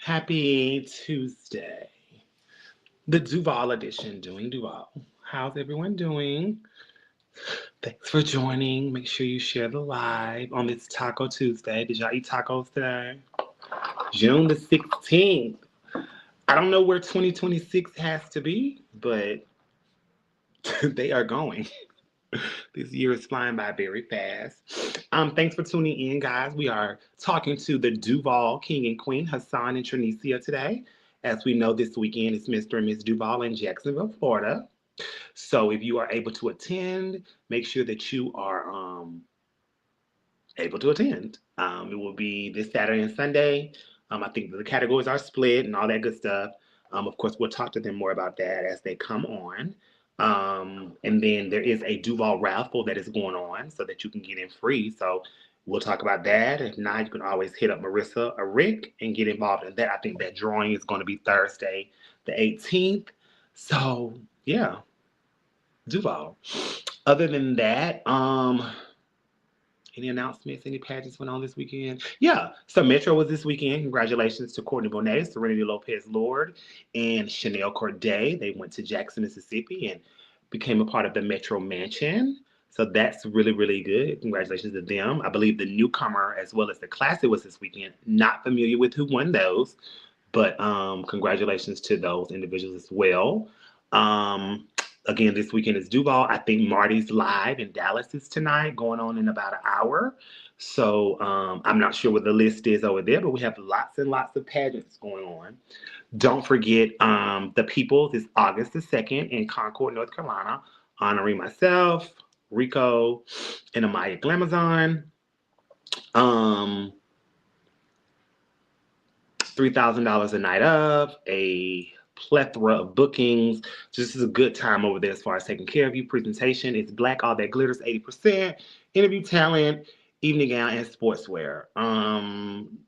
Happy Tuesday. The Duval edition, doing Duval. How's everyone doing? Thanks for joining. Make sure you share the live on this Taco Tuesday. Did y'all eat tacos today? June the 16th. I don't know where 2026 has to be, but they are going. This year is flying by very fast. Thanks for tuning in, guys. We are talking to the Duval King and Queen, Hassan and Tranecia today. As we know, this weekend is Mr. and Miss Duval in Jacksonville, Florida. So if you are able to attend, make sure that you are able to attend. It will be this Saturday and Sunday. I think the categories are split and all that good stuff. Of course, we'll talk to them more about that as they come on. And then there is a Duval raffle that is going on so that you can get in free. So we'll talk about that. If not, you can always hit up Marissa or Rick and get involved in that. I think that drawing is going to be Thursday, the 18th. So yeah, Duval. Other than that, any announcements, any pageants went on this weekend? Yeah, so Metro was this weekend. Congratulations to Courtney Bonet, Serenity Lopez Lord, and Chanel Corday. They went to Jackson, Mississippi, and became a part of the Metro Mansion. So that's really, really good. Congratulations to them. I believe the newcomer as well as the classic was this weekend. Not familiar with who won those, but congratulations to those individuals as well. Um, Again, this weekend is Duval. I think Marty's live in Dallas is tonight, going on in about an hour. So I'm not sure what the list is over there, but we have lots and lots of pageants going on. Don't forget the Peoples is August the 2nd in Concord, North Carolina, honoring myself, Rico, and Amaya Glamazon. Um, $3,000 a night of, a plethora of bookings. Just is a good time over there as far as taking care of you. Presentation is Black All That Glitters 80%. Interview talent, evening gown, and sportswear.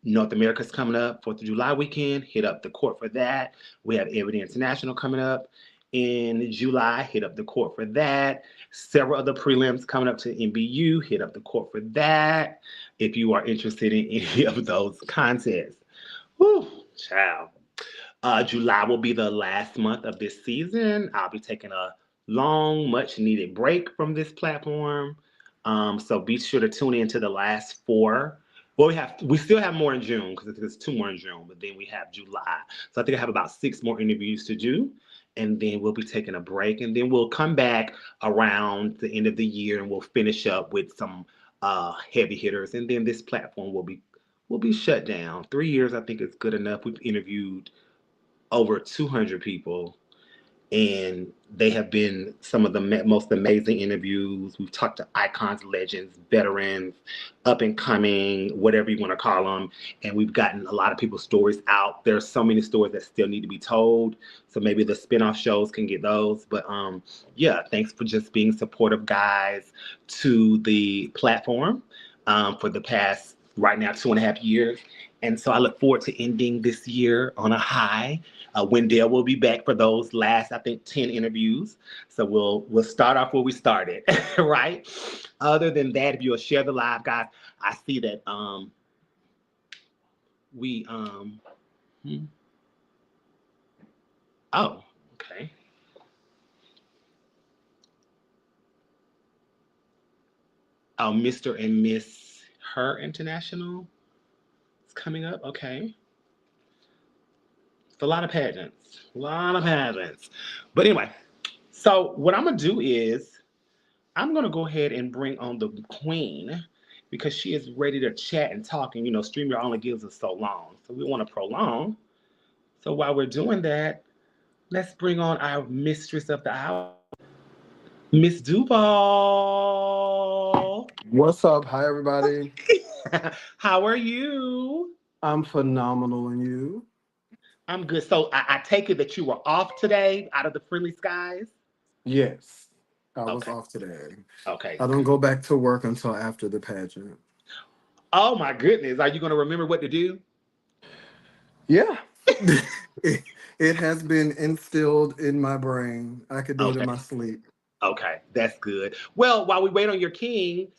North America's coming up, 4th of July weekend. Hit up the court for that. We have Everyday International coming up in July. Hit up the court for that. Several other prelims coming up to NBU. Hit up the court for that if you are interested in any of those contests. Whew, child. July will be the last month of this season. I'll be taking a long, much needed break from this platform. So be sure to tune in to the last four. Well, we still have more in June because there's two more in June, but then we have July. So I think I have about six more interviews to do. And then we'll be taking a break. And then we'll come back around the end of the year and we'll finish up with some heavy hitters. And then this platform will be shut down. 3 years, I think, is good enough. We've interviewed over 200 people, and they have been some of the most amazing interviews. We've talked to icons, legends, veterans, up and coming, whatever you want to call them, and we've gotten a lot of people's stories out. There's so many stories that still need to be told, so maybe the spinoff shows can get those. But yeah, thanks for just being supportive, guys, to the platform for the past right now 2.5 years. And so I look forward to ending this year on a high. Wendell will be back for those last, I think, 10 interviews. So we'll start off where we started, right? Other than that, if you'll share the live, guys, I see that we hmm. Oh, okay. Oh, Mr. and Miss Her International is coming up. Okay. It's a lot of pageants. A lot of pageants. But anyway, so what I'm gonna do is I'm gonna go ahead and bring on the queen because she is ready to chat and talk. And StreamYard only gives us so long, so we want to prolong. So while we're doing that, let's bring on our mistress of the hour, Miss Duval. What's up? Hi, everybody. How are you? I'm phenomenal, and you? I'm good. So I take it that you were off today out of the friendly skies. Yes, I was Okay. off today. Okay. I don't go back to work until after the pageant. Oh my goodness. Are you going to remember what to do? Yeah, it, it has been instilled in my brain. I could do it in Okay. my sleep. Okay. That's good. Well, while we wait on your king,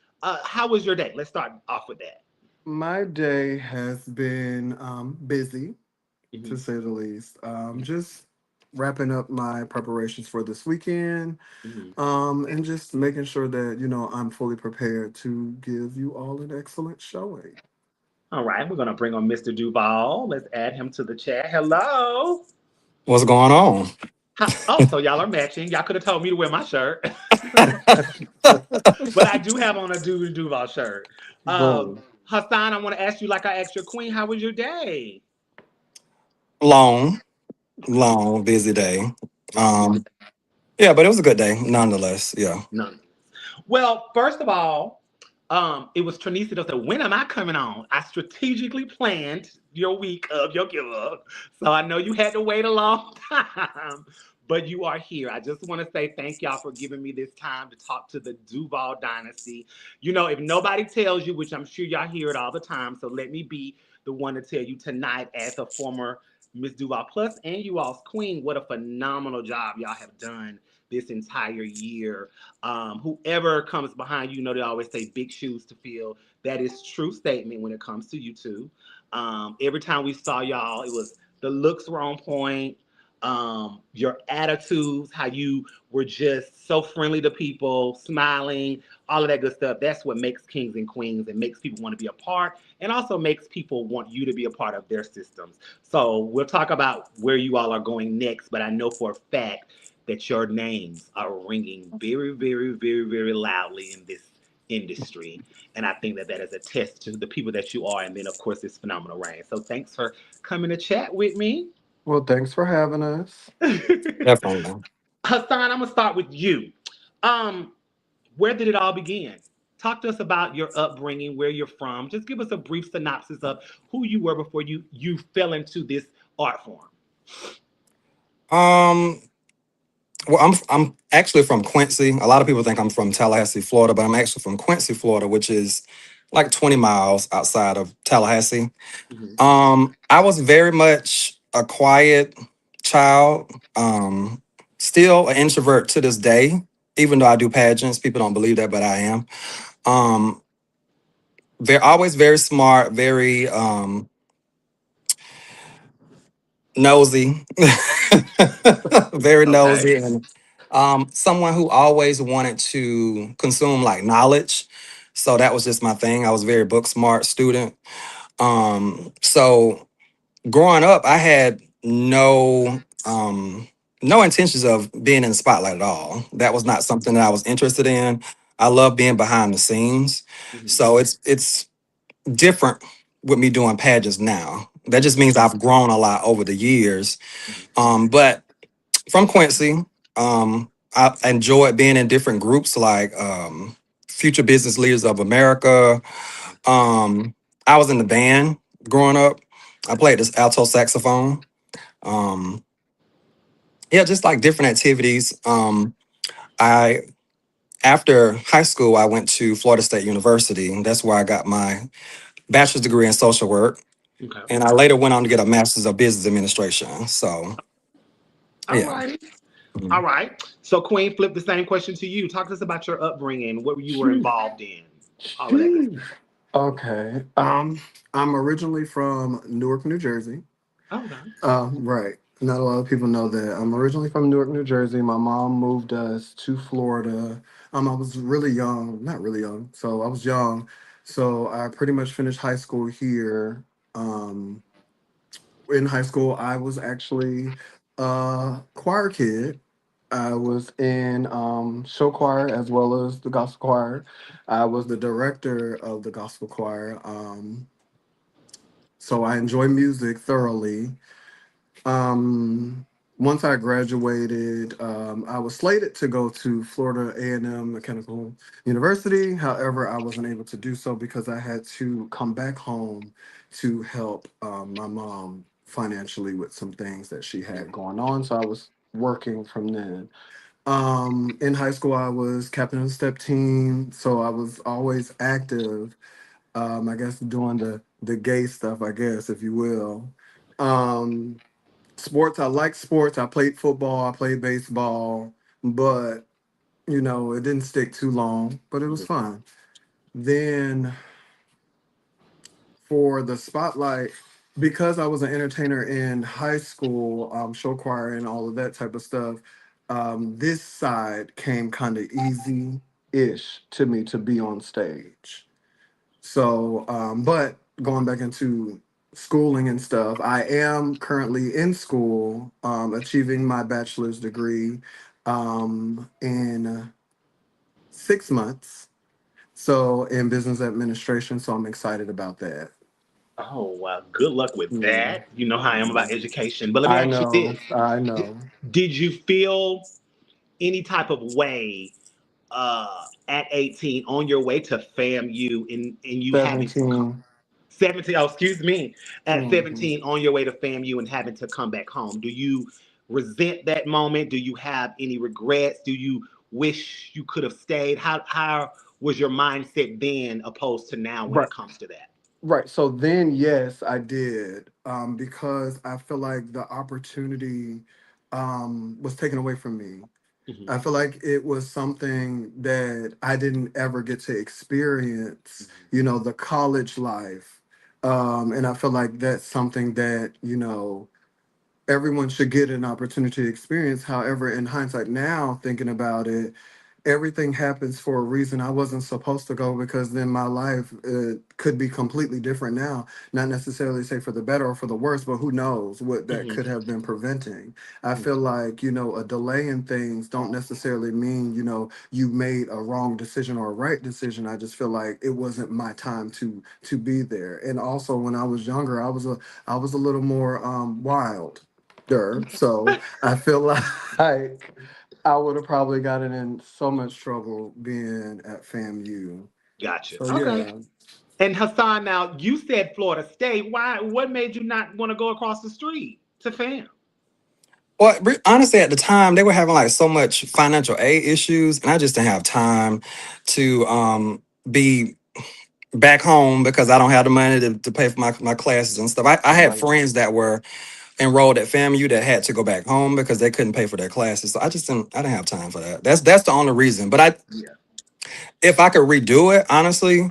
how was your day? Let's start off with that. My day has been busy, to Hmm. say the least. Just wrapping up my preparations for this weekend, Hmm. and just making sure that I'm fully prepared to give you all an excellent showing. All right. We're going to bring on Mr. Duval. Let's add him to the chat. Hello. What's going on? Oh, so y'all are matching. Y'all could have told me to wear my shirt, but I do have on a Duval shirt. Boom. Hassan, I want to ask you, like I asked your queen, how was your day? Long, long, busy day. Um, yeah, but it was a good day nonetheless. Yeah. None. Well, first of all, it was Tranecia that said, when am I coming on? I strategically planned your week of your give up. So I know you had to wait a long time, but you are here. I just want to say thank y'all for giving me this time to talk to the Duval dynasty. If nobody tells you, which I'm sure y'all hear it all the time, so let me be the one to tell you tonight as a former Miss Duval Plus and you all's queen. What a phenomenal job y'all have done this entire year. Whoever comes behind you, you know they always say big shoes to fill. That is true statement when it comes to you two. Every time we saw y'all, it was the looks were on point. Your attitudes, how you were just so friendly to people, smiling, all of that good stuff. That's what makes kings and queens and makes people want to be a part and also makes people want you to be a part of their systems. So we'll talk about where you all are going next, but I know for a fact that your names are ringing very, very, very, very loudly in this industry. And I think that that is a test to the people that you are. And then, of course, this phenomenal rain. So thanks for coming to chat with me. Well, thanks for having us. Hassan, Definitely. I'm going to start with you. Um, where did it all begin? Talk to us about your upbringing, where you're from. Just give us a brief synopsis of who you were before you fell into this art form. Um, well, I'm actually from Quincy. A lot of people think I'm from Tallahassee, Florida, but I'm actually from Quincy, Florida, which is like 20 miles outside of Tallahassee. Mhm. I was very much a quiet child. Still an introvert to this day, even though I do pageants. People don't believe that, but I am. Um, very always very smart, very nosy, very Okay. nosy, and someone who always wanted to consume like knowledge. So that was just my thing. I was a very book smart student. So growing up, I had no intentions of being in the spotlight at all. That was not something that I was interested in. I love being behind the scenes. Mhm. So it's different with me doing pageants now. That just Okay. means I've grown a lot over the years. Mhm. But from Quincy, I enjoyed being in different groups like Future Business Leaders of America. Um, I was in the band growing up. I played this alto saxophone. Um, yeah, just like different activities. I After high school, I went to Florida State University, and that's where I got my bachelor's degree in social work. Okay. And I later went on to get a master's of business administration. So All yeah. righty. All Mhm. right. So, Queen, flip the same question to you. Talk to us about your upbringing, what you were Sheesh. involved in, all of that good Sheesh. stuff. Okay. I'm originally from Newark, New Jersey. Oh, okay. Right. Not a lot of people know that. I'm originally from Newark, New Jersey. My mom moved us to Florida. I was really young, not really young. So I was young. So I pretty much finished high school here. Um, in high school, I was actually a choir kid. I was in show choir as well as the gospel choir. I was the director of the gospel choir. So I enjoy music thoroughly. Um, Once I graduated, I was slated to go to Florida A&M Mechanical University. However, I wasn't able to do so because I had to come back home to help my mom financially with some things that she had going on. So I was working from then. In high school, I was captain of the step team, so I was always active. I guess doing the gay stuff, I guess, if you will. Um, Sports, I like sports. I played football, I played baseball, but it didn't stick too long, but it was fun. Then for the spotlight, because I was an entertainer in high school, show choir and all of that type of stuff, this side came kind of easy ish to me to be on stage. So, but going back into schooling and stuff, I am currently in school, achieving my bachelor's degree in 6 months. So, in business administration. So, I'm excited about that. Oh, well, good luck with Mm. that. You know how I am about education. But let me I ask you know, this. I Did, know. did you feel any type of way at 18 on your way to FAMU and you having to come 17. 17, oh, excuse me, at Mhm. 17 on your way to FAMU and having to come back home? Do you resent that moment? Do you have any regrets? Do you wish you could have stayed? How was your mindset then opposed to now when it Right. comes to that? Right. So then, yes, I did, because I feel like the opportunity was taken away from me. Hmm. I feel like it was something that I didn't ever get to experience, the college life. And I feel like that's something that, everyone should get an opportunity to experience. However, in hindsight, now thinking about it, everything happens for a reason. I wasn't supposed to go because then my life could be completely different now. Not necessarily say for the better or for the worse, but who knows what that Hmm. could have been preventing. I feel like, a delay in things don't necessarily mean, you made a wrong decision or a right decision. I just feel like it wasn't my time to be there. And also when I was younger, I was a little more wild. So I feel like I would have probably gotten in so much trouble being at FAMU. Gotcha. So Okay. yeah. And Hassan, now you said Florida State. Why? What made you not want to go across the street to fam? Well, honestly, at the time, they were having like so much financial aid issues, and I just didn't have time to be back home because I don't have the money to pay for my classes and stuff. I had Right. friends that were enrolled at FAMU that had to go back home because they couldn't pay for their classes. So I didn't have time for that. That's the only reason. But Yeah. if I could redo it, honestly,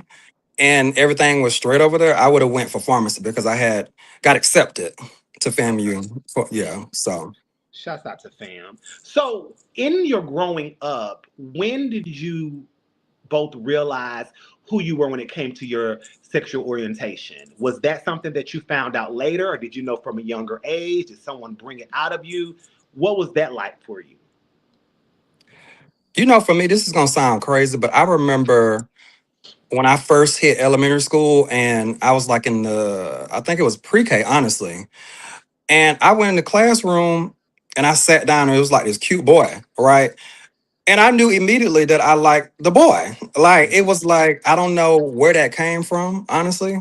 and everything was straight over there, I would have went for pharmacy because I had got accepted to Okay. FAMU. Yeah, so. Shouts out to fam. So, in your growing up, when did you both realize who you were when it came to your sexual orientation? Was that something that you found out later, or did you know from a younger age? Did someone bring it out of you? What was that like for you? For me, this is gonna sound crazy, but I remember when I first hit elementary school and I was like I think it was pre-K, honestly. And I went in the classroom and I sat down and it was like this cute boy, right? And I knew immediately that I liked the boy. Like it was like, I don't know where that came from, honestly,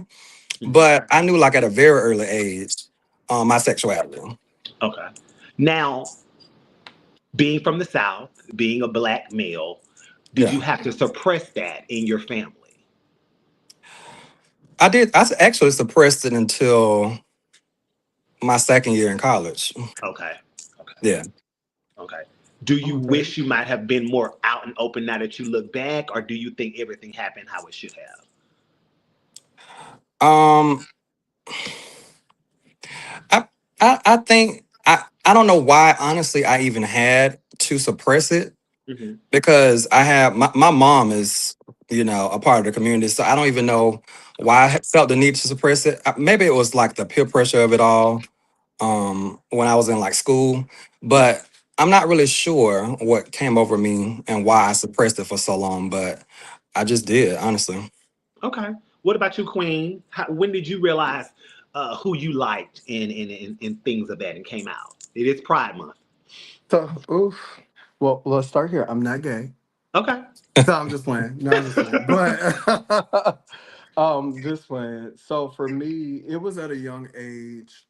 Mhm. but I knew like at a very early age, my sexuality. Okay. Now, being from the South, being a black male, did you Yeah. have to suppress that in your family? I did. Actually suppressed it until my second year in college. Okay. Okay. Yeah. Okay. Do you Okay. wish you might have been more out and open now that you look back, or do you think everything happened how it should have? Um, I I think I don't know why honestly I even had to suppress it Hmm. because I have my mom is a part of the community, so I don't even know why I felt the need to suppress it. Maybe it was like the peer pressure of it all when I was in like school, but I'm not really sure what came over me and why I suppressed it for so long, but I just did, honestly. Okay. What about you, Queen? When did you realize who you liked and things of that and came out? It is Pride Month. So oof. Well, let's start here. I'm not gay. Okay. No, I'm just playing. No, I'm just playing. But just playing. So for me, it was at a young age.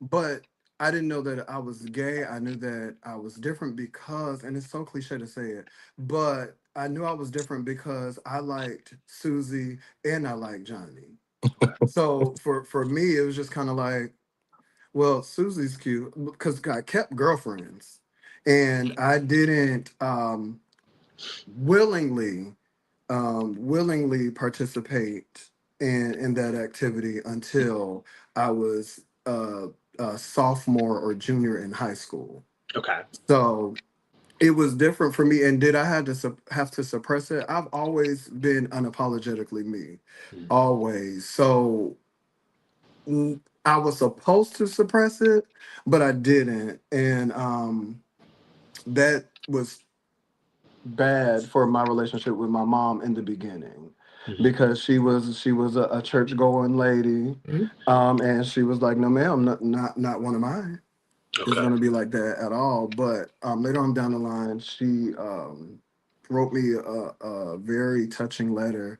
But I didn't know that I was gay. I knew that I was different because, and it's so cliche to say it, but I knew I was different because I liked Susie and I liked Johnny. Okay. So for me, it was just kind of like, well, Susie's cute because I kept girlfriends, and I didn't willingly willingly participate in that activity until I was a sophomore or junior in high school. Okay. So it was different for me. And did I have to have to suppress it? I've always been unapologetically me, Mhm. always. So I was supposed to suppress it, but I didn't, and that was bad for my relationship with my mom in the beginning Mhm. because she was a church going lady, Mhm. and she was like, no ma'am, not one of mine is Okay. going to be like that at all. But later on down the line, she wrote me a very touching letter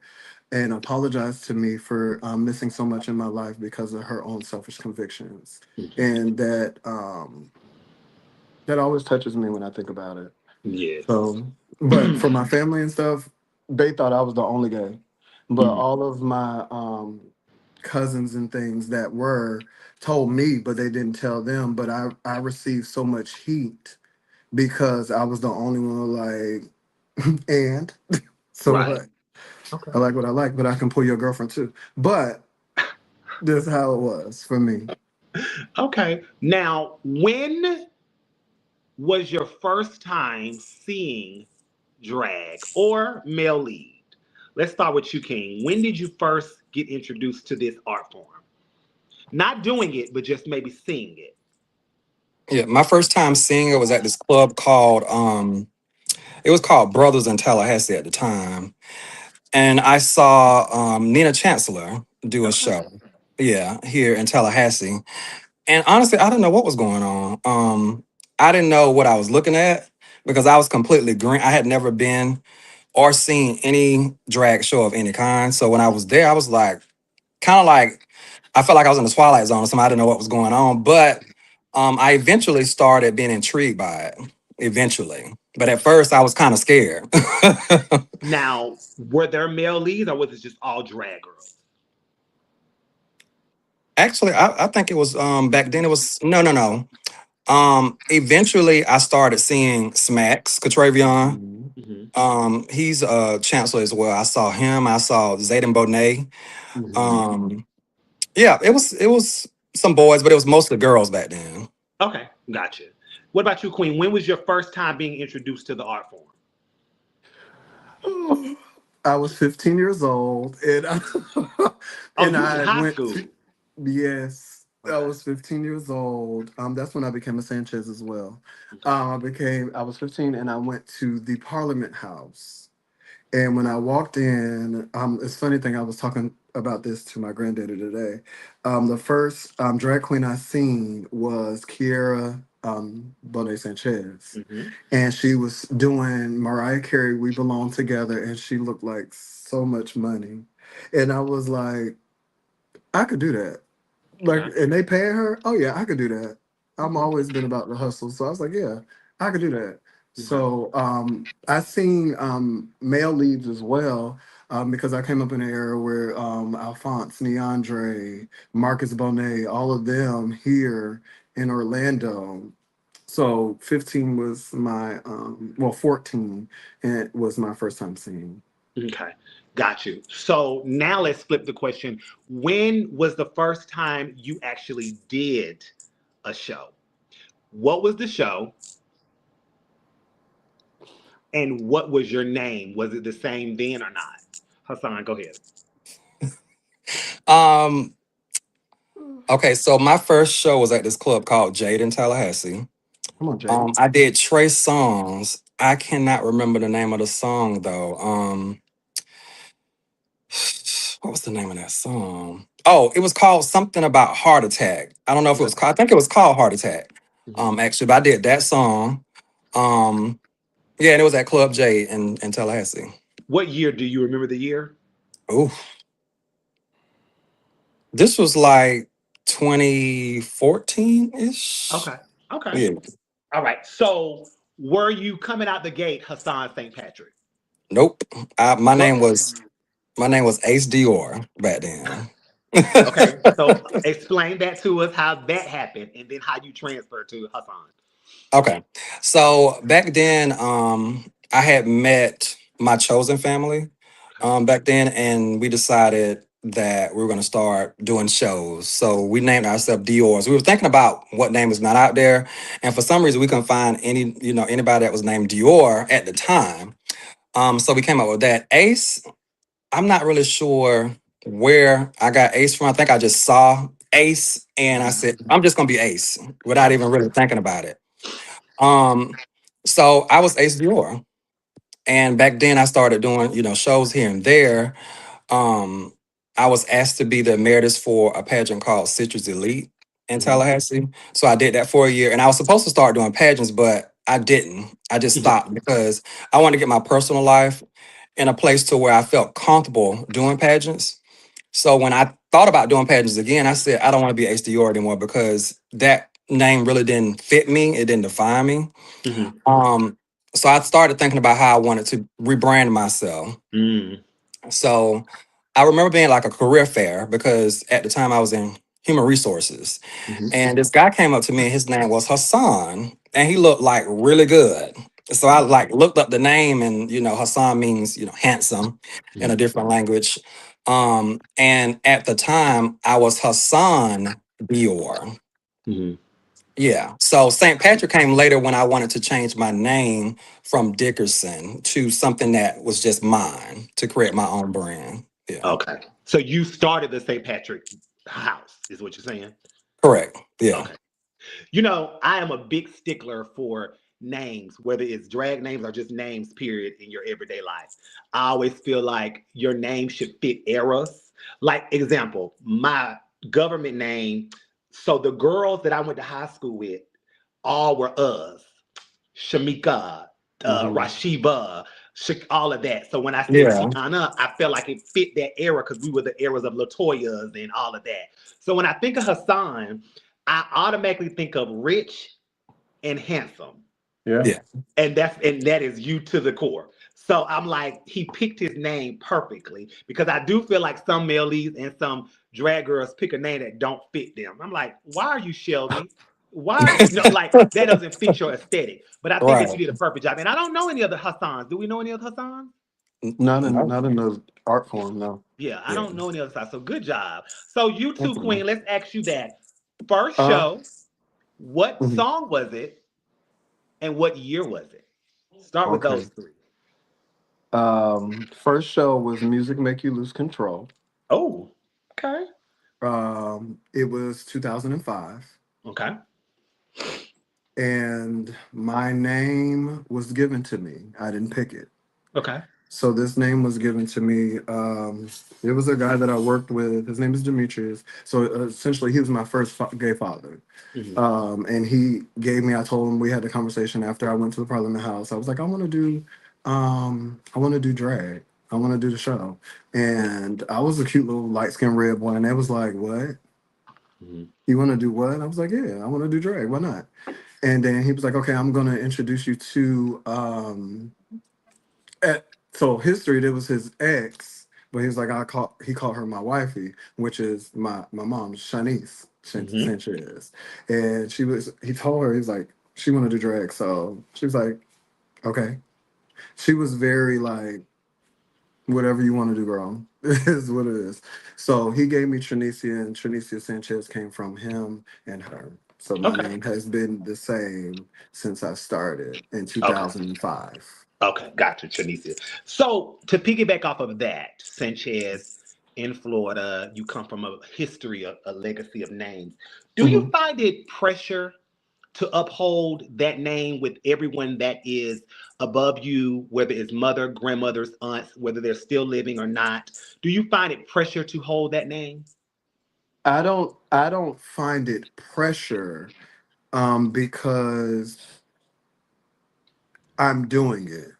and apologized to me for missing so much in my life because of her own selfish convictions, Mhm. and that always touches me when I think about it. Yes. So, but for my family and stuff, they thought I was the only gay. but Mhm. all of my cousins and things that were told me, but they didn't tell them. But I received so much heat because I was the only one like, and so Right. what? Okay. I like what I like, but I can pull your girlfriend too. But this is how it was for me. Okay. Now, when was your first time seeing drag or male lead? Let's start with you, King. When did you first get introduced to this art form? Not doing it, but just maybe seeing it. Yeah, my first time seeing it was at this club called it was called Brothers in Tallahassee at the time. And I saw Nina Chancellor do a Okay. show. Yeah, here in Tallahassee. And honestly, I didn't know what was going on. I didn't know what I was looking at because I was completely green. I had never been or seen any drag show of any kind. So when I was there, I was like, kind of like, I felt like I was in the Twilight Zone or something. I didn't know what was going on. But I eventually started being intrigued by it. Eventually. But at first, I was kind of scared. Now, were there male leads or was it just all drag girls? Actually, I think it was back then it was no. Eventually I started seeing Smacks, Catravion. Mhm. Hmm. He's a chancellor as well. I saw him, I saw Zayden Bonet. Mhm. Um, yeah, it was some boys, but it was mostly girls back then. Okay, gotcha. What about you, Queen? When was your first time being introduced to the art form? I was 15 years old, and Oh, and you was in I high went school. to, yes, I Okay. was 15 years old. That's when I became a Sanchez as well. Okay. I was 15, and I went to the Parliament House. And when I walked in, it's a funny thing. I was talking about this to my granddaddy today. The first drag queen I seen was Kiera Bonet Sanchez, Hmm. and she was doing Mariah Carey, "We Belong Together," and she looked like so much money, and I was like, I could do that. Like, Okay. and they paying her. Oh yeah, I could do that. I'm Okay. always been about the hustle, so I was like, yeah, I could do that. Okay. So I seen male leads as well, because I came up in an era where Alphonse, Neandre, Marcus Bonet, all of them here in Orlando. So 15 was my 14, and it was my first time seeing. Okay. Got you. So now let's flip the question. When was the first time you actually did a show? What was the show and what was your name? Was it the same then or not? Hassan, go ahead. Um, okay, so my first show was at this club called Jade in Tallahassee. Come on, Jaden. I did Trey songs. I cannot remember the name of the song though. What was the name of that song? Oh, it was called something about heart attack. I don't know if it Okay. was called. I think it was called Heart Attack. Mhm. Actually, but I did that song. Um, yeah, and it was at Club J in Tallahassee. What year do you remember the year? Oh, this was like 2014 ish. Okay. Okay. Yeah. All right. So were you coming out the gate Hassan St. Patrick? Nope. My What? name was Ace Dior back then. Okay. So explain that to us, how that happened, and then how you transferred to Hassan. Okay. So back then, I had met my chosen family Okay. back then, and we decided that we were going to start doing shows. So we named ourselves Dior's. We were thinking about what name is not out there, and for some reason we couldn't find anybody that was named Dior at the time. So we came up with that. Ace, I'm not really sure where I got Ace from. I think I just saw Ace, and I said I'm just going to be Ace without Okay. even really thinking about it. Um, so I was Ace Dior. And back then I started doing, shows here and there. Um, I was asked to be the emeritus for a pageant called Citrus Elite in Mhm. Tallahassee. So I did that for a year. And I was supposed to start doing pageants, but I didn't. I just Mhm. stopped because I wanted to get my personal life in a place to where I felt comfortable doing pageants. So when I thought about doing pageants again, I said, I don't want to be Ace Dior anymore because that name really didn't fit me. It didn't define me. Mhm. Um, so I started thinking about how I wanted to rebrand myself. Mm. So I remember being like a career fair because at the time I was in human resources. Hmm. And this guy came up to me and his name was Hassan and he looked like really good. So I like looked up the name and Hassan means, handsome in a Mhm. different language. And at the time I was Hassan Dior. Mhm. Yeah. So St. Patrick came later when I wanted to change my name from Dickerson to something that was just mine to create my own brand. Yeah. Okay. So you started the St. Patrick house, is what you're saying? Correct. Yeah. Okay. I am a big stickler for names, whether it's drag names or just names, period, in your everyday life. I always feel like your name should fit eras. Like, example, my government name. So the girls that I went to high school with all were us. Shamika, Hmm. Rashiba, all of that. So when I said Yeah. Tiana, I felt like it fit that era because we were the eras of Latoya's and all of that. So when I think of Hassan, I automatically think of rich and handsome. Yeah. Yeah. And that is you to the core. So I'm like, he picked his name perfectly because I do feel like some male leads and some drag girls pick a name that don't fit them. I'm like, why are you Shelby? Why are you like that doesn't fit your aesthetic? But I think that you Right. did a perfect job. And I don't know any other Hassans. Do we know any other Hassans? No. Not in the art form, no. Yeah, I Yeah. don't know any other Hassans. So good job. So you two, Thank you. Queen, let's ask you that. First Uh, show, what mhm. song was it and what year was it? Start with Okay. those three. First show was Music Make You Lose Control. Oh, okay. It was 2005, Okay. and my name was given to me. I didn't pick it. Okay. So this name was given to me. It was a guy that I worked with. His name is Demetrius. So essentially, he was my first gay father. Hmm. And he gave me. I told him we had a conversation after I went to the Parliament House. I was like, I want to do drag. I want to do the show. And I was a cute little light skinned red boy, and they was like, "What? Hmm. You want to do what?" I was like, "Yeah, I want to do drag. Why not?" And then he was like, "Okay, I'm gonna introduce you to so history, there was his ex, but he was like, he called her my wifey, which is my mom, Shanice Hmm. Sanchez. And he told her, he's like, she wanted to drag. So she was like, okay. She was very like, whatever you want to do, girl, is what it is. So he gave me Tranecia, and Tranecia Sanchez came from him and her. So my Okay. name has been the same since I started in Okay. 2005. Okay. Gotcha, Tranecia. So to piggyback off of that, Sanchez in Florida, you come from a history, a legacy of names. Do you Mhm. find it pressure to uphold that name with everyone that is above you, whether it's mother, grandmothers, aunts, whether they're still living or not? Do you find it pressure to hold that name? I don't find it pressure because I'm doing it.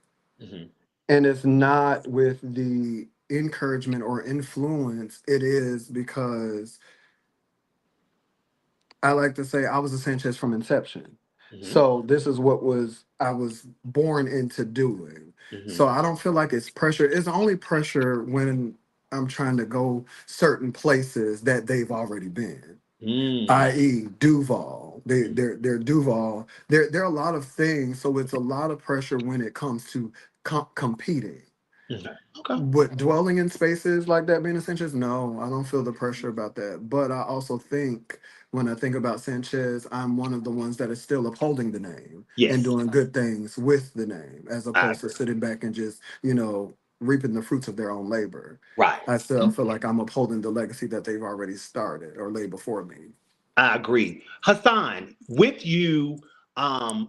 Hmm. And it's not with the encouragement or influence. It is because I like to say I was a Sanchez from inception. Hmm. So this is what was I was born into doing. Hmm. So I don't feel like it's pressure. It's only pressure when I'm trying to go certain places that they've already been, Mm. i.e. Duval. They're Duval. There are a lot of things. So it's a lot of pressure when it comes to competing. Okay. Okay. But dwelling in spaces like that being a Sanchez, no, I don't feel the pressure about that. But I also think when I think about Sanchez, I'm one of the ones that is still upholding the name and Yes, doing good things with the name, as I opposed to agree. sitting back and just, reaping the fruits of their own labor. Right. I still feel like I'm upholding the legacy that they've already started or laid before me. I agree. Hassan, with you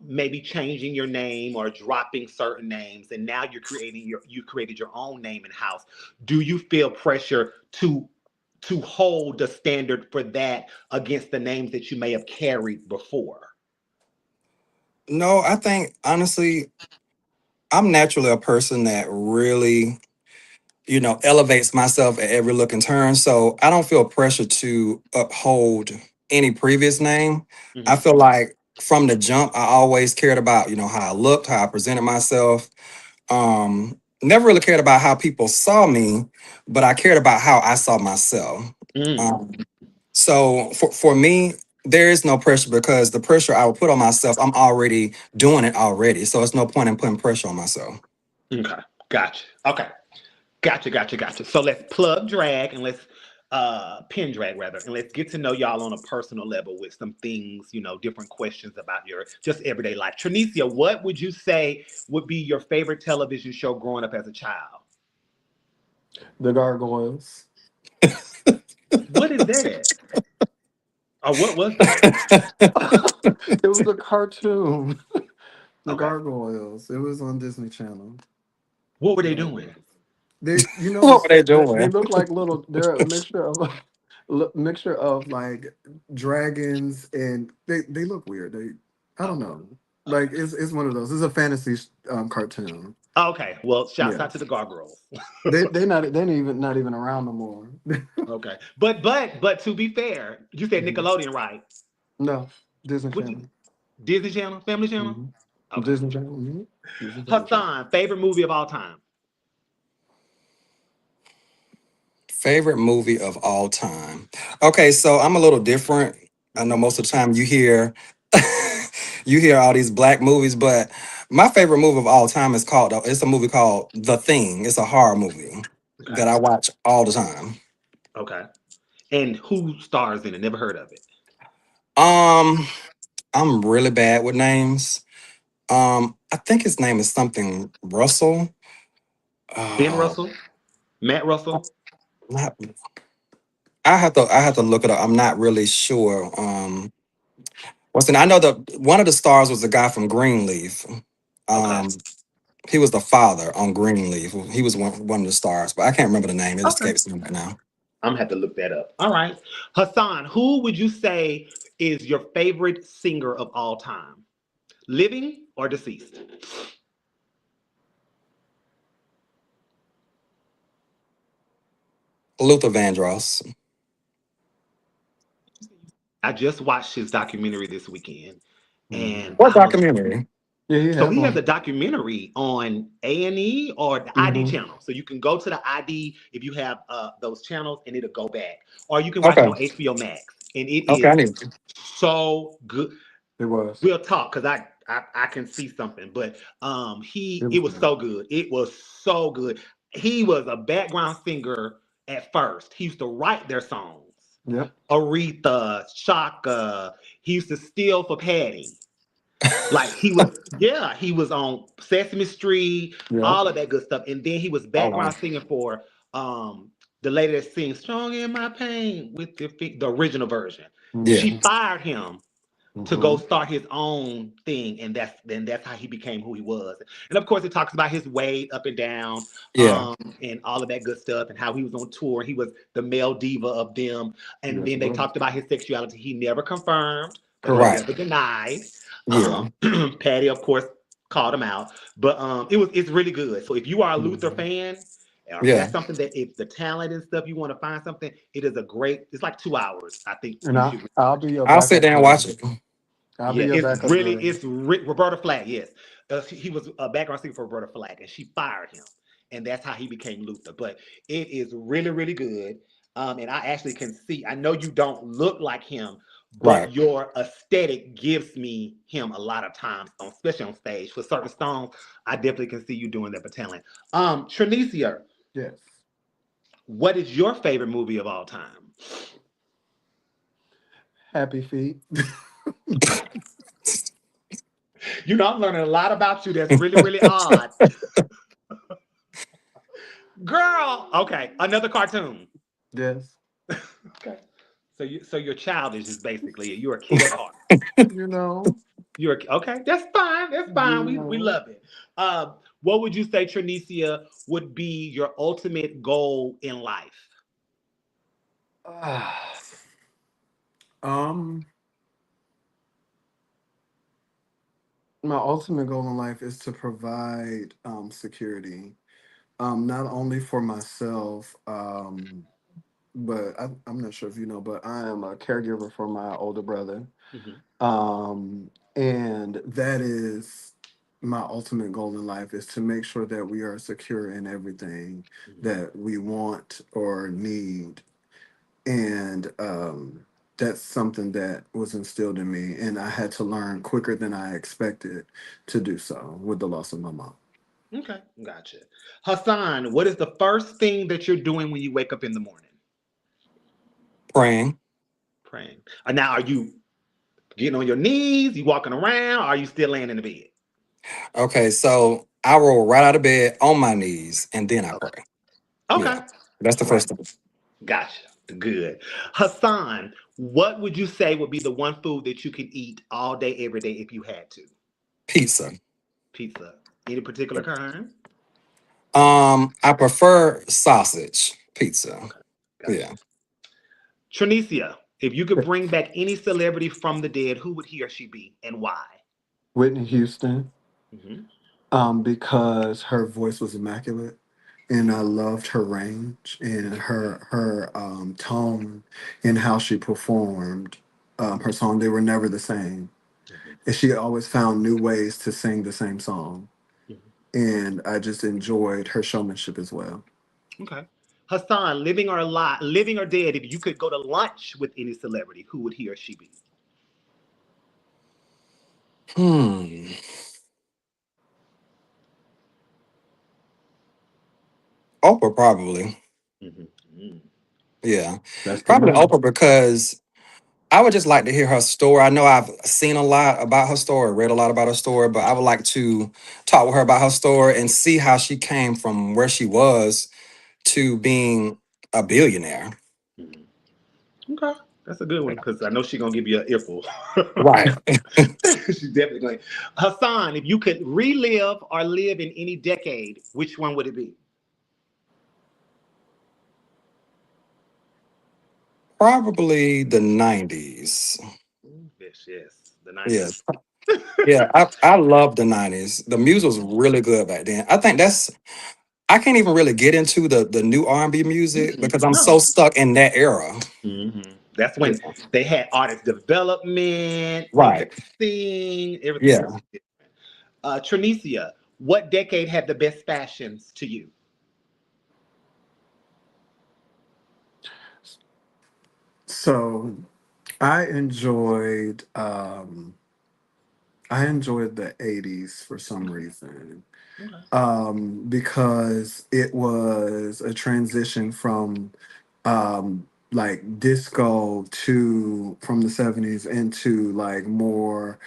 maybe changing your name or dropping certain names and now you created your own name in house. Do you feel pressure to hold the standard for that against the names that you may have carried before? No, I think honestly, I'm naturally a person that really, elevates myself at every look and turn. So I don't feel pressure to uphold any previous name. I Hmm. feel like from the jump, I always cared about, how I looked, how I presented myself. never really cared about how people saw me, but I cared about how I saw myself. Mm, Um, so for me, there is no pressure because the pressure I would put on myself, I'm already doing it already. So it's no point in putting pressure on myself. okay, gotcha. Okay, gotcha. So let's plug drag and let's pin drag rather, and let's get to know y'all on a personal level with some things, different questions about your just everyday life. Tranecia, what would you say would be your favorite television show growing up as a child? The Gargoyles. What is that? Or what was that? It was a cartoon. The Okay. Gargoyles. It was on Disney Channel. What were The they doing? Gargoyles. They, you What were notice they they doing? look like little. They're a mixture of mixture of like dragons, and they look weird. I don't Okay. know. Like Okay. it's one of those. It's a fantasy cartoon. Okay. Well, shouts out to Yes. the gargoyles. Not even around no more. Okay. But to be fair, you said Mhm. Nickelodeon, right? No, Disney Would you Channel. Disney Channel, Family Channel? Hmm. Okay. Disney Channel. Hmm. Disney Family Channel. Hassan, favorite movie of all time. Favorite movie of all time. Okay, so I'm a little different. I know Hmm. most of the time you hear you hear all these black movies, but my favorite movie of all time is called it's a movie called The Thing. It's a horror movie Okay. that I watch all the time. Okay. And who stars in it? Never heard of it. Um, I'm really bad with names. I think his name is something Russell. Ben Uh, Russell, Matt Russell. not, I have to look it up. I'm not really sure. What's the I know the one of the stars was the guy from Greenleaf. Okay. Um, he was the father on Greenleaf. He was one of the stars, but I can't remember the name. It Okay. escapes me right now. I'm gonna have to look that up. All right. Hassan, who would you say is your favorite singer of all time? Living or deceased? Luther Vandross. I just watched his documentary this weekend, Hmm. and What I was documentary? Yeah, he so has he has one. a documentary on A&E or the ID Hmm. channel. So you can go to the ID if you have those channels, and it'll go back, or you can watch it Okay. on HBO Max, and it Okay, I is need. so good. It was. We'll talk because I can see something, but It it was was good. so good. It was so good. He was a background singer at first. He used to write their songs. Yep. Aretha, Shaka. He used to steal for Patty. Like he was, yeah, he was on Sesame Street, Yep. all of that good stuff. And then he was Oh wow. background singing for the lady that sings "Strong in My Pain" with the original version. Yeah. She Hmm. fired him to go Hmm. start his own thing, and that's how he became who he was. And of course, it talks about his weight up and down, Yeah. and all of that good stuff, and how he was on tour. He was the male diva of them, and Yes, then it they was. talked about his sexuality. He never confirmed, but he Correct. Right. never denied. Yeah. Patty, of course, called him out, but it's really good. So if you are a Luther Hmm. fan, or if Yeah. that's something that if the talent and stuff you want to find something, it is a great. It's like 2 hours. I think And you should really I'll watch be it. your I'll sit backup there and watch jury. it. I'll be Yeah, your backup jury. Roberta Flack. Yes, he was a background singer for Roberta Flack, and she fired him, and that's how he became Luther. But it is really, really good. And I actually can see. I know you don't look like him, Right. but your aesthetic gives me him a lot of times, especially on stage. For certain songs, I definitely can see you doing that for talent. Tranecia, Yes. what is your favorite movie of all time? Happy Feet. I'm learning a lot about you. That's really, really odd, girl. Okay, another cartoon. Yes. Okay. So you're childish is basically you're a kid at heart. You know. Okay. That's fine. That's fine. You We know. love it. What would you say, Trinicia, would be your ultimate goal in life? Ah. um, my ultimate goal in life is to provide security. Not only for myself, but I'm not sure if you know, but I am a caregiver for my older brother. Hmm. And that is my ultimate goal in life is to make sure that we are secure in everything Mhm. that we want or need. And that's something that was instilled in me. And I had to learn quicker than I expected to do so with the loss of my mom. Okay, gotcha. Hassan, what is the first thing that you're doing when you wake up in the morning? Praying. Praying. Now, are you getting on your knees? You walking around? Or are you still laying in the bed? Okay, so I roll right out of bed on my knees and then I Okay. pray. Okay. Yeah, that's the Right. first thing. Gotcha. Good. Hassan, what would you say would be the one food that you could eat all day, every day if you had to? Pizza. Pizza. Any particular kind? I prefer sausage pizza. Okay. Gotcha. Yeah. Tranecia, if you could bring back any celebrity from the dead, who would he or she be and why? Whitney Houston, Hmm. because her voice was immaculate, and I Hmm. loved her range and her tone and how she performed her song. They were never the same, and she always found new ways to sing the same song. And I just enjoyed her showmanship as well. Okay. Hassan, living or alive, living or dead, if you could go to lunch with any celebrity, who would he or she be? Hmm. Oprah probably. Hmm. Yeah. That's the Probably man. Oprah because I would just like to hear her story. I know I've seen a lot about her story, read a lot about her story, but I would like to talk with her about her story and see how she came from where she was to being a billionaire. Hmm. Okay, that's a good one Yeah. because I know she's gonna give you an earful. Right. She's definitely going. Hassan, if you could relive or live in any decade, which one would it be? Probably the 90s. Yes, yes, the Yeah. '90s. Yeah. I love the 90s. The music was really good back then. I think I can't even really get into the new R&B music because I'm so No. stuck in that era. That's Yeah. when they had artist development. You Right. could sing. Everything was Yeah. different. Tranecia, what decade had the best fashions to you? So I enjoyed the 80s for some reason. Okay. Because it was a transition from like disco to from the 70s into like more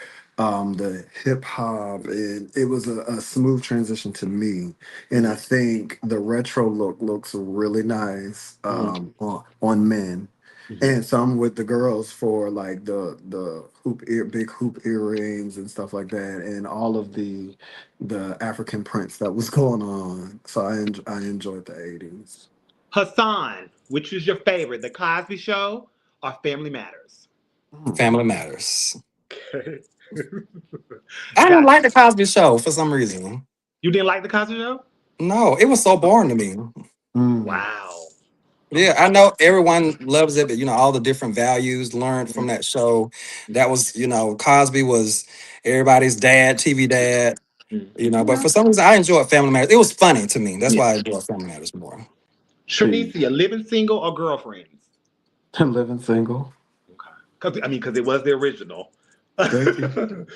the hip hop, and it was a smooth transition to me. And I Mhm. think the retro look looks really nice Mhm. on men, Mhm. and some with the girls for like the big hoop earrings and stuff like that, and all of the African prints that was going on. So I enjoyed the 80s. Hassan, which is your favorite, The Cosby Show or Family Matters? Family Matters. I didn't Gotcha. like the Cosby Show for some reason. You didn't like The Cosby Show? No, it was so boring to me. Mm. Wow. Yeah, Okay. I know everyone loves it, but all the different values learned from that show. That was, Cosby was everybody's dad, TV dad, but Okay. for some reason I enjoyed Family Matters. It was funny to me. That's Yeah. why I enjoyed Family Matters more. Peace. Trinicia, living single or girlfriends? Living single. Okay. Because it was the original. Thank you.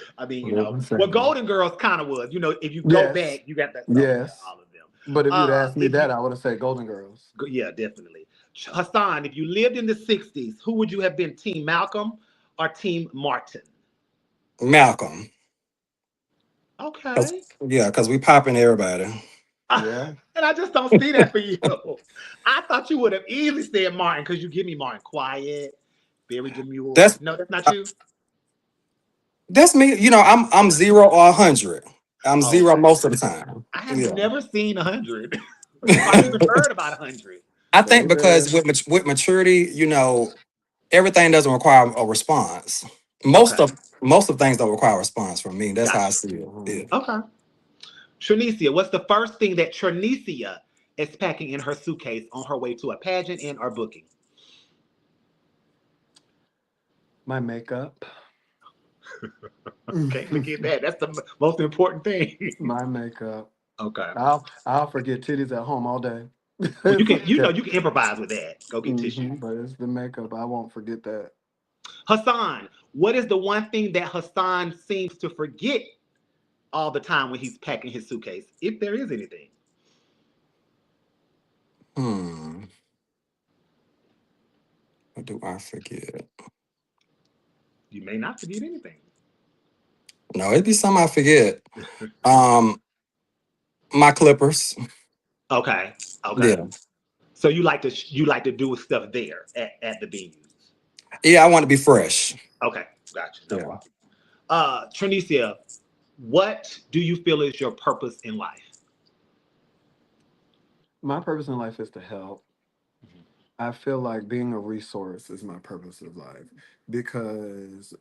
Living Well, single. Golden Girls kind of was. If you go Yes. back, you got that. So yeah, Yes. all of them. But if you'd asked me If you, that, I would have said Golden Girls. yeah, definitely. Hassan, if you lived in the '60s, who would you have been? Team Malcolm or Team Martin? Malcolm. Cause Okay. yeah, because we popping everybody. Yeah. And I just don't see that for you. I thought you would have easily said Martin because you give me Martin quiet, very demure. That's No, that's not uh, you. that's me. I'm 0 or 100. I'm Oh, zero okay. most of the time. I have Yeah. never seen 100 or even heard about 100. I think Baby. because with maturity, everything doesn't require a response. Most Okay, of most of things don't require a response from me. That's how I gotcha. see it. Yeah. Mhm. Okay. Trinicia, what's the first thing that Trinicia is packing in her suitcase on her way to a pageant and or booking? My makeup. Can't forget that. That's the most important thing. My makeup. Okay. I'll forget titties at home all day. Well, you can, Okay. you can improvise with that. Go get tissue. But it's the makeup. I won't forget that. Hassan, what is the one thing that Hassan seems to forget all the time when he's packing his suitcase, if there is anything? Hmm. What do I forget? You may not forget anything. No, it'd be something I forget. Um, my clippers. Okay. Okay. Yeah. So you like to do stuff there at the venues. Yeah, I want to be fresh. Okay, gotcha. No Yeah. problem. Tranecia, what do you feel is your purpose in life? My purpose in life is to help. Mhm. I feel like being a resource is my purpose of life because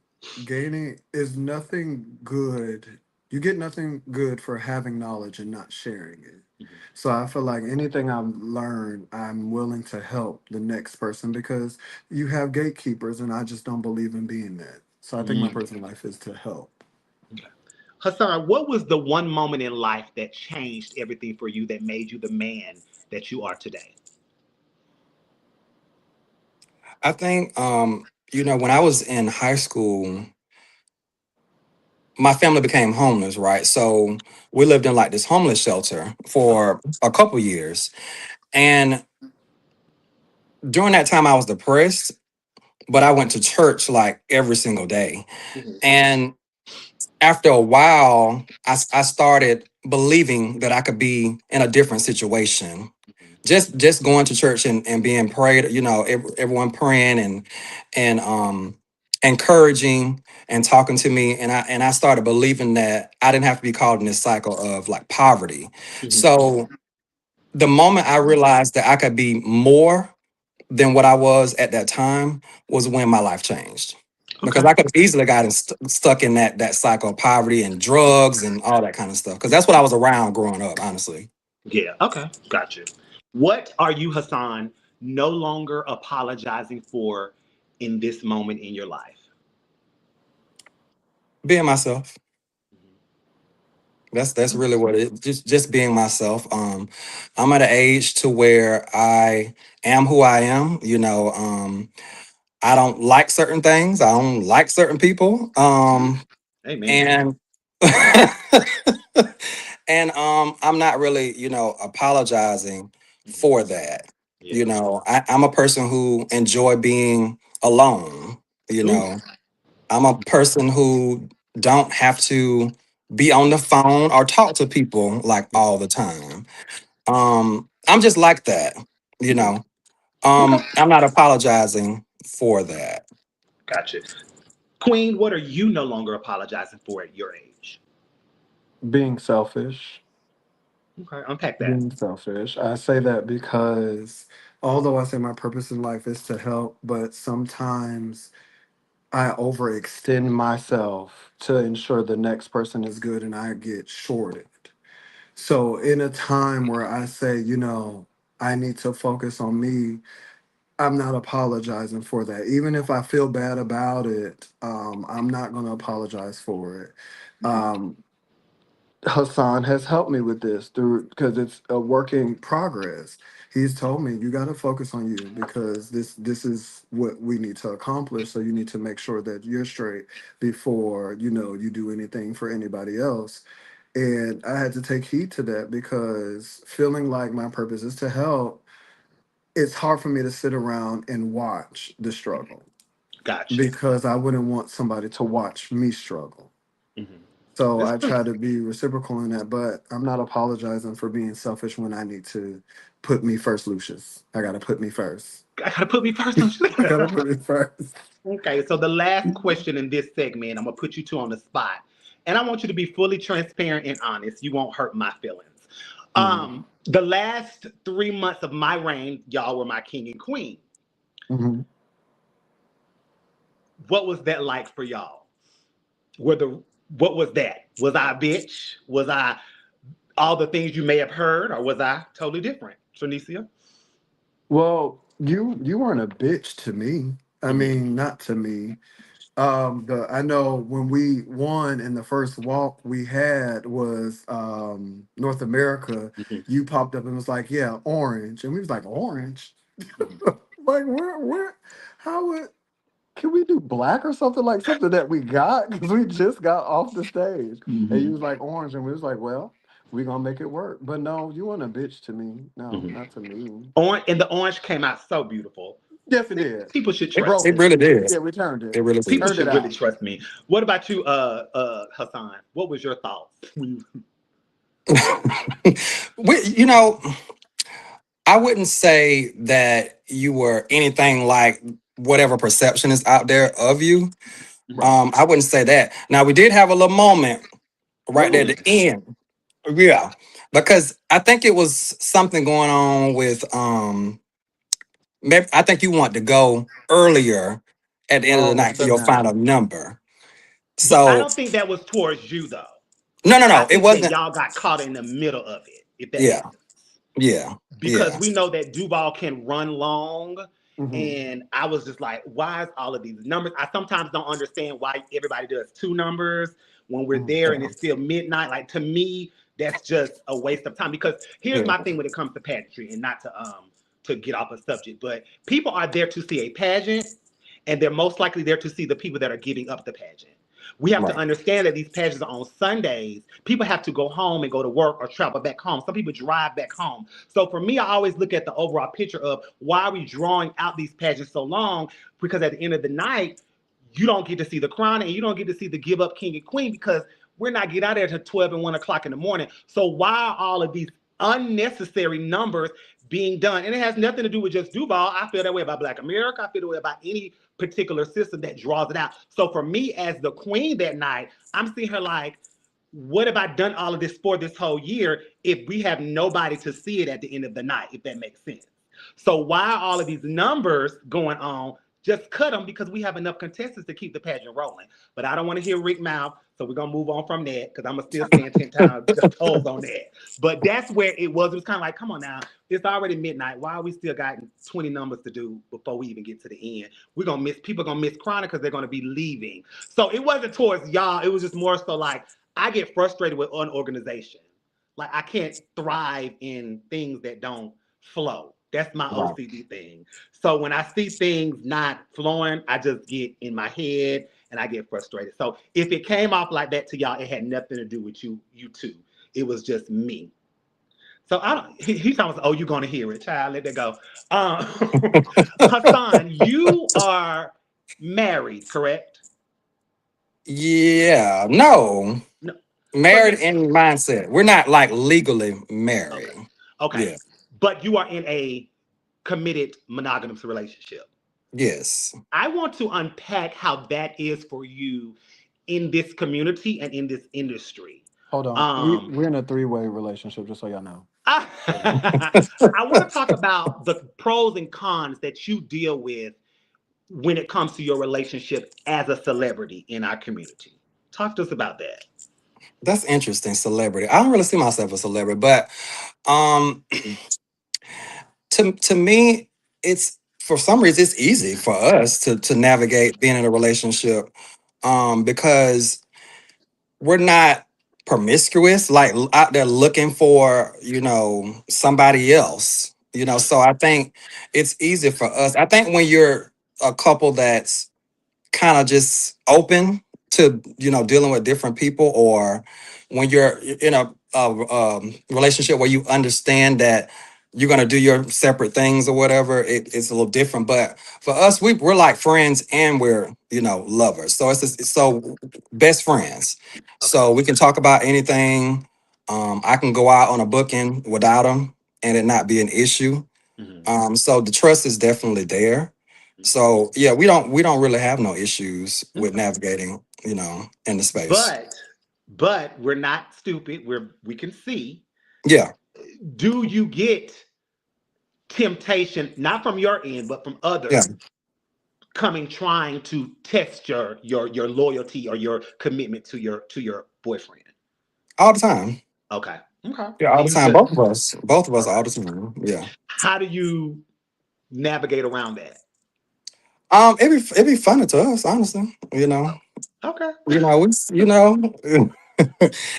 gaining is nothing good. You get nothing good for having knowledge and not sharing it. Mhm. So I feel like anything I've learned, I'm willing to help the next person because you have gatekeepers and I just don't believe in being that. So I think my Mm. purpose in life is to help. Okay. Hassan, what was the one moment in life that changed everything for you that made you the man that you are today? I think when I was in high school, my family became homeless, right? So we lived in like this homeless shelter Okay. for a couple years. And during that time I was depressed, but I went to church like every single day. Mhm. And after a while, I started believing that I could be in a different situation. Just going to church and being prayed, everyone praying and encouraging and talking to me. And I started believing that I didn't have to be caught in this cycle of like poverty. Mhm. So the moment I realized that I could be more than what I was at that time was when my life changed. Because Okay. I could have easily gotten stuck in that cycle of poverty and drugs and all that kind of stuff. Because that's what I was around growing up, honestly. Yeah. Okay. Gotcha. What are you, Hassan, no longer apologizing for in this moment in your life? Being myself. That's really what it just being myself. I'm at an age to where I am who I am. I don't like certain things. I don't like certain people. Amen. And and I'm not really, apologizing Mhm. for that. Yeah. I'm a person who enjoy being alone. You Ooh. know, I'm a person who don't have to be on the phone or talk to people like all the time. I'm just like that, you Mhm. know. Okay. I'm not apologizing for that. Gotcha. Queen, what are you no longer apologizing for at your age? Being selfish. Okay. Unpack that. Being selfish. I say that because although I say my purpose in life is to help, but sometimes I overextend myself to ensure the next person is good and I get shorted. So, in a time where I say, I need to focus on me, I'm not apologizing for that. Even if I feel bad about it, I'm not going to apologize for it. Mhm. Um, Hassan has helped me with this through because it's a work in progress. He's told me you got to focus on you because this is what we need to accomplish. So you need to make sure that you're straight before you do anything for anybody else. And I had to take heed to that because feeling like my purpose is to help, it's hard for me to sit around and watch the struggle Gotcha. because I wouldn't want somebody to watch me struggle. Mhm. So That's I true. try to be reciprocal in that, but I'm not apologizing for being selfish when I need to put me first, Lucius. I gotta put me first. I gotta put me first on. I gotta put me first. Okay, so the last question in this segment, I'm gonna put you two on the spot, and I want you to be fully transparent and honest. You won't hurt my feelings. Mhm. The last 3 months of my reign, y'all were my king and queen. Mhm. What was that like for y'all? Were the what was that? Was I a bitch? Was I all the things you may have heard, or was I totally different? Trinicia? Well, you weren't a bitch to me. I Mm-hmm. mean, not to me. I know when we won in the first walk we had was North America. Mhm, You popped up and was like, "Yeah, orange," and we was like, "Orange." mhm, Like, where, how would can we do black or something, like something that we got because we just got off the stage, and you mhm, was like orange, and we was like, well, we gonna make it work. But no, you want a bitch to me? No, mhm. not to me. And the orange came out so beautiful. Yes, it did. People should We It, trust broke it me. it. really did. Yeah, we turned it. It really People did. Turned it should really out. trust me. What about you, Hassan? What was your thoughts? You know, I wouldn't say that you were anything like whatever perception is out there of you. Right. I wouldn't say that. Now we did have a little moment right there at Mm, the end. Yeah. Because I think it was something going on with maybe I think you want to go earlier at the end of the Oh, night for shut your down. final number. but I So don't think that was towards you though. no, no, I no. It think that wasn't. y'all got caught in the middle of it, if that Yeah. makes sense. Yeah. Because Yeah. we know that Duval can run long. Hmm. And I was just like, why is all of these numbers? I sometimes don't understand why everybody does two numbers when we're there and Yeah. it's still midnight. Like to me, that's just a waste of time. Because here's Yeah. my thing when it comes to pageantry, and not to get off a subject, but people are there to see a pageant, and they're most likely there to see the people that are giving up the pageant. We have to Right. understand that these pageants are on Sundays. People have to go home and go to work or travel back home. Some people drive back home. So for me, I always look at the overall picture of why are we drawing out these pageants so long? Because at the end of the night, you don't get to see the crown and you don't get to see the give up king and queen because we're not getting out of there till 12 and 1 o'clock in the morning. So why are all of these unnecessary numbers being done? And it has nothing to do with just Duval. I feel that way about Black America. I feel that way about any particular system that draws it out. So for me as the queen that night, I'm seeing her like, what have I done all of this for this whole year if we have nobody to see it at the end of the night, if that makes sense? So why are all of these numbers going on? Just cut them because we have enough contestants to keep the pageant rolling. But I don't want to hear Rick mouth, so we're gonna move on from that because I'm gonna still stand 10 times toes on that. But that's where it was. It was kind of like, come on now, it's already midnight. Why are we still got 20 numbers to do before we even get to the end? We're gonna miss people gonna miss Chronic because they're gonna be leaving. So it wasn't towards y'all. It was just more so like I get frustrated with unorganization. Like I can't thrive in things that don't flow. That's my Right. OCD thing. So when I see things not flowing, I just get in my head and I get frustrated. So if it came off like that to y'all, it had nothing to do with you two. It was just me. So I don't. He's almost. Oh, you're gonna hear it, child. Let that go. Hassan, you are married, correct? Yeah. No. No. So Married you. in mindset. We're not like legally Okay. married. Okay. Yeah. But you are in a committed monogamous relationship. Yes. I want to unpack how that is for you in this community and in this industry. Hold on. Um, We're in a three-way relationship, just so y'all know. I want to talk about the pros and cons that you deal with when it comes to your relationship as a celebrity in our community. Talk to us about that. That's interesting. Celebrity. I don't really see myself as a celebrity, but um to me, it's for some reason it's easy for us to navigate being in a relationship because we're not promiscuous, like out there looking for, somebody else. So I think it's easy for us. I think when you're a couple that's kind of just open to dealing with different people, or when you're in a relationship where you understand that you're going to do your separate things or whatever, it's a little different. But for us, we're like friends and we're lovers, so so best friends, Okay. so we can talk about anything. I can go out on a booking without him and it not be an issue. Mhm. So the trust is definitely there. Okay. So yeah, we don't really have no issues with Okay. navigating, in the space. But but we're not stupid. We can see. Yeah, Do you get temptation not from your end but from yeah, others coming trying to test your loyalty or your commitment to your boyfriend? all the time. Okay. Okay. Yeah, all And the you time. just Both of us, okay. all the time. Yeah. How do you navigate around that? It'd be funny to us, honestly. Okay. You know,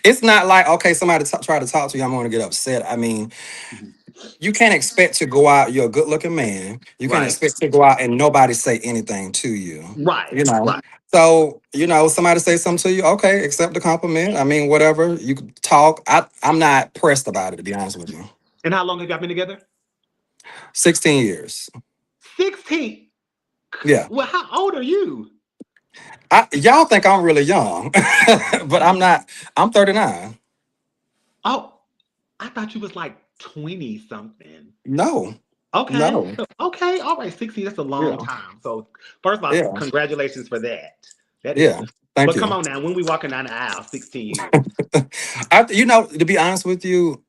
it's not like okay, somebody try to talk to you, I'm going to get upset. I mean, Mhm. you can't expect to go out. You're a good looking man. You can't Right. expect to go out and nobody say anything to you. Right. You know. Right. So somebody say something to you. Okay, accept the compliment. I mean, whatever. You can talk. I'm not pressed about it, to be honest with you. And how long have y'all been together? 16 years. 16. Yeah. Well, how old are you? Y'all think I'm really young, but I'm not. I'm 39. Oh, I thought you was like 20 something. No, Okay. no. Okay. All right. 60, that's a long Yeah, time. So, first of all, yeah, congratulations for that. That is, yeah. Thank but come you. on now, when we walking down the aisle, 16 years. To be honest with you,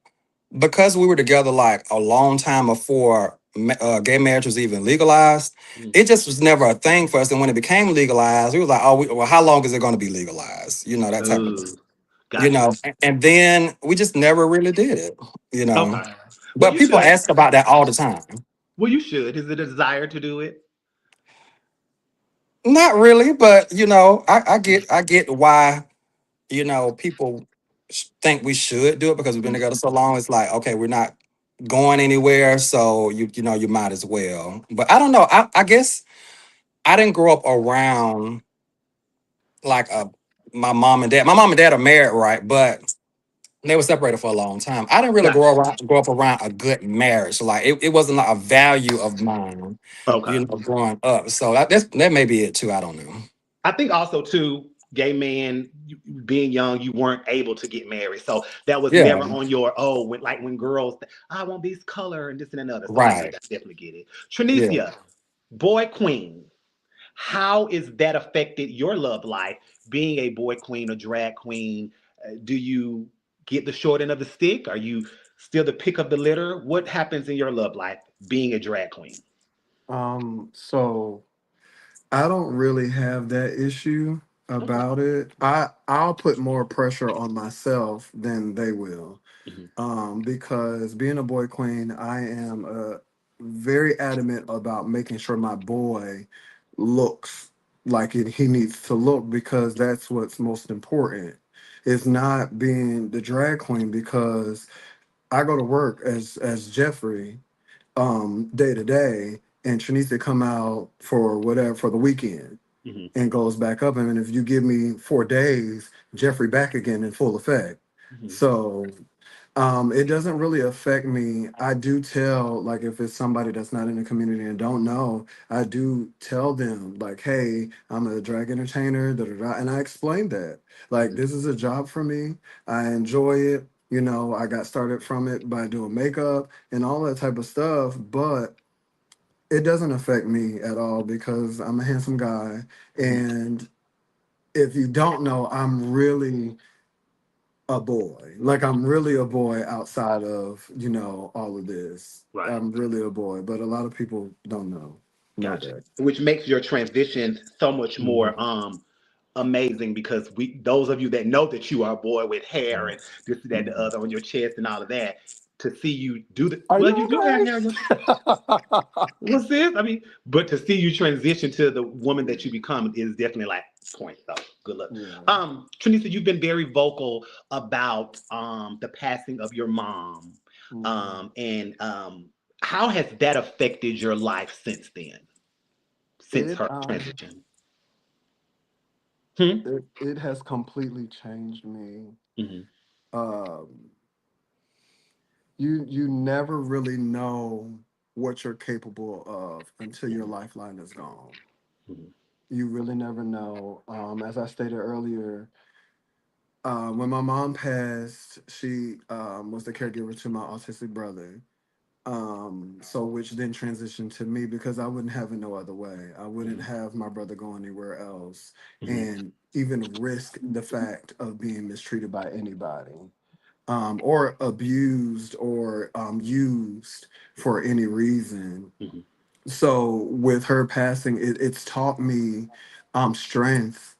because we were together like a long time before gay marriage was even legalized, Mm. it just was never a thing for us. And when it became legalized, we was like, oh, well, how long is it going to be legalized? That type of, Ooh, got you. and then we just never really did it, you know. Okay. Well, But you people should. ask about that all the time. Well, you should. Is it a desire to do it? Not really, but I get why, people think we should do it because we've been together so long. It's like, okay, we're not going anywhere, so you might as well. But I don't know. I guess I didn't grow up around like my mom and dad. My mom and dad are married, right? But they were separated for a long time. I didn't really Got you. grow up around a good marriage. So like it wasn't like a value of mine, Okay. growing up. So that may be it too. I don't know. I think also too, gay man being young, you weren't able to get married, so that was Yeah, never on your when girls I want this color and this and another. So I right. definitely get it. Yeah. Tranecia, boy queen, how is that affected your love life? Being a boy queen or drag queen, do you get the short end of the stick? Are you still the pick of the litter? What happens in your love life being a drag queen? So I don't really have that issue Okay. about it. I'll put more pressure on myself than they will. Mhm. Because being a boy queen, I am very adamant about making sure my boy looks like he needs to look because that's what's most important. It's not being the drag queen because I go to work as Jeffrey day to day, and Trinice come out for whatever for the weekend Mhm. and goes back up. And if you give me 4 days, Jeffrey back again in full effect. Mhm. So it doesn't really affect me. I do tell, like, if it's somebody that's not in the community and don't know, I do tell them, like, hey, I'm a drag entertainer, da da da. And I explain that. Like, Mhm. this is a job for me. I enjoy it. I got started from it by doing makeup and all that type of stuff, but it doesn't affect me at all because I'm a handsome guy. Mhm. And if you don't know, I'm really a boy. Like I'm really a boy outside of, all of this. Right. I'm really a boy, but a lot of people don't know Gotcha. that. Which makes your transition so much more Mhm. amazing because we those of you that know that you are a boy with hair and this, that, and the Mhm. other on your chest and all of that, to see you do the Are well, you you do have hair on your okay? what's this? I mean, but to see you transition to the woman that you become is definitely like point. So good luck. Yeah. Trinisa, you've been very vocal about the passing of your mom. Mhm. And how has that affected your life since then? Since It her um transition? Hmm? it has completely changed me. Hmm. Um you never really know what you're capable of until your lifeline is gone. Hmm. You really never know. As I stated earlier, when my mom passed, she was the caregiver to my autistic brother. So which then transitioned to me because I wouldn't have it no other way. I wouldn't Hmm. have my brother go anywhere else Hmm. and even risk the fact of being mistreated by anybody, or abused or used for any reason. Hmm. So with her passing, it's taught me strength.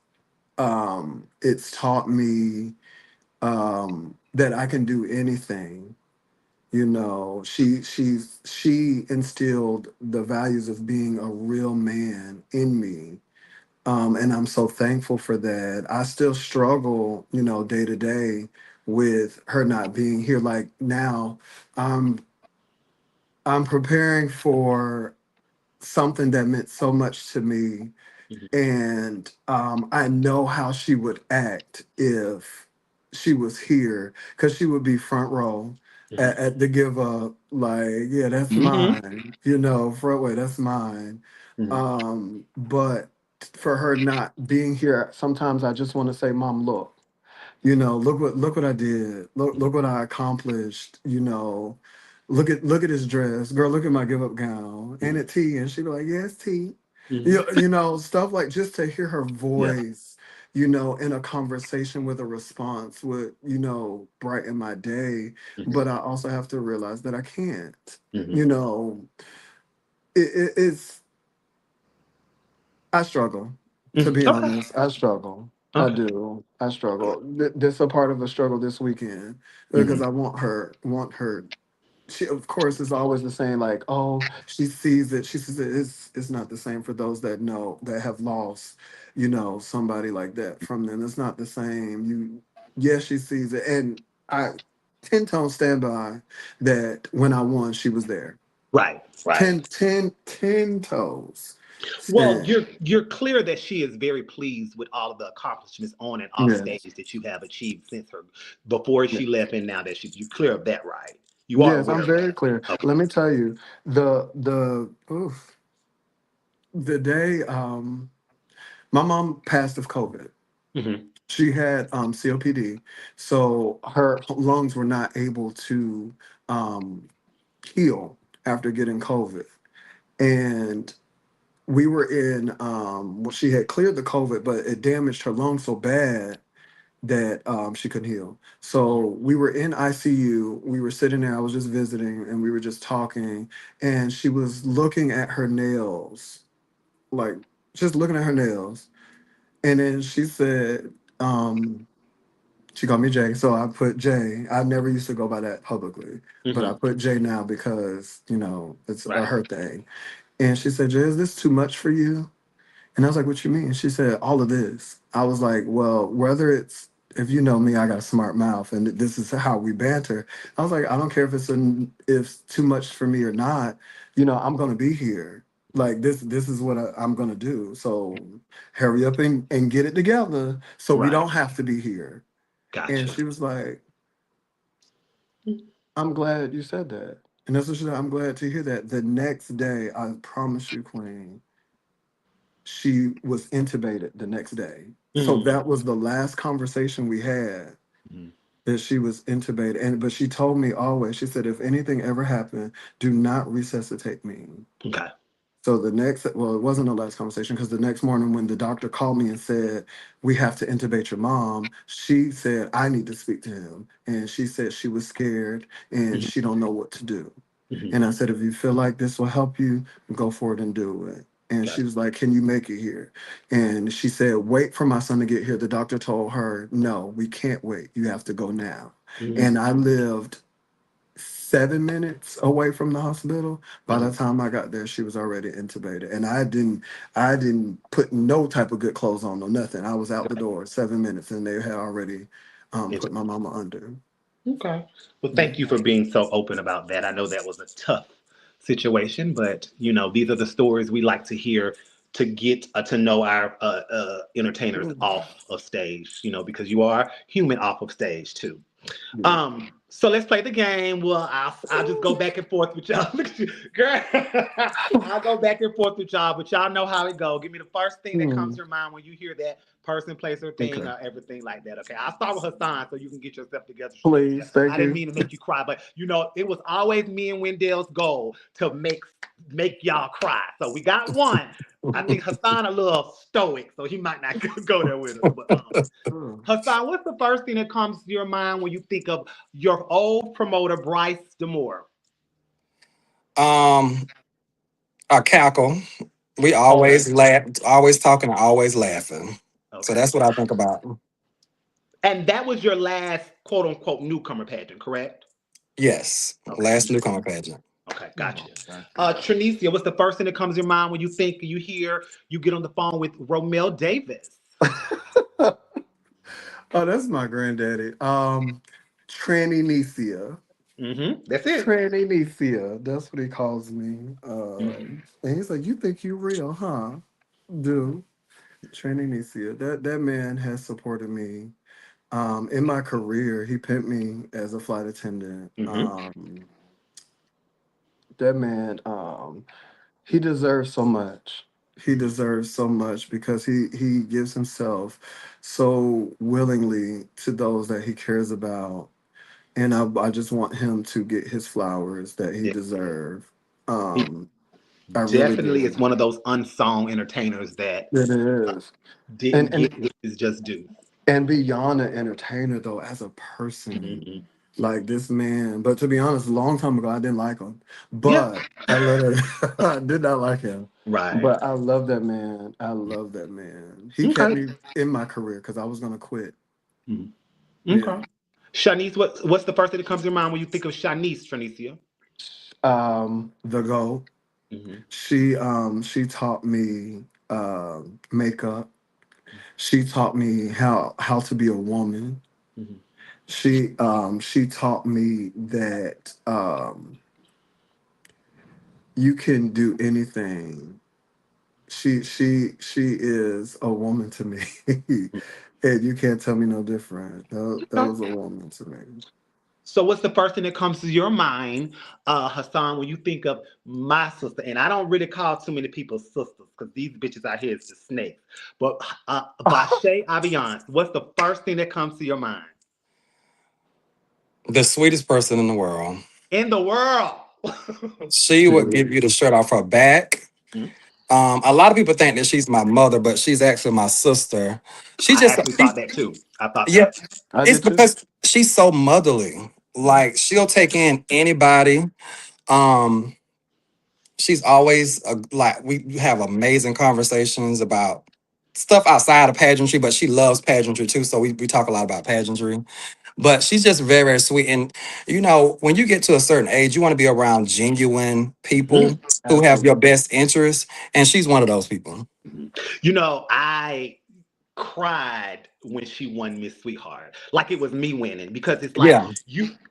It's taught me that I can do anything You know, she instilled the values of being a real man in me. And I'm so thankful for that. I still struggle, you know, day to day with her not being here. Like now, I'm I'm preparing for something that meant so much to me, Mhm. and I know how she would act if she was here, because she would be front row Mhm. at the give up, like, yeah, that's Mhm. mine, you know, front way, that's mine. Mhm. But for her not being here, sometimes I just want to say, Mom, look, you know, look what I did. Look what I accomplished. You know, look at his dress, girl. Look at my give up gown. Ain't Mhm. it tea? And she'd be like, yes, tea. Mhm. You know, stuff like, just to hear her Yeah. voice, you know, in a conversation with a response would, you know, brighten my day. Mhm. But I also have to realize that I can't. Mhm. You know, it's I struggle. To Mhm. be Okay. honest, I struggle. I Okay. do. I struggle. This a part of a struggle this weekend, because Mhm. I want her. She, of course, is always the same. Like, oh, she sees it. She sees it. It's not the same for those that know, that have lost, you know, somebody like that from them. It's not the same. Yes, she sees it, and I 10 tones stand by that. When I won, she was there. Right. Right. 10 toes Well, stand. you're clear that she is very pleased with all of the accomplishments on and off Yes. stage that you have achieved since her before she left and now that you clear of that, right? You are Yes, I'm aware of very that. clear. Okay. Let me tell you, the day my mom passed of COVID. Hmm. She had COPD, so her lungs were not able to um heal after getting COVID. And we were in well, she had cleared the COVID, but it damaged her lungs so bad that she couldn't heal. So we were in ICU. We were sitting there. I was just visiting, and we were just talking. And she was looking at her nails, like, just looking at her nails. And then she said, she called me Jay. So I put Jay. I never used to go by that publicly, but I Hmm. put Jay now because, you know, it's a Right. her thing. And she said, Jay, is this too much for you? And I was like, what you mean? She said, all of this. I was like, well, whether it's, if you know me, I got a smart mouth, and this is how we banter. I was like, I don't care if if too much for me or not, you know, I'm gonna be here. Like, this is what I'm gonna do. So hurry up and get it together so we Right. don't have to be here. And Gotcha. she was like, I'm glad you said that. And that's what she said. I'm glad to hear that. The next day, I promise you, Queen, she was intubated the next day. So Hmm. that was the last conversation we had, Hmm. that she was intubated. And but she told me always, she said, if anything ever happened, do not resuscitate me. Okay. So the next, well, it wasn't the last conversation, because the next morning when the doctor called me and said, we have to intubate your mom, she said, I need to speak to him. And she said she was scared and Hmm. she don't know what to do. Hmm. And I said, if you feel like this will help you, go for it and do it. And she Gotcha. was like, can you make it here? And she said, wait for my son to get here. The doctor told her, no, we can't wait. You have to go now. Hmm. And I lived 7 minutes away from the hospital. By Hmm. the time I got there, she was already intubated. And I didn't put no type of good clothes on or nothing. I was out the door 7 minutes, and they had already put my mama under. Okay. Well, Yeah. thank you for being so open about that. I know that was a tough situation, but these are the stories we like to hear to get to know our entertainers off of stage. Because you are human off of stage too. Yeah. So let's play the game. Well, I'll just go back and forth with y'all. Look at you, girl. I'll go back and forth with y'all, but y'all know how it go. Give me the first thing that comes Hmm. to your mind when you hear that person, place, or thing, Okay. or everything like that. Okay, I'll start with Hassan so you can get yourself together, Tranecia. Please. Thank I didn't you. mean to make you cry, but it was always me and Wendell's goal to make y'all cry. So we got one. I think Hassan a little stoic, so he might not go there with us. But Hassan, what's the first thing that comes to your mind when you think of your old promoter, Bryce Demore? Um, I cackle. We Okay. always laugh, always talking, always laughing. So Okay. that's what I think about. And that was your last quote unquote newcomer pageant, correct? Yes, Okay. last newcomer pageant. Okay, Oh, gotcha. that's good. Tranecia, what's the first thing that comes to your mind when you think you hear you get on the phone with Romel Davis? Oh, that's my granddaddy. Tranecia. That's it. Tranecia. That's what he calls me. Hmm. And he's like, "You think you real, huh?" Dude, Tranecia. That man has supported me. In my career, he pimped me as a flight attendant. Hmm. That man, he deserves so much. He deserves so much because he gives himself so willingly to those that he cares about, and I just want him to get his flowers that he Yeah. deserves. He I really definitely is do. one of those unsung entertainers that It is, didn't and get and his just due. and beyond an entertainer though, as a person, Hmm. like this man. But to be honest, a long time ago, I didn't like him, Yeah. but I love that. I did not like him, Right. but I love that man. I love that man. He kept Okay. me in my career because I was gonna quit. Mhm. Yeah. Okay. Shanice, what's the first thing that comes to your mind when you think of Shanice, Tranicia? The GOAT. Hmm. She taught me makeup. She taught me how to be a woman. Hmm. She taught me that you can do anything. She is a woman to me. And you can't tell me no different. That Okay. was a woman to me. So what's the first thing that comes to your mind, Hassan, when you think of my sister? And I don't really call too many people sisters because these bitches out here is just snakes. But Vashay Aviance, what's the first thing that comes to your mind? The sweetest person in the world. In the world. She would give you the shirt off her back. Mhm. A lot of people think that she's my mother, but she's actually my sister. She I just, actually thought that too. I thought yeah, that. I it's did too. because she's so motherly. Like she'll take in anybody. Um, she's always like we have amazing conversations about stuff outside of pageantry, but she loves pageantry too. So we talk a lot about pageantry. But she's just very, very sweet. And when you get to a certain age, you want to be around genuine Mhm. people who have your Absolutely. best interests. And she's one of those people. Mhm. I cried when she won Miss Sweetheart. Like it was me winning because it's like Yeah,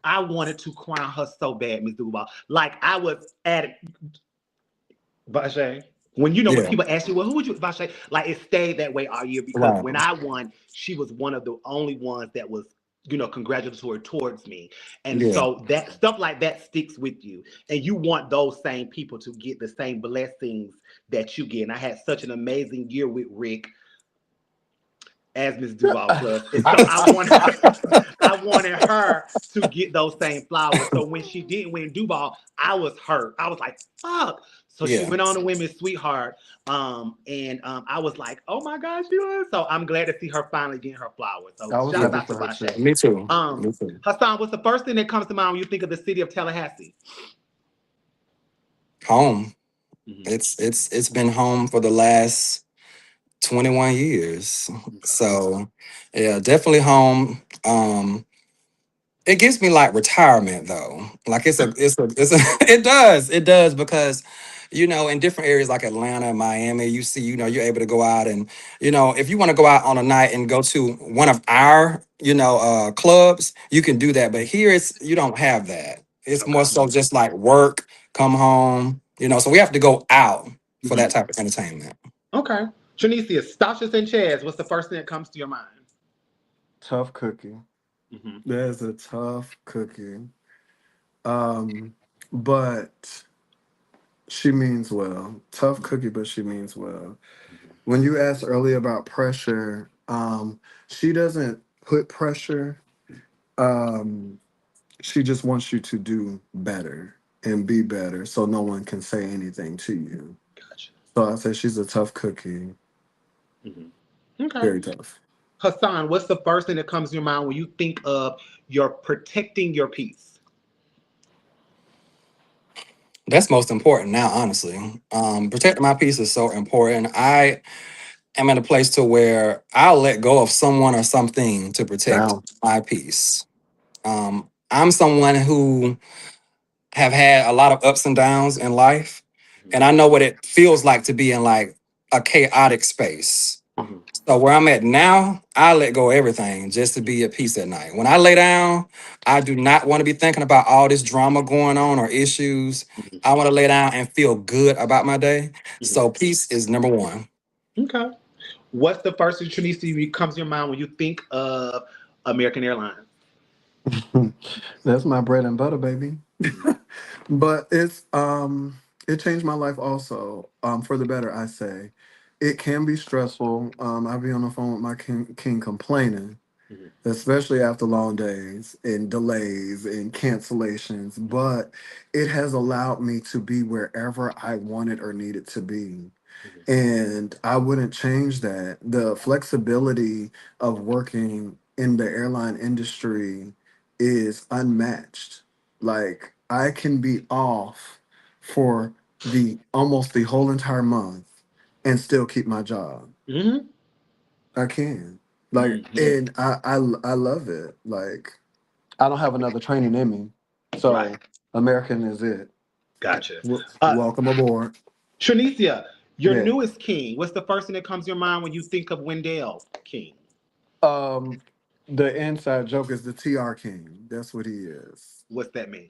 I wanted to crown her so bad, Miss Duval. Like I was at Vache. When yeah, people ask you, well, who would you Vache? Like it stayed that way all year because right. when I won, she was one of the only ones that was, congratulatory towards me. And Yeah. so that stuff like that sticks with you. And you want those same people to get the same blessings that you get. And I had such an amazing year with Rick as Miss Duval Plus. And so I wanted her to get those same flowers. So when she didn't win Duval, I was hurt. I was like, fuck. So she Yeah. went on to win Miss Sweetheart. And I was like, oh my gosh, she was. So I'm glad to see her finally getting her flowers. So I was shouts Yeah. happy out to for her Bashe. too. Me too. Um, Me too. Hassan, what's the first thing that comes to mind when you think of the city of Tallahassee? Home. Mhm. It's been home for the last 21 years. Okay. So yeah, definitely home. It gives me like retirement though. Like it's a it does because in different areas like Atlanta and Miami, you see, you're able to go out and if you want to go out on a night and go to one of our clubs, you can do that. But here it's you don't have that. It's more Okay. so just like work, come home, so we have to go out for that Mhm. type of entertainment. Okay. Trinicia, Stasha Sanchez, what's the first thing that comes to your mind? Tough cookie. Hmm. That is a tough cookie. Um, but she means well. Tough cookie, but she means well. When you asked earlier about pressure, she doesn't put pressure. Um, she just wants you to do better and be better so no one can say anything to you. Gotcha. So I say she's a tough cookie. Hmm. Okay. Very tough. Hassan, what's the first thing that comes to your mind when you think of your protecting your peace? That's most important now, honestly. Protecting my peace is so important. I am in a place to where I'll let go of someone or something to protect Down. my peace. I'm someone who have had a lot of ups and downs in life, and I know what it feels like to be in like a chaotic space. Mhm. So where I'm at now, I let go of everything just to be at peace at night. When I lay down, I do not want to be thinking about all this drama going on or issues. Mhm. I want to lay down and feel good about my day. Mhm. So peace is number one. Okay. What's the first thing that comes to your mind when you think of American Airlines? That's my bread and butter, baby. But it changed my life also, for the better, I say. It can be stressful. I'll be on the phone with my king complaining, Mhm. especially after long days and delays and cancellations. But it has allowed me to be wherever I wanted or needed to be. Mhm. And I wouldn't change that. The flexibility of working in the airline industry is unmatched. Like I can be off for the almost the whole entire month and still keep my job. Mhm. I can. Like Mhm. and I love it. Like I don't have another training in me. Right. So American is it. Gotcha. Uh, Welcome aboard. Tranecia, your Yeah. newest king. What's the first thing that comes to your mind when you think of Wendell King? Um, the inside joke is the TR King. That's what he is. What's that mean?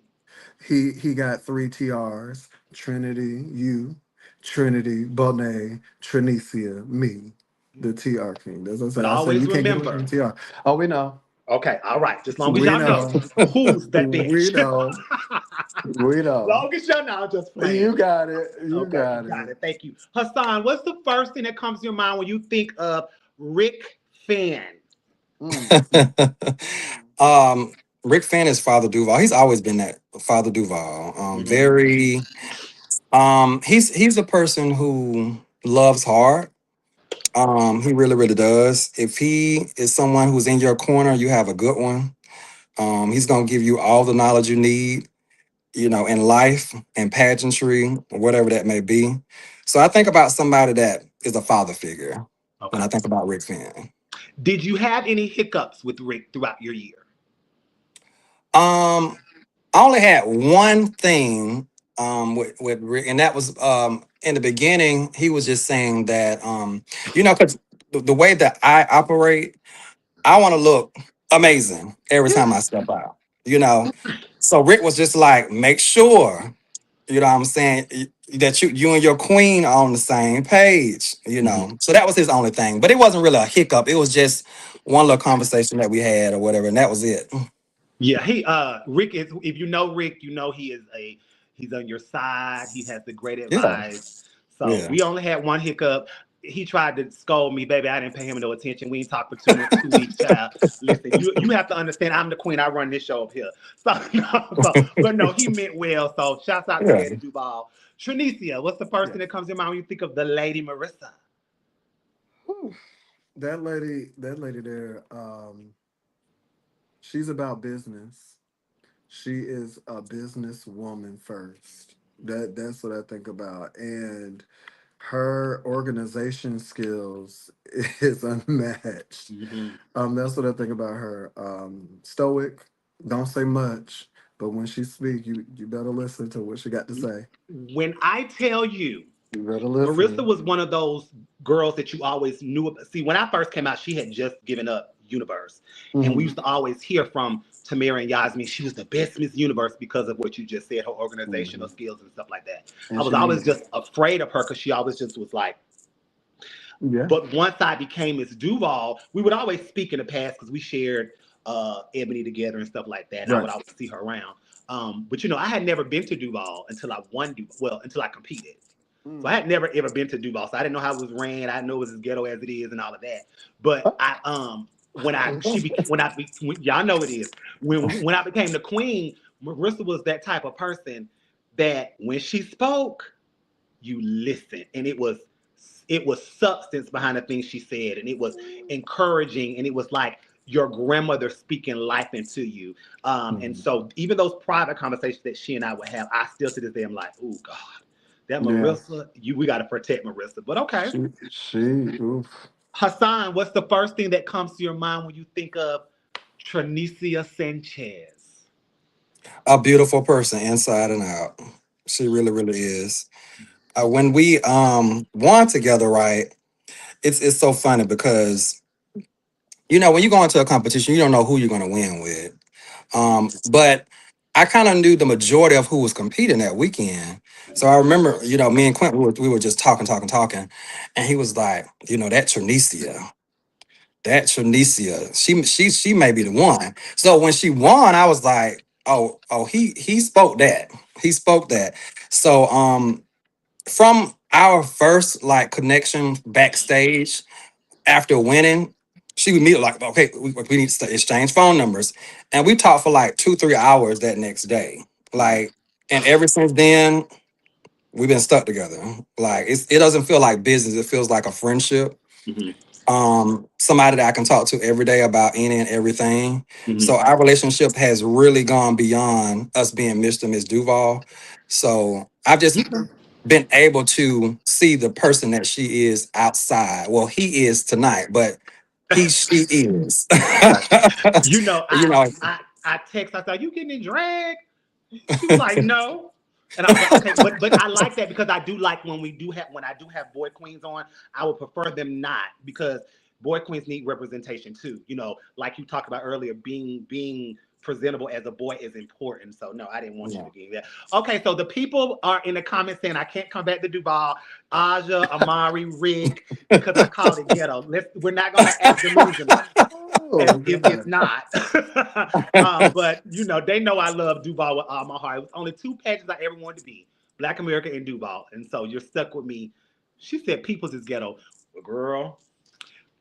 He got three TRs: Trinity, you, Trinity, Bonet, Tranecia, me. The TR King. That's what I But say. I say always you can't get away remember. from TR. Oh, we know. Okay, all right. Just long as We y'all know know. who's that We bitch. know. We know. Long as y'all know, I'm just playing. You got it. You Okay, you got got it. it. Thank you. Hassan, what's the first thing that comes to your mind when you think of Rick Fan? Mm. um, Rick Fan is Father Duval. He's always been that Father Duval. Mhm. Very he's a person who loves hard. He really, really does. If he is someone who's in your corner, you have a good one. He's gonna give you all the knowledge you need, in life and pageantry, or whatever that may be. So I think about somebody that is a father figure when Okay. I think about Rick Fan. Did you have any hiccups with Rick throughout your year? Um, I only had one thing with Rick, and that was in the beginning. He was just saying that because the way that I operate, I want to look amazing every time I step out. You know, so Rick was just like, make sure, what I'm saying, that you and your queen are on the same page. Mhm. So that was his only thing, but it wasn't really a hiccup. It was just one little conversation that we had or whatever, and that was it. Yeah, Rick is, if you know Rick, you know he's on your side. He has the great Yeah, advice. So yeah, we only had one hiccup. He tried to scold me, baby. I didn't pay him no attention. We ain't talked for 2 weeks, child. Listen, you have to understand. I'm the queen. I run this show up here. So, no, but no, he meant well. So shouts out to yeah. Daddy Duval. Trinicia, what's the first thing Yes. that comes to your mind when you think of the Lady Marissa? Whew. That lady there, she's about business. She is a businesswoman first. That's what I think about. And her organization skills is unmatched. Mhm. That's what I think about her. Stoic, don't say much, but when she speak, you better listen to what she got to say. When I tell you, You better Marissa listen. was one of those girls that you always knew about. See, when I first came out, she had just given up Universe. And we Hmm. used to always hear from Tamara and Yasmin, she was the best Miss Universe because of what you just said, her Hmm. organizational skills and stuff like that. I And was she, always just afraid of her because she always just was like, yeah, but once I became Miss Duval, we would always speak in the past because we shared Ebony together and stuff like that. And I would right. always see her around. But I had never been to Duval until I won Duval, well, until I competed. So I Mm. had never ever been to Duval, so I didn't know how it was ran. I didn't know it was as ghetto as it is and all of that. But I when I she became when, y'all know it is when I became the queen, Marissa was that type of person that when she spoke, you listened, and it was substance behind the things she said, and it was encouraging, and it was like your grandmother speaking life into you. And Mhm. so even those private conversations that she and I would have, I still to this day I'm like, oh God, that Yeah. Marissa, we got to protect Marissa. But okay, She, oof. Hassan, what's the first thing that comes to your mind when you think of Tranecia Sanchez? A beautiful person inside and out. She really, really is. When we won together, right? It's so funny because when you go into a competition, you don't know who you're gonna win with. But I kind of knew the majority of who was competing that weekend. So I remember, me and Quentin, we were just talking, talking, talking, and he was like, that Tranecia, she may be the one. So when she won, I was like, oh, he spoke that. He spoke that. So from our first like connection backstage after winning, she would meet like, okay, we need to exchange phone numbers. And we talked for like 2-3 hours that next day. Like, and ever since then, we've been stuck together. Like it doesn't feel like business, it feels like a friendship. Hmm. Somebody that I can talk to every day about any and everything. Hmm. So our relationship has really gone beyond us being Mr. and Miss Duval. So I've just Okay. been able to see the person that she is outside. Well, he is tonight, but she is. Right. You know, you I know, I I text. I thought you getting in drag. She was like, no. And I was like, okay, but I like that because I do like when I do have boy queens on, I would prefer them not because boy queens need representation too. Like you talked about earlier, being presentable as a boy is important. So no, I didn't want you yeah. to get that. Okay, so the people are in the comments saying I can't come back to Duval, Aja, Amari, Rick, because I called it ghetto. We're not gonna act delusional Oh if it's God. not. But they know I love Duval with all my heart. It was only two pages I ever wanted to be: Black America and Duval. And so you're stuck with me. She said Peoples is ghetto. Well, girl,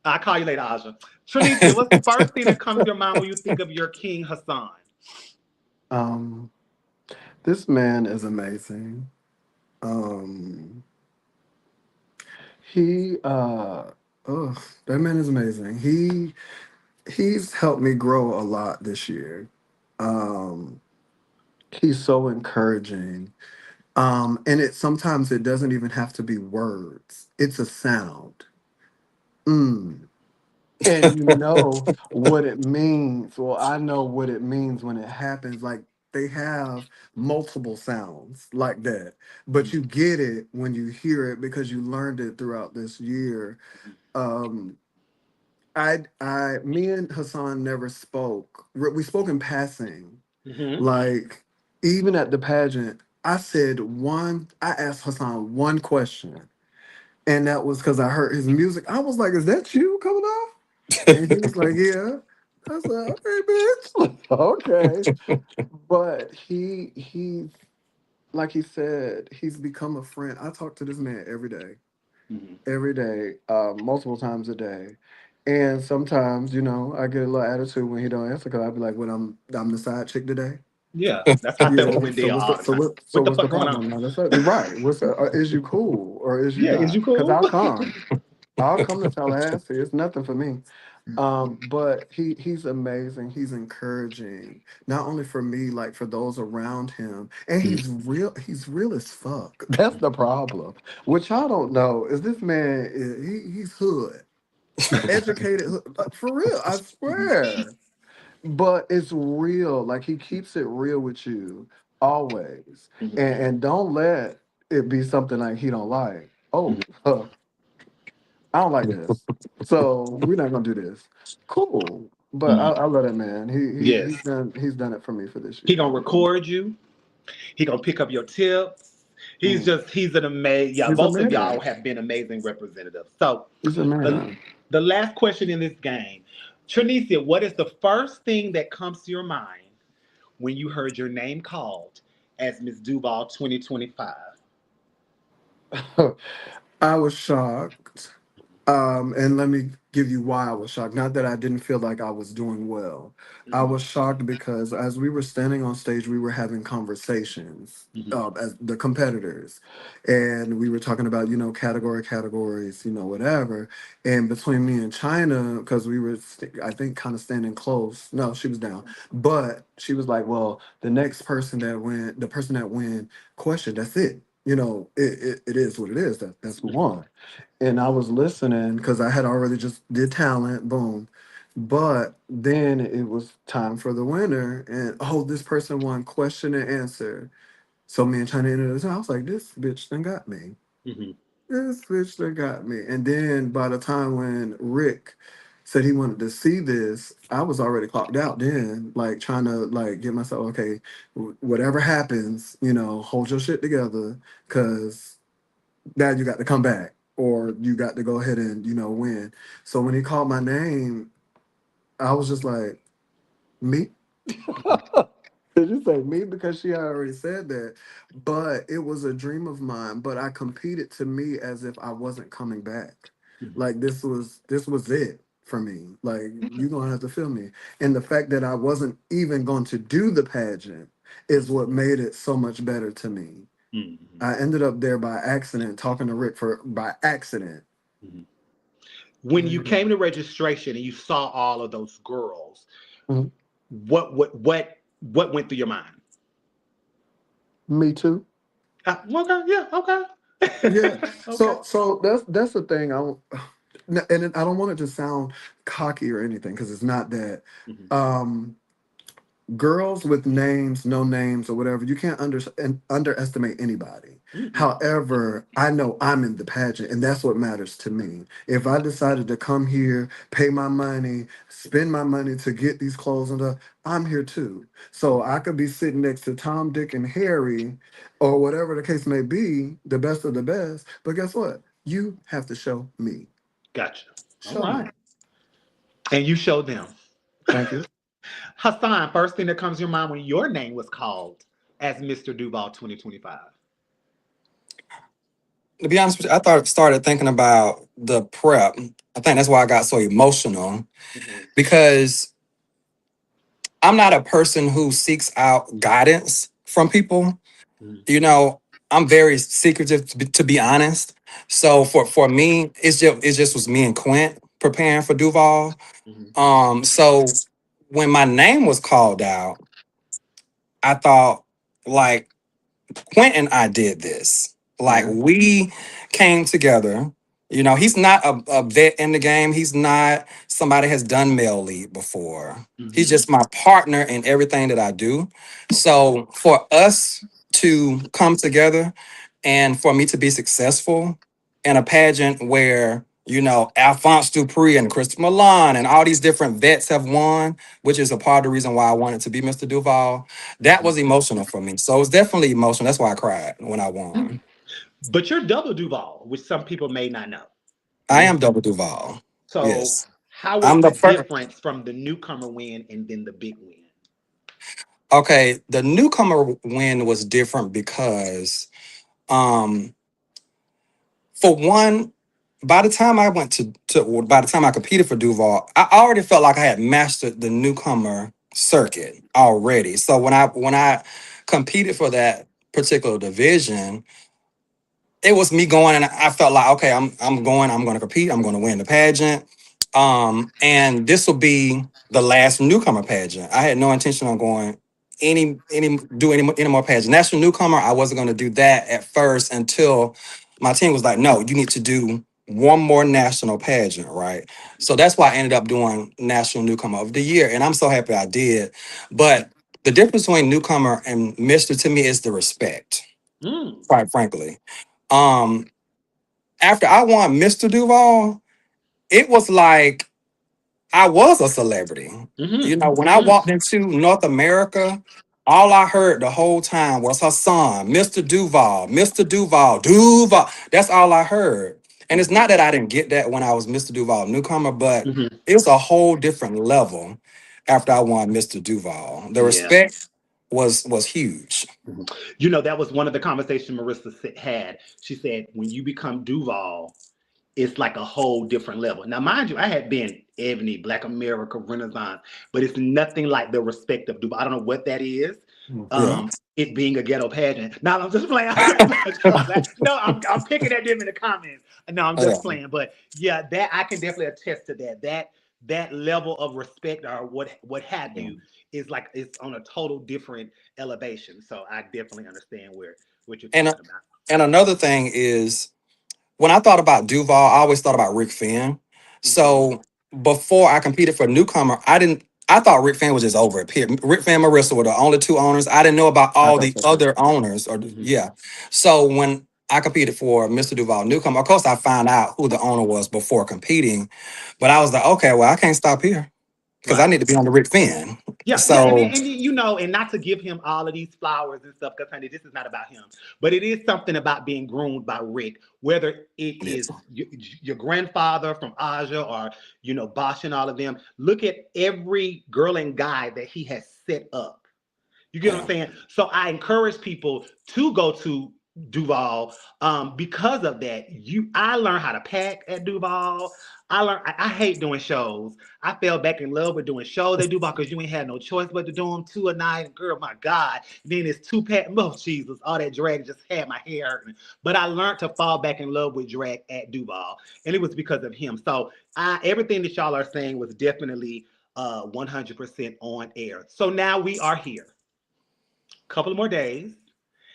I'll call you later, Aja. Tranecia, what's the first thing that comes to your mind when you think of your King Hassan? Um, this man is amazing. Um, he oh, that man is amazing. He's helped me grow a lot this year. Um, he's so encouraging. And sometimes it doesn't even have to be words. It's a sound. Mm. And you know what it means. Well, I know what it means when it happens. Like they have multiple sounds like that, but you get it when you hear it because you learned it throughout this year. Um, me and Hassan never spoke. We spoke in passing. Mm-hmm. Like even at the pageant, I asked Hassan one question, and that was because I heard his music. I was like, "Is that you coming off?" And he was like, "Yeah." I said, "Okay, bitch." Okay. But he's like he said, he's become a friend. I talk to this man Mm-hmm. every day, multiple times a day. And sometimes, I get a little attitude when he don't answer because I be like, "When I'm the side chick today." Yeah, that's how I say with Yeah. So Wendell what's all the, the so time. what so What the what's the fuck going problem? on? Now right. Is you cool or is you Yeah, is not? you Because cool? I'll come. I'll come to Tallahassee. It's nothing for me. But he's amazing. He's encouraging, not only for me, like for those around him. And he's real. He's real as fuck. That's the problem. What y'all don't know is this man. He's hood, educated for real. I swear. But it's real. Like he keeps it real with you always, and don't let it be something like he don't like. Oh, I don't like this, so we're not gonna do this. Cool, but Mhm. I love that man. Yes. He's done it for me for this He year. gonna record you. He gonna pick up your tips. Mm. He's an amazing. Yeah, He's a both of y'all man. have been amazing representatives. So He's a the man. the last question in this game, Trinicia, what is the first thing that comes to your mind when you heard your name called as Miss Duval 2025? I was shocked. And let me give you why I was shocked. Not that I didn't feel like I was doing well. I Hmm. was shocked because as we were standing on stage, we were having conversations Hmm. as the competitors, and we were talking about categories, whatever. And between me and China, because we were, I think, kind of standing close. No, she was down, but she was like, "Well, the person that win, question. That's it. It is what it is. That's who won." And I was listening because I had already just did talent, boom. But then it was time for the winner, and oh, this person won question and answer. So me and China ended the I was like, this bitch done got me. Hmm. This bitch done got me. And then by the time when Rick said he wanted to see this, I was already clocked out then, like trying to like get myself, okay, whatever happens, hold your shit together, cause now you got to come back or you got to go ahead and, win. So when he called my name, I was just like, me? Did you say me? Because she had already said that. But it was a dream of mine. But I competed to me as if I wasn't coming back. Like this was it for me. Like you're gonna have to feel me. And the fact that I wasn't even going to do the pageant is what made it so much better to me. Hmm. I ended up there by accident, talking to Rick for by accident. Hmm. When you Mhm. came to registration and you saw all of those girls, Mhm. what went through your mind? Me too. Okay, yeah, Yeah. okay. Okay. So that's the thing. And I don't want it to sound cocky or anything because it's not that. Hmm. Um, Girls with names, no names, or whatever, you can't underestimate anybody. Hmm. However, I know I'm in the pageant, and that's what matters to me. If I decided to come here, pay my money, spend my money to get these clothes and stuff, I'm here too. So I could be sitting next to Tom, Dick, and Harry, or whatever the case may be, the best of the best. But guess what? You have to show me. Gotcha. All Show me. right. And you showed them. Thank you. Hassan, first thing that comes to your mind when your name was called as Mr. Duval 2025. To be honest with you, I thought started thinking about the prep. I think that's why I got so emotional Hmm. because I'm not a person who seeks out guidance from people. Hmm. You know, I'm very secretive to be honest. So for me, it just was me and Quint preparing for Duval. Hmm. So when my name was called out, I thought like Quint and I did this. Like Yeah. we came together. You know, he's not a vet in the game. He's not somebody has done male lead before. He's Hmm. just my partner in everything that I do. Okay. So for us to come together and for me to be successful in a pageant where, Alphonse Dupree and Christopher Milan and all these different vets have won, which is a part of the reason why I wanted to be Mr. Duval. That Hmm. was emotional for me. So it was definitely emotional. That's why I cried when I Hmm. won. But you're double Duval, which some people may not know. I am double Duval. So, Yes. how was I'm the the first. difference from the newcomer win and then the big win? Okay. The newcomer win was different because, um, for one, by the time I went by the time I competed for Duval, I already felt like I had mastered the newcomer circuit already. So when I competed for that particular division, it was me going and I felt like, okay, I'm going to compete, I'm going to win the pageant. And this will be the last newcomer pageant. I had no intention on going any more pageant. National newcomer, I wasn't going to do that at first until my team was like, no, you need to do one more national pageant, right? So that's why I ended up doing national newcomer of the year. And I'm so happy I did. But the difference between newcomer and Mr. to me is the respect, Mm. quite frankly. Um, After I won Mr. Duval, it was like I was a celebrity. Hmm. When I Hmm. walked into North America, all I heard the whole time was Hassan, Mr. Duval, Mr. Duval, Duval. That's all I heard. And it's not that I didn't get that when I was Mr. Duval newcomer, but Hmm. it was a whole different level after I won Mr. Duval. The Yeah. respect was huge. Mhm. That was one of the conversations Marissa had. She said, when you become Duval, it's like a whole different level. Now, mind you, I had been Ebony, Black America, Renaissance, but it's nothing like the respect of Dubai. I don't know what that is. Yeah. It being a ghetto pageant. No, I'm just playing. No, I'm picking at them in the comments. No, I'm Yeah. just playing. But yeah, that I can definitely attest to that. That level of respect or what have Yeah. you is like it's on a total different elevation. So I definitely understand what you're And talking about. and another thing is when I thought about Duval, I always thought about Rick Finn. Hmm. So before I competed for newcomer, I thought Rick Fan was just over it. Period. Rick Fan and Marissa were the only two owners. I didn't know about I all thought the so too. other owners. Or Mhm. yeah. So when I competed for Mr. Duval newcomer, of course I found out who the owner was before competing. But I was like, okay, well, I can't stop here because I Right. need to be on the Rick Fan. Yeah, yeah, So and you know, and not to give him all of these flowers and stuff, because honey, this is not about him. But it is something about being groomed by Rick, whether it yes. is your grandfather from Aja or Bosch and all of them. Look at every girl and guy that he has set up. You get what I'm Yeah. saying? So I encourage people to go to Duval because of that. I learned how to pack at Duval. I hate doing shows. I fell back in love with doing shows at Duval because you ain't had no choice but to do them two a night. Girl, my God. Then it's two pack. Oh, Jesus. All that drag just had my hair hurting. But I learned to fall back in love with drag at Duval. And it was because of him. So everything that y'all are saying was definitely 100% on air. So now we are here couple more days,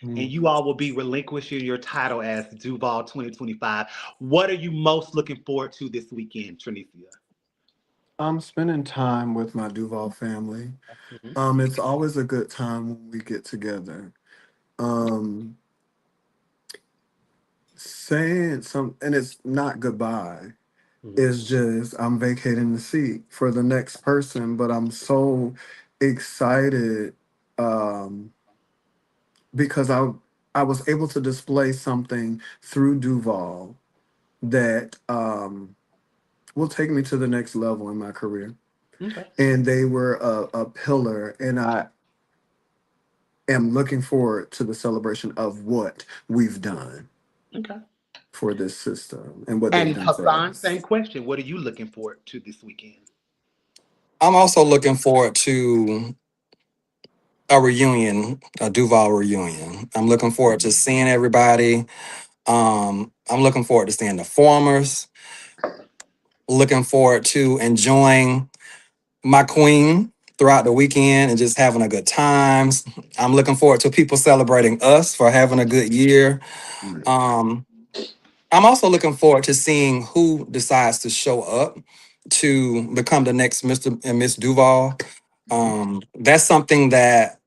and Mm. you all will be relinquishing your title as Duval 2025. What are you most looking forward to this weekend, Tranecia? I'm spending time with my Duval family. Mhm, It's always a good time when we get together. Um, saying some, and it's not goodbye. mhm. It's just I'm vacating the seat for the next person, but I'm so excited um, because I was able to display something through Duval that will take me to the next level in my career. Okay. And they were a pillar, and I am looking forward to the celebration of what we've done Okay. for this system and what they've And done for Hassan, us. same question. What are you looking forward to this weekend? I'm also looking forward to a reunion, a Duval reunion. I'm looking forward to seeing everybody. I'm looking forward to seeing the formers. Looking forward to enjoying my queen throughout the weekend and just having a good times. I'm looking forward to people celebrating us for having a good year. Right. Um, I'm also looking forward to seeing who decides to show up to become the next Mr. and Miss Duval. Mhm. That's something that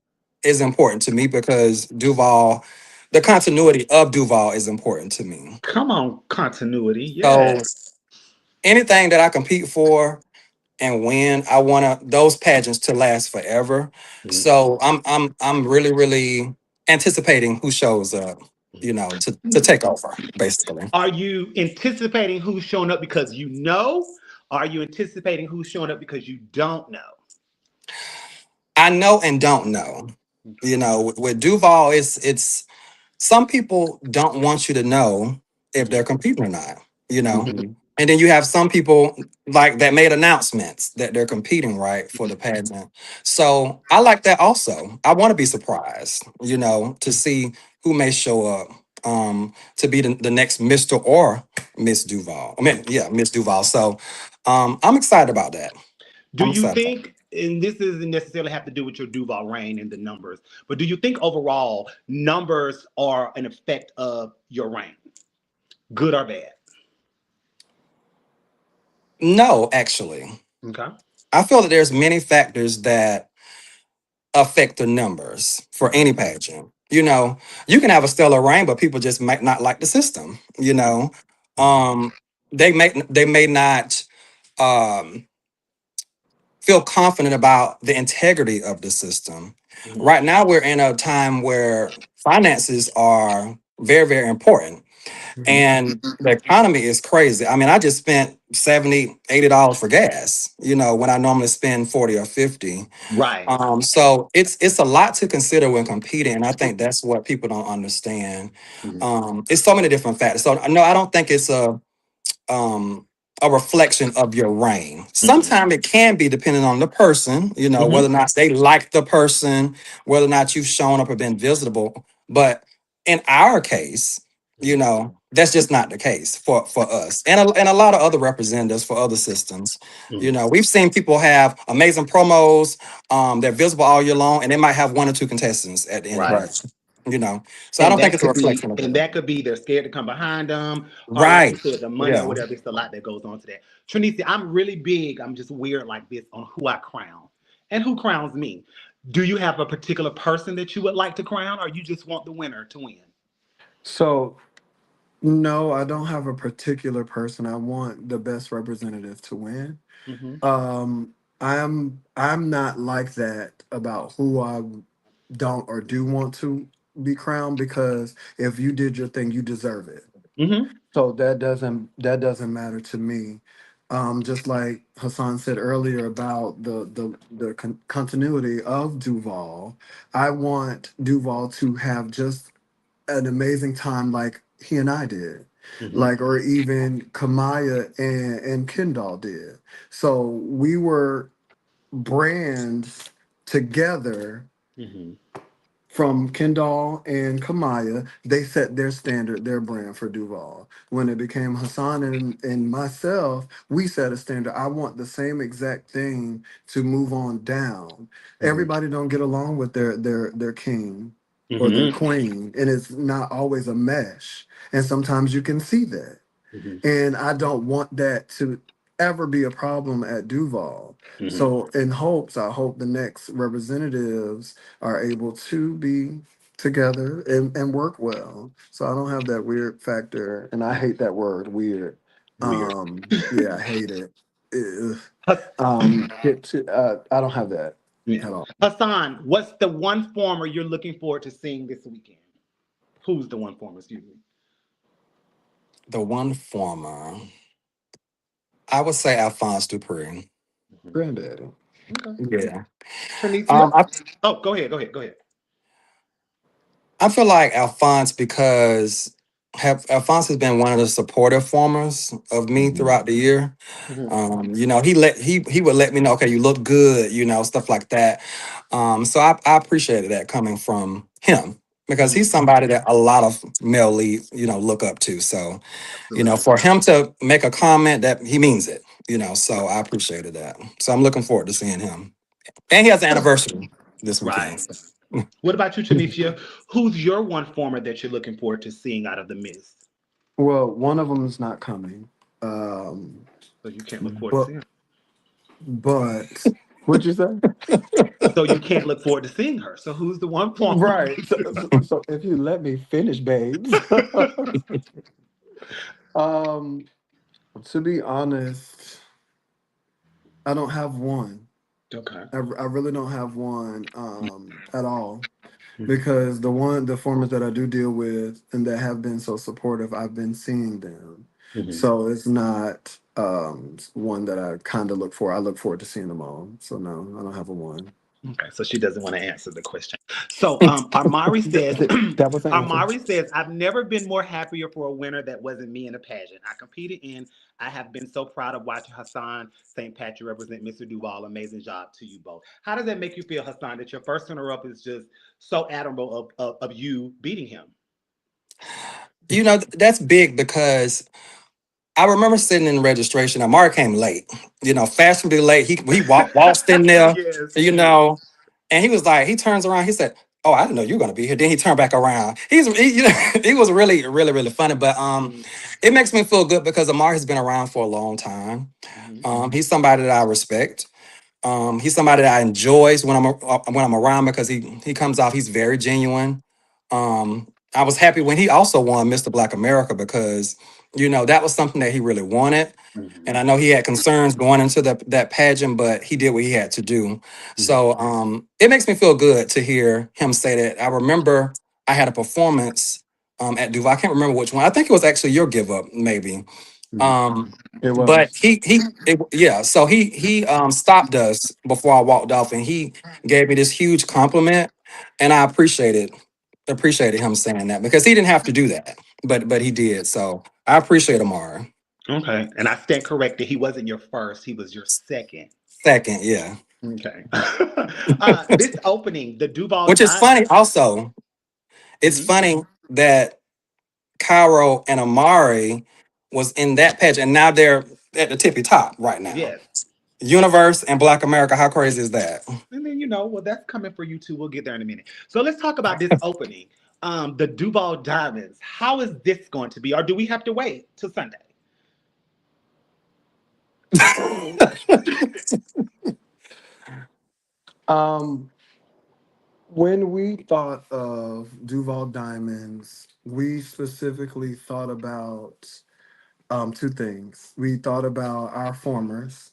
is important to me because Duval, the continuity of Duval is important to me. Come on, continuity. So Yes. anything that I compete for and win, I want those pageants to last forever. Mhm. So I'm really really anticipating who shows up, to take over basically. Are you anticipating who's showing up because you know? Are you anticipating who's showing up because you don't know? I know and don't know. With Duval, it's some people don't want you to know if they're competing or not. You know, Mhm. and then you have some people like that made announcements that they're competing right for the pageant. So I like that also. I want to be surprised, to see who may show up to be the next Mr. or Miss Duval. I mean, yeah, Miss Duval. So I'm excited about that. Do I'm you excited. think, and this doesn't necessarily have to do with your Duval reign and the numbers, but do you think overall numbers are an effect of your reign, good or bad? No, actually. Okay. I feel that there's many factors that affect the numbers for any pageant. You can have a stellar reign, but people just might not like the system. Um, they may not um, feel confident about the integrity of the system. Mhm. Right now, we're in a time where finances are very, very important. Mhm. And the economy is crazy. I mean, I just spent $70, $80 for gas, when I normally spend 40 or 50. Right. So it's a lot to consider when competing, and I think that's what people don't understand. Mhm. It's so many different factors. So no, I don't think it's um a reflection of your reign. Mhm. Sometimes it can be depending on the person, whether or Mhm. not they like the person, whether or not you've shown up or been visible. But in our case, that's just not the case for us and a lot of other representatives for other systems. Mhm. We've seen people have amazing promos, they're visible all year long, and they might have one or two contestants at the end of the Right. Right. night. you know. So I And don't think that it's a could be, reflection of and them. that could be they're scared to come behind them, or like you Right. said, the money or Yeah. whatever. It's a lot that goes on to that. Tranecia, I'm really big. I'm just weird like this on who I crown and who crowns me. Do you have a particular person that you would like to crown, or you just want the winner to win? So no, I don't have a particular person. I want the best representative to win. Hmm. Um, I'm not like that about who I don't or do want to be crowned, because if you did your thing, you deserve it. Hmm. So that doesn't matter to me. Just like Hassan said earlier about the continuity of Duval, I want Duval to have just an amazing time like he and I did, Hmm. like, or even Kamaya and Kendall did. So we were brands together. Hmm. From Kendall and Kamaya, they set their standard, their brand for Duval. When it became Hassan and myself, we set a standard. I want the same exact thing to move on down. Hmm. Everybody don't get along with their king or their Hmm. queen, and it's not always a mesh. And sometimes you can see that. Hmm. And I don't want that to ever be a problem at Duval. Hmm. So in hopes, I hope the next representatives are able to be together and work well. So I don't have that weird factor. And I hate that word, weird. Weird. Yeah, I hate it. Ugh. Has- I don't have that yeah. at all. Hassan, what's the one former you're looking forward to seeing this weekend? Who's the one former? Excuse me. The one former, I would say Alphonse Dupree. Mhm. Granddaddy. Okay. Yeah. Tranecia. Um, I Oh, go ahead. Go ahead. Go ahead. I feel like Alphonse because Alphonse has been one of the supportive formers of me Hmm. throughout the year. Hmm. You know, he would let me know, okay, you look good, you know, stuff like that. So I appreciated that coming from him because Hmm. he's somebody that a lot of male leads, you know, look up to. So, you know, Absolutely. for him to make a comment that he means it, you know, so I appreciated that. So I'm looking forward to seeing him. And he has an anniversary this weekend. Right. What about you, Tanisha? Who's your one former that you're looking forward to seeing out of the mist? Well, one of them is not coming. Um, So you can't look forward to but seeing. but what'd you say? So you can't look forward to seeing her. So who's the one former? Right. So if you let me finish, babes. um, to be honest, I don't have one. Okay. I really don't have one at all, Hmm. because the formers that I do deal with and that have been so supportive, I've been seeing them. Hmm. So it's not one that I kind of look for. I look forward to seeing them all. So no, I don't have a one. Okay, so she doesn't want to answer the question. So Armari says, That was the answer. Armari says, I've never been more happier for a winner that wasn't me in a pageant. I competed in. I have been so proud of watching Hassan St. Patrick represent Mr. Duval. Amazing job to you both. How does that make you feel, Hassan, that your first runner up is just so admirable of you beating him? You know, that's big because I remember sitting in registration. Amari came late, you know, fashionably late. He waltzed in there, Yes, you yes. know, and he was like, he turns around, he said, "Oh, I didn't know you were gonna be here." Then he turned back around. You know, he was really funny. But Mhm, it makes me feel good because Amari has been around for a long time. mhm, He's somebody that I respect. He's somebody that I enjoys when I'm around because he comes off. He's very genuine. I was happy when he also won Mr. Black America because you know that was something that he really wanted, and mhm, I know he had concerns going into that pageant, but he did what he had to do. mhm, So it makes me feel good to hear him say that. I remember I had a performance at Duval. I can't remember which one. I think it was actually your give up, maybe. mhm. Um, It but was. yeah, so he stopped us before I walked off and he gave me this huge compliment and I appreciated him saying that because he didn't have to do that, but he did. So I appreciate Amara. Okay, and I stand corrected. He wasn't your first; he was your second. Second, yeah. Okay. This opening, the Duval Which is funny Diamond. also. It's Mhm. funny that Cairo and Amari was in that patch and now they're at the tippy top right now. Yes. Universe and Black America, how crazy is that? And then, well, that's coming for you too. We'll get there in a minute. So let's talk about this opening. the Duval Diamonds. How is this going to be? Or do we have to wait till Sunday? Um, when we thought of Duval Diamonds, we specifically thought about two things. We thought about our formers,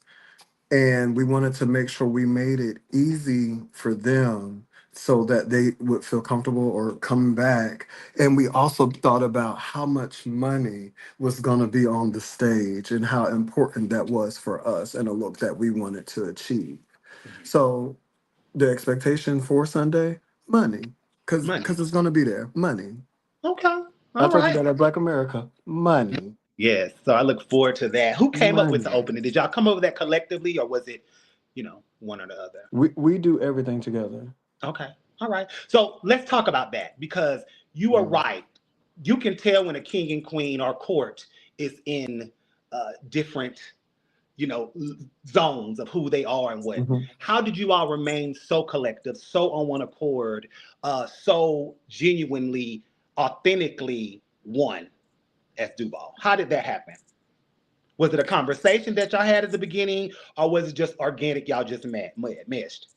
and we wanted to make sure we made it easy for them so that they would feel comfortable or coming back. And we also thought about how much money was going to be on the stage and how important that was for us and a look that we wanted to achieve. So the expectation for Sunday, money, Money. because it's going to be there, money. Okay. I All told you right. that at Black America, money, Yes. So I look forward to that. Who came up with the money. opening? Did y'all come up with that collectively or was it, one or the other? We do everything together. Okay. All right. So let's talk about that because you are Mm. right. You can tell when a king and queen or court is in different, zones of who they are and what. Mhm. How did you all remain so collective, so on one accord, so genuinely, authentically one as Duval? How did that happen? Was it a conversation that y'all had at the beginning, or was it just organic? Y'all just meshed.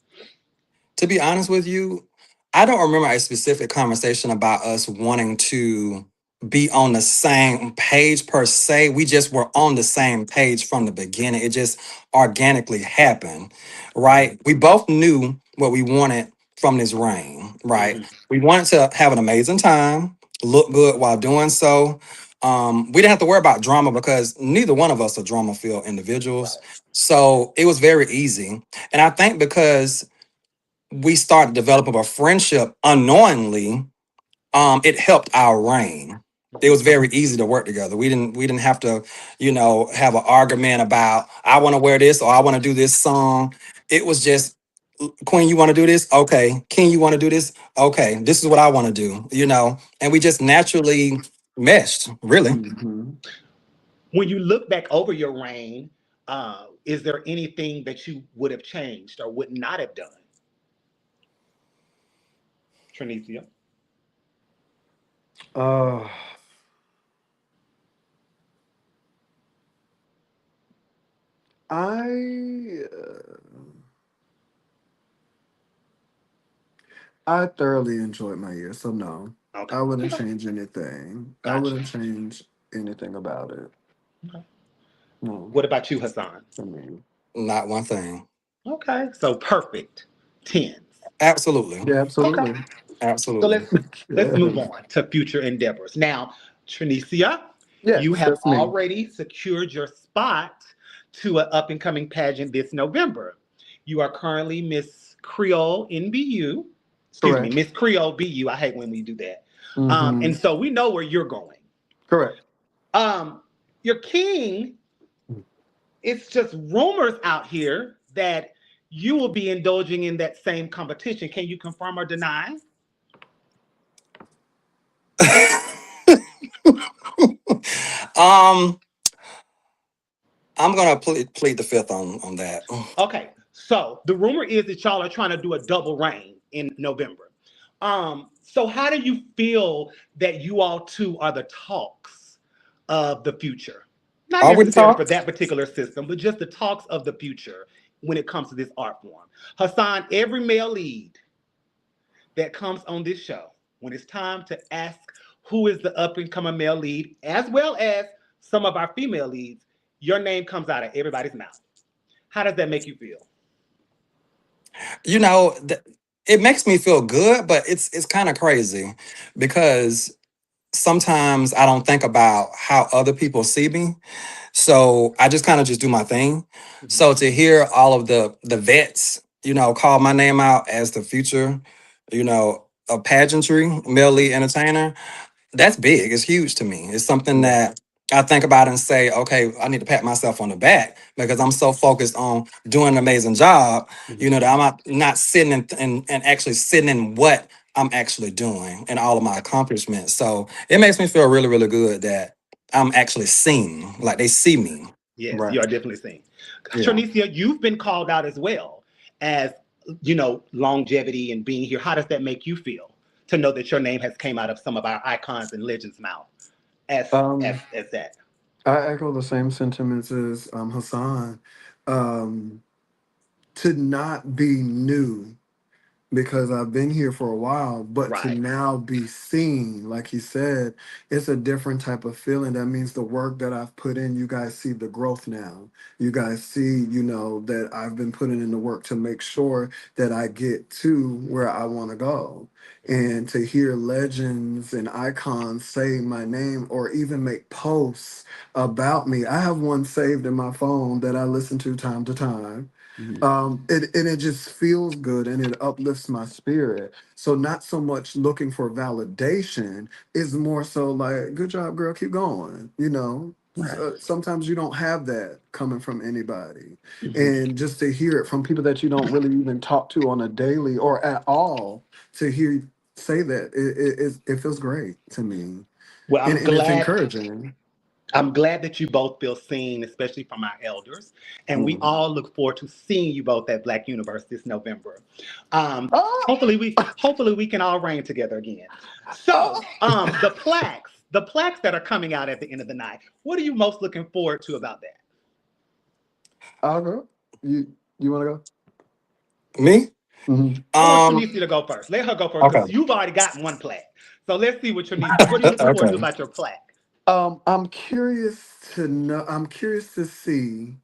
To be honest with you, I don't remember a specific conversation about us wanting to be on the same page per se. We just were on the same page from the beginning. It just organically happened, right? We both knew what we wanted from this reign, right? Mhm. We wanted to have an amazing time, look good while doing so. We didn't have to worry about drama because neither one of us are drama-filled individuals. Right. So it was very easy. And I think because we started developing a friendship unknowingly, it helped our reign. It was very easy to work together. We didn't have to, have an argument about I want to wear this or I want to do this song. It was just Queen, you want to do this? Okay. King, you want to do this? Okay. This is what I want to do. And we just naturally meshed, really. Mhm. When you look back over your reign, is there anything that you would have changed or would not have done, Tranecia? Uh, I I thoroughly enjoyed my year, so no, Okay. I wouldn't Okay. change anything. I Gotcha. wouldn't change anything about it. Okay. No, What about you, Hassan? I mean, Not one thing. Okay. So perfect. Tens. Absolutely. yeah, Okay. absolutely. So Absolutely. let's Yeah. move on to future endeavors. Now, Tranecia, you Yes, have that's me. already secured your spot to an up and coming pageant this November. You are currently Miss Creole NBU. Excuse me, Correct. Miss Creole BU. I hate when we do that. Mm-hmm. And so we know where you're going. Correct. Um, your king, it's just rumors out here that you will be indulging in that same competition. Can you confirm or deny? um, I'm gonna plead the fifth on that. Okay, so the rumor is that y'all are trying to do a double reign in November. So how do you feel that you all two are the talks of the future? Not Are we the necessarily for talks? that particular system, but just the talks of the future when it comes to this art form. Hassan, every male lead that comes on this show, when it's time to ask who is the up and coming male lead, as well as some of our female leads, your name comes out of everybody's mouth. How does that make you feel? You know, it makes me feel good, but it's kind of crazy because sometimes I don't think about how other people see me. So I just kind of just do my thing. Mhm. So to hear all of the vets, call my name out as the future, a pageantry, male lead entertainer, that's big. It's huge to me. It's something Yeah. that I think about and say, okay, I need to pat myself on the back because I'm so focused on doing an amazing job, Mhm. that I'm not sitting and actually sitting in what I'm actually doing and all of my accomplishments. So it makes me feel really, really good that I'm actually seen, like they see me. Yes, Right. you are definitely seeing. Yeah. Trinicia, you've been called out as well as, longevity and being here. How does that make you feel to know that your name has came out of some of our icons and legends' mouth as that. I echo the same sentiments as Hassan. Um, to not be new because I've been here for a while, but to Right. now be seen, like he said, it's a different type of feeling. That means the work that I've put in, you guys see the growth now. You guys see, that I've been putting in the work to make sure that I get to where I want to go. And to hear legends and icons say my name or even make posts about me. I have one saved in my phone that I listen to time to time. Mhm. And it just feels good and it uplifts my spirit. So not so much looking for validation, is more so like, good job, girl, keep going. Right. Sometimes you don't have that coming from anybody, Mhm. and just to hear it from people that you don't really even talk to on a daily or at all, to hear you say that, it feels great to me, Well, and it's encouraging. I'm glad that you both feel seen, especially from our elders. And we Mhm. all look forward to seeing you both at Black Universe this November. Um, Oh, hopefully we can all reign together again. So oh. the plaques that are coming out at the end of the night, what are you most looking forward to about that? I'll go. You want to Me? go? Mhm. I want Um, Tranecia to go first. Let her go first okay. because you've already gotten one plaque. So let's see what are you looking forward to Okay. about your plaque? I'm curious to know. I'm curious to see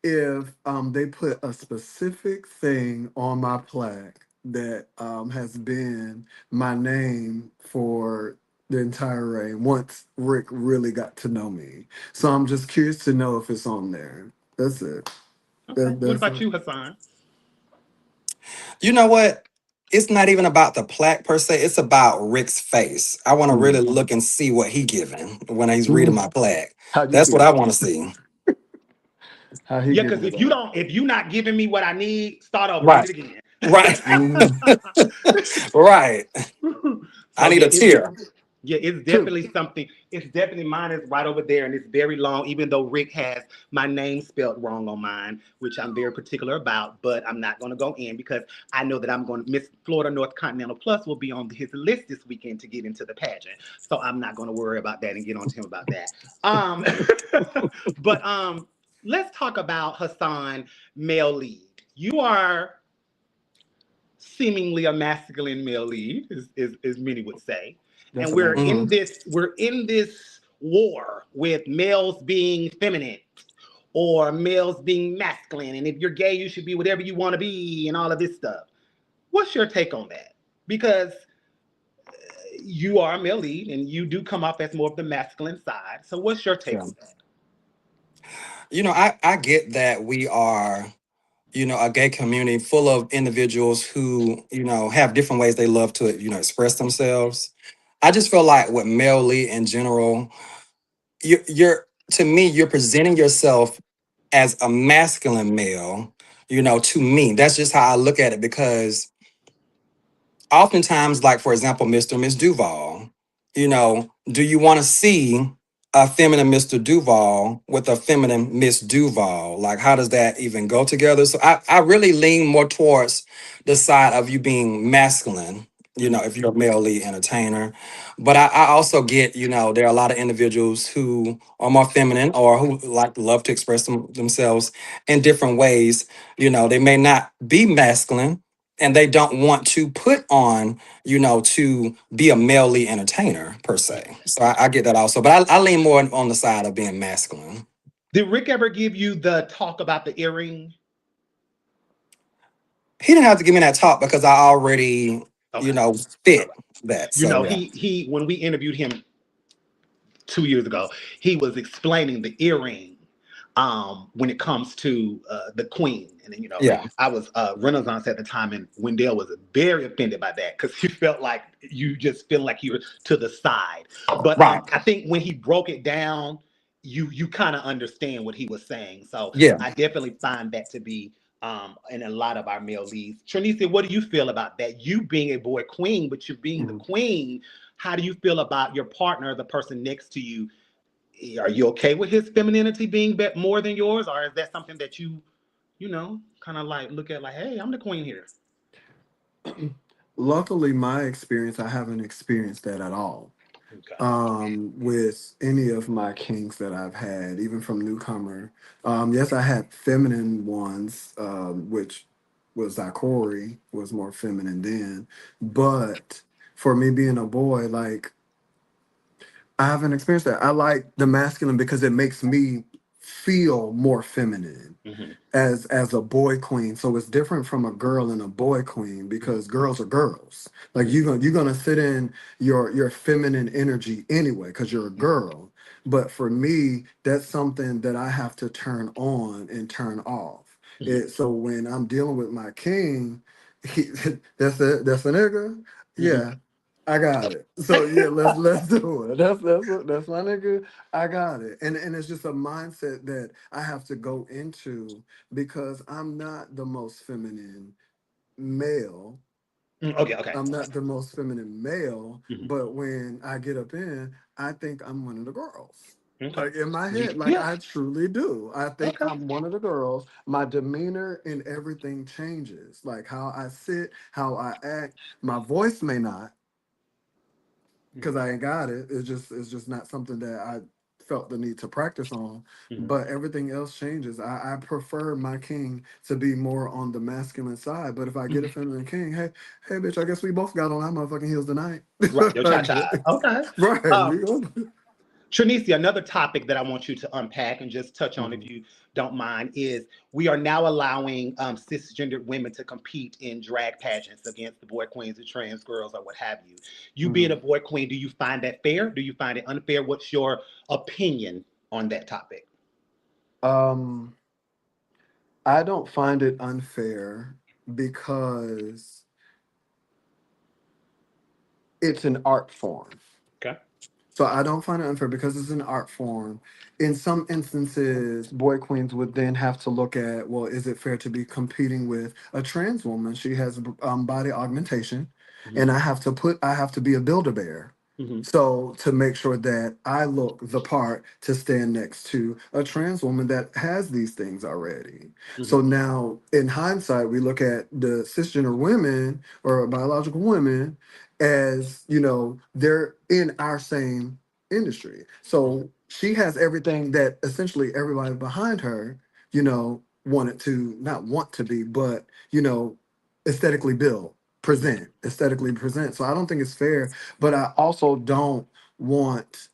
if they put a specific thing on my plaque that has been my name for the entire reign. Once Rick really got to know me, so I'm just curious to know if it's on there. That's it. Okay. What That's about it. you, Hassan? You know what? It's not even about the plaque per se. It's about Rick's face. I want to really Mm. look and see what he giving when he's reading Mm. my plaque. How you That's what feel? I want to see. How he Yeah, giving because it up? if you're not giving me what I need, start over, read Right. it again. Right. Mhm. Right. I So need yeah, a tear. it's Two. definitely something. It's definitely mine is right over there, and it's very long. Even though Rick has my name spelled wrong on mine, which I'm very particular about, but I'm not going to go in because I know that I'm going to Miss Florida North Continental Plus will be on his list this weekend to get into the pageant. So I'm not going to worry about that and get on to him about that. Um, but let's talk about Hassan, male lead. You are seemingly a masculine male lead, as many would say. That's And a we're nice Hmm. in one. this war with males being feminine or males being masculine. And if you're gay, you should be whatever you want to be and all of this stuff. What's your take on that? Because you are a male lead and you do come off as more of the masculine side. So what's your take Yeah. on that? I get that we are, a gay community full of individuals who, have different ways they love to, express themselves. I just feel like with male lead in general, you're to me, you're presenting yourself as a masculine male, to me. That's just how I look at it because oftentimes, like for example, Mr. and Miss Duval, do you want to see a feminine Mr. Duval with a feminine Miss Duval? Like, how does that even go together? So I really lean more towards the side of you being masculine, Mhm. if you're a male lead entertainer. But I also get, there are a lot of individuals who are more feminine or who like love to express themselves in different ways. They may not be masculine and they don't want to put on, to be a male lead entertainer per se. So I get that also, but I lean more on the side of being masculine. Did Rick ever give you the talk about the earring? He didn't have to give me that talk because I already, Okay. All fit right. that. So yeah, He when we interviewed him 2 years ago, he was explaining the earring when it comes to the queen. And then, yeah, I was Renaissance at the time, and Wendell was very offended by that because he felt like you just feel like you're to the side. But right, I think when he broke it down, you kind of understand what he was saying. So yeah. I definitely find that to be in a lot of our male leads. Trinice, what do you feel about that? You being a boy queen, but you being the Mhm. queen, how do you feel about your partner, the person next to you? Are you okay with his femininity being more than yours, or is that something that you kind of like look at like, hey, I'm the queen here? luckily, my experience, I haven't experienced that at all. Okay. With any of my kinks that I've had, even from newcomer. Yes, I had feminine ones, which was Zachary, was more feminine then. But for me being a boy, like I haven't experienced that. I like the masculine because it makes me feel more feminine Hmm. as a boy queen. So it's different from a girl and a boy queen because girls are girls. Like Hmm. you're gonna sit in your feminine energy anyway because you're a girl. But for me, that's something that I have to turn on and turn off. Hmm. It so when I'm dealing with my king, he, that's it. That's a nigga. Hmm. Yeah, I got it. So yeah, let's do it. That's my nigga. I got it. And it's just a mindset that I have to go into because I'm not the most feminine male. Okay. Okay. I'm not the most feminine male, Hmm. but when I get up in, I think I'm one of the girls. Okay. Like in my head, like Yeah. I truly do. I think Okay. I'm one of the girls. My demeanor and everything changes. Like how I sit, how I act. My voice may not, because I ain't got it. It's just not something that I felt the need to practice on. Hmm. But everything else changes. I prefer my king to be more on the masculine side. But if I get a feminine king, hey, bitch, I guess we both got on our motherfucking heels tonight. Right. Your cha I cha. guess. Okay. Right. Um, We go. Trinicia, another topic that I want you to unpack and just touch on, if Mhm. you don't mind, is we are now allowing cisgendered women to compete in drag pageants against the boy queens and trans girls or what have you. You being a Mhm. boy queen, do you find that fair? Do you find it unfair? What's your opinion on that topic? Um, I don't find it unfair because it's an art form. Okay. So I don't find it unfair because it's an art form. In some instances, boy queens would then have to look at, well, is it fair to be competing with a trans woman? She has body augmentation, Hmm. and I have to be a builder bear. Hmm. So to make sure that I look the part to stand next to a trans woman that has these things already. Hmm. So now, in hindsight, we look at the cisgender women or biological women as they're in our same industry, so she has everything that essentially everybody behind her wanted to not want to be, but aesthetically build, aesthetically present. So I don't think it's fair, but I also don't want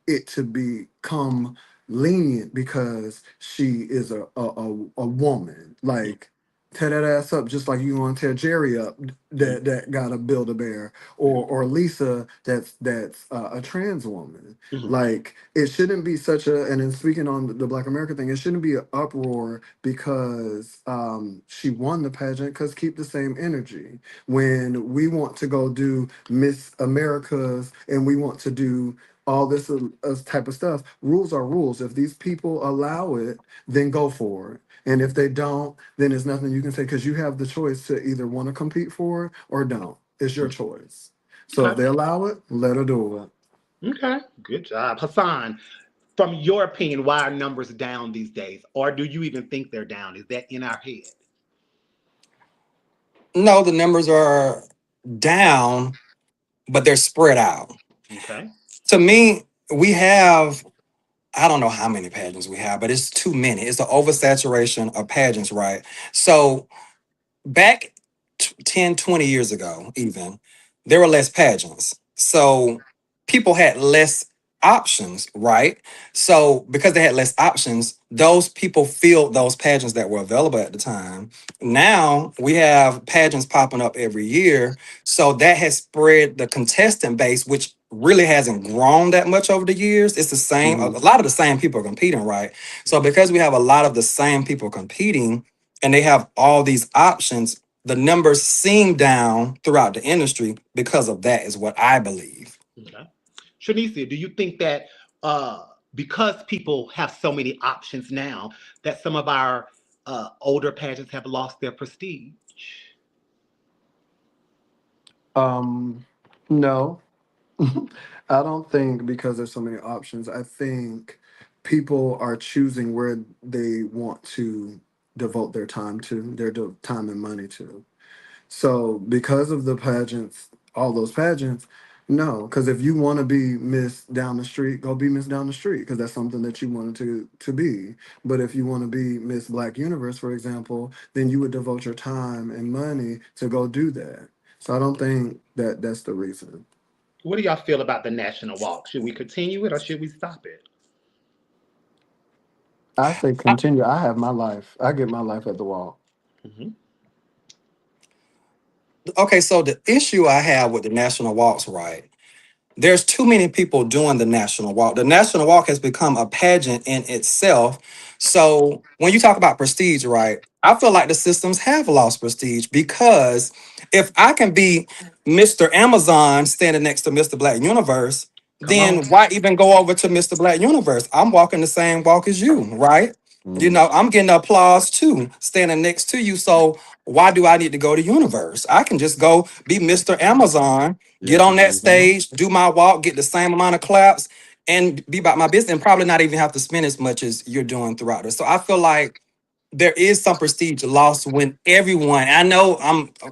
it to become lenient because she is a woman. Like tear that ass up just like you want to tear Jerry up that got to build a bear, or Lisa that's a trans woman. Hmm. Like it shouldn't be such a, and then speaking on the Black America thing, it shouldn't be an uproar because she won the pageant, because keep the same energy. When we want to go do Miss Americas and we want to do all this type of stuff, rules are rules. If these people allow it, then go for it. And if they don't, then there's nothing you can say because you have the choice to either want to compete for it or don't. It's your choice. So if Okay. they allow it, let her do it. Okay. Good job. Hassan, from your opinion, why are numbers down these days? Or do you even think they're down? Is that in our head? No, the numbers are down, but they're spread out. Okay. To me, we have, I don't know how many pageants we have, but it's too many. It's the oversaturation of pageants, right? So back 10, 20 years ago, even, there were less pageants. So people had less options, right? So because they had less options, those people filled those pageants that were available at the time. Now we have pageants popping up every year. So that has spread the contestant base, which really hasn't grown that much over the years. It's the same, a Mhm. lot of the same people competing, right? So because we have a lot of the same people competing, and they have all these options, the numbers seem down throughout the industry because of that, is what I believe. Okay. Shanicia, do you think that uh, because people have so many options now, that some of our older pageants have lost their prestige? Um, no, I don't think because there's so many options. I think people are choosing where they want to devote their time to, time and money to. So because of the pageants, all those pageants, no. Because if you want to be Miss down the street, go be Miss down the street because that's something that you wanted to be. But if you want to be Miss Black Universe, for example, then you would devote your time and money to go do that. So I don't think that that's the reason. What do y'all feel about the national walk? Should we continue it or should we stop it? I say continue. I have my life. I get my life at the wall. Hmm. Okay, so the issue I have with the national walks, right? There's too many people doing the national walk. The national walk has become a pageant in itself. So when you talk about prestige, right, I feel like the systems have lost prestige because if I can be Mr. Amazon standing next to Mr. Black Universe, Come on. then why even go over to Mr. Black Universe? I'm walking the same walk as you, right? You Mm. know, I'm getting applause too, standing next to you. So why do I need to go to Universe? I can just go be Mr. Amazon, get Yeah. on that Mhm. stage, do my walk, get the same amount of claps, and be about my business, and probably not even have to spend as much as you're doing throughout this. So I feel like there is some prestige lost when everyone, I know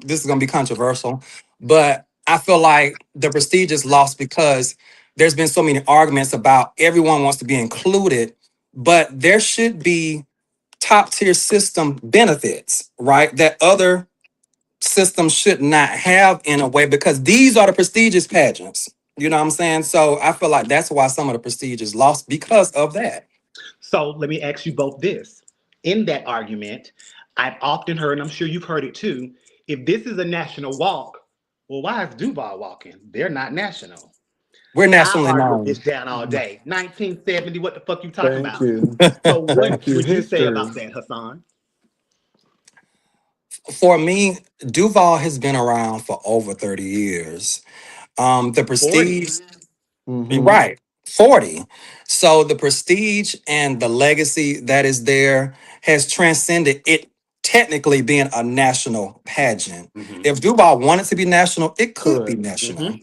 this is gonna be controversial, but I feel like the prestige is lost because there's been so many arguments about everyone wants to be included, but there should be top tier system benefits, right? That other system should not have in a way because these are the prestigious pageants. You know what I'm saying? So I feel like that's why some of the prestige is lost because of that. So let me ask you both this. In that argument, I've often heard, and I'm sure you've heard it too, if this is a national walk, well, why is Duval walking? They're not national. We're I'll nationally argue known. this down all day. 1970, what the fuck you talking Thank about? you. So what Thank you. would you say History. about that, Hassan? For me, Duval has been around for over 30 years. The 40. prestige, Mm-hmm. right, 40. So the prestige and the legacy that is there has transcended it technically being a national pageant. Hmm. If Duval wanted to be national, it could be Could. national. Hmm.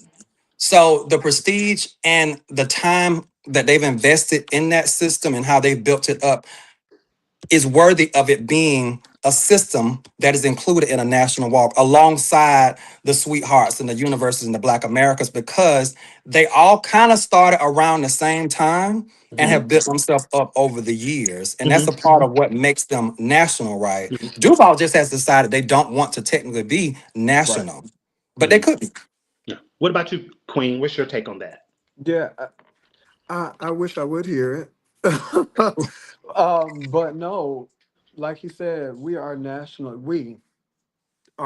So the prestige and the time that they've invested in that system and how they've built it up is worthy of it being a system that is included in a national walk alongside the sweethearts and the universes and the Black Americas because they all kind of started around the same time and Hmm. have built themselves up over the years. And that's Hmm. a part of what makes them national, right? Hmm. Duval just has decided they don't want to technically be Right. national, but they Hmm. could be. Yeah. What about you, Queen? What's your take on that? Yeah. I wish I would hear it. But no, like you said, we are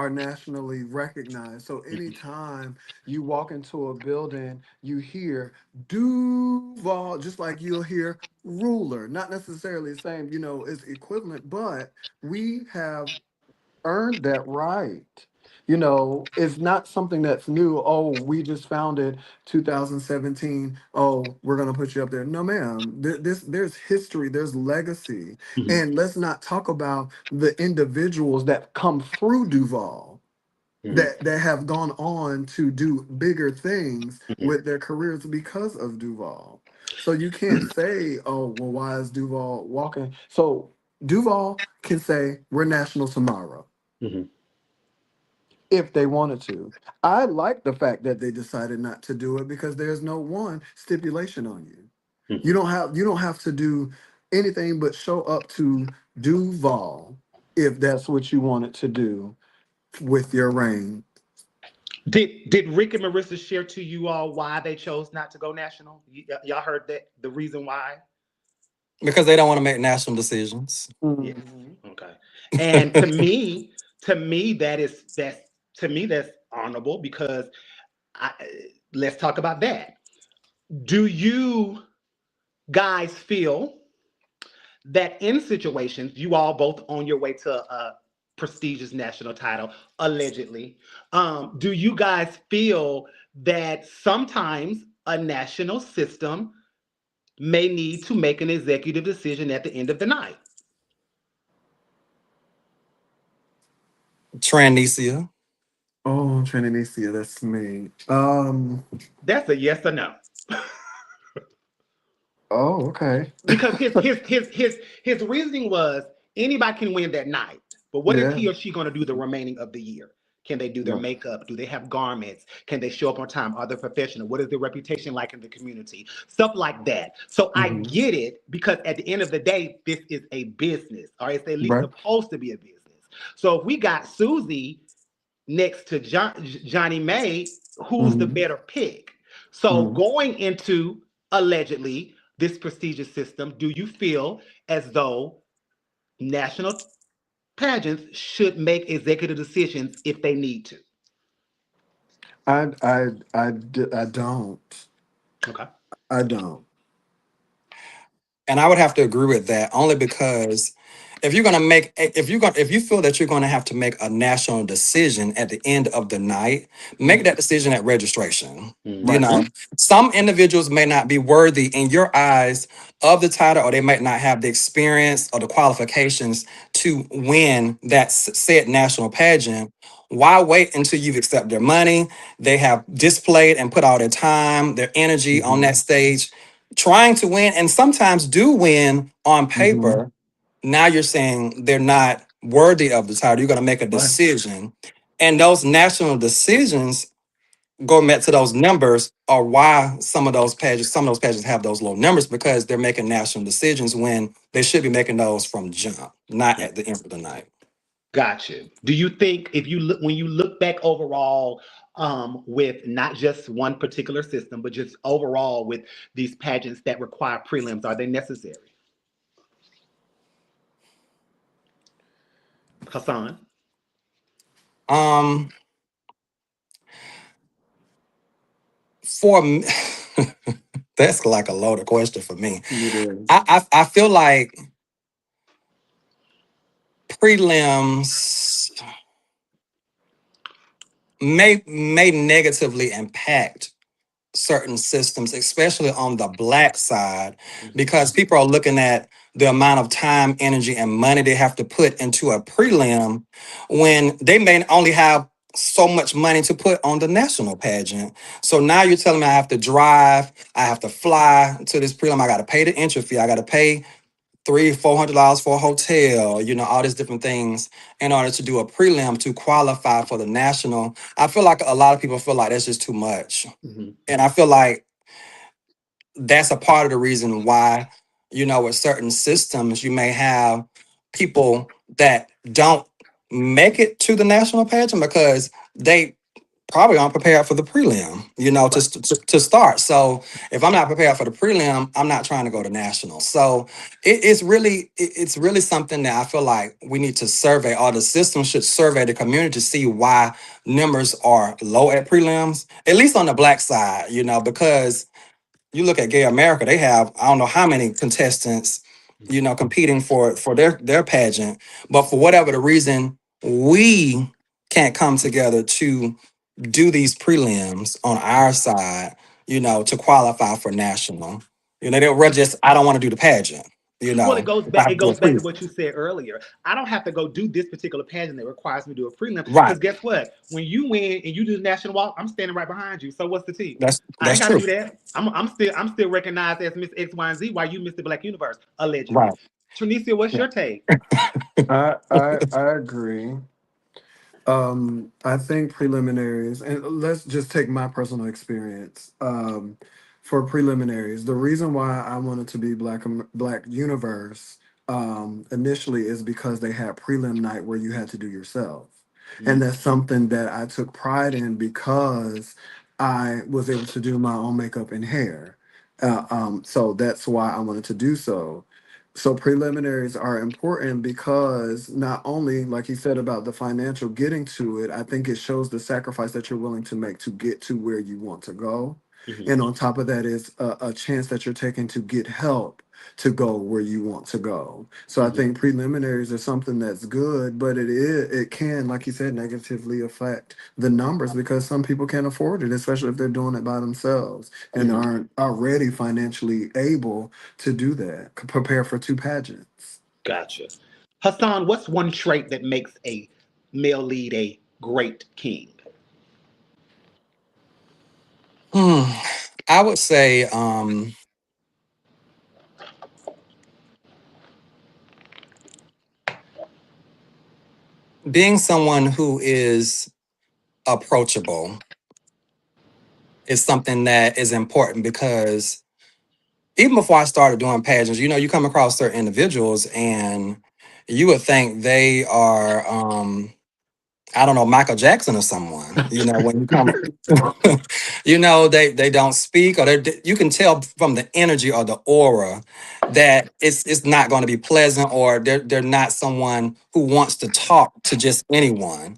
nationally recognized. So anytime you walk into a building, you hear Duval, just like you'll hear ruler. Not necessarily the same, it's equivalent, but we have earned that right. It's not something that's new. Oh, we just found it 2017. Oh, we're gonna put you up there. No, ma'am. There's history, there's legacy, Hmm. and let's not talk about the individuals that come through Duval Hmm. that have gone on to do bigger things Hmm. with their careers because of Duval. So you can't say, oh, well, why is Duval walking? So Duval can say we're national tomorrow Hmm. if they wanted to. I like the fact that they decided not to do it because there's no one stipulation on you. Hmm. You don't have to do anything but show up to Duval if that's what you wanted to do with your reign. Did Rick and Marissa share to you all why they chose not to go national? Y'all heard that the reason why? Because they don't want to make national decisions. Yes. Mhm. Okay. And to me that's honorable because I, let's talk about that. Do you guys feel that in situations you all both on your way to a prestigious national title allegedly, do you guys feel that sometimes a national system may need to make an executive decision at the end of the night? Tranecia. Oh, Tranecia, that's me. That's a yes or no. Oh, okay. Because his reasoning was anybody can win that night, but what is Yeah. he or she going to do the remaining of the year? Can they do their Right. makeup? Do they have garments? Can they show up on time? Are they professional? What is their reputation like in the community? Stuff like that. So I Mm-hmm. get it because at the end of the day, this is a business, or it's at least Right. supposed to be a business. So if we got Susie next to Johnny May, who's the Mm-hmm. better pick? So Mm-hmm. going into allegedly this prestigious system, do you feel as though national pageants should make executive decisions if they need to? I don't. Okay. I don't. And I would have to agree with that only because if you feel that you're gonna have to make a national decision at the end of the night, make Mhm. that decision at registration. You Right. know, some individuals may not be worthy in your eyes of the title, or they might not have the experience or the qualifications to win that said national pageant. Why wait until you've accepted their money? They have displayed and put all their time, their energy on Mm-hmm. that stage trying to win and sometimes do win on Mm-hmm. paper. Now you're saying they're not worthy of the title. You're going to make a Right. decision. And those national decisions, going back to those numbers, are why some of those pages have those low numbers because they're making national decisions when they should be making those from jump, not at the end of the night. Got you. Do you think if you look when you look back overall, with not just one particular system, but just overall with these pageants that require prelims, are they necessary? Hassan? Um, for me, that's like a loaded question for me. It is. I feel like prelims may negatively impact certain systems, especially on the black side, Mhm. because people are looking at the amount of time, energy, and money they have to put into a prelim when they may only have so much money to put on the national pageant. So now you're telling me I have to drive, I have to fly to this prelim, I got to pay the entry fee, I got to pay $300-400 for a hotel, all these different things in order to do a prelim to qualify for the national. I feel like a lot of people feel like that's just too much. Mhm. And I feel like that's a part of the reason why, with certain systems, you may have people that don't make it to the national pageant because they probably aren't prepared for the prelim, Right. to start. So if I'm not prepared for the prelim, I'm not trying to go to national. So it's really something that I feel like we need to survey, or the system should survey the community to see why numbers are low at prelims, at least on the black side, because you look at Gay America, they have I don't know how many contestants, competing for their pageant, but for whatever the reason, we can't come together to do these prelims on our side, to qualify for national. They'll rather just I don't want to do the pageant, Well, it goes if I back. have It to do a goes back to prelim. what you said earlier. I don't have to go do this particular pageant that requires me to do a prelim. Right. Because guess what? When you win and you do the national walk, I'm standing right behind you. So what's the tea? I That's ain't got to true. do that. I'm still recognized as Miss X, Y, and Z. While you Mr. Black Universe, allegedly. Right. Tranecia, what's Yeah. your take? I agree. I think preliminaries, and let's just take my personal experience. For preliminaries, the reason why I wanted to be Black Universe initially is because they had prelim night where you had to do yourself, and Mm. that's something that I took pride in because I was able to do my own makeup and hair. So that's why I wanted to do so. So preliminaries are important because not only, like you said about the financial getting to it, I think it shows the sacrifice that you're willing to make to get to where you want to go. Mhm. And on top of that is a chance that you're taking to get help to go where you want to go. So I Mhm. think preliminaries are something that's good, but it can, like you said, negatively affect the numbers because some people can't afford it, especially if they're doing it by themselves and Mhm. aren't already financially able to do that, prepare for two pageants. Gotcha. Hassan, what's one trait that makes a male lead a great king? Hmm. I would say being someone who is approachable is something that is important because even before I started doing pageants, you come across certain individuals and you would think they are I don't know, Michael Jackson or someone, when you come, they don't speak or you can tell from the energy or the aura that it's not going to be pleasant or they're not someone who wants to talk to just anyone,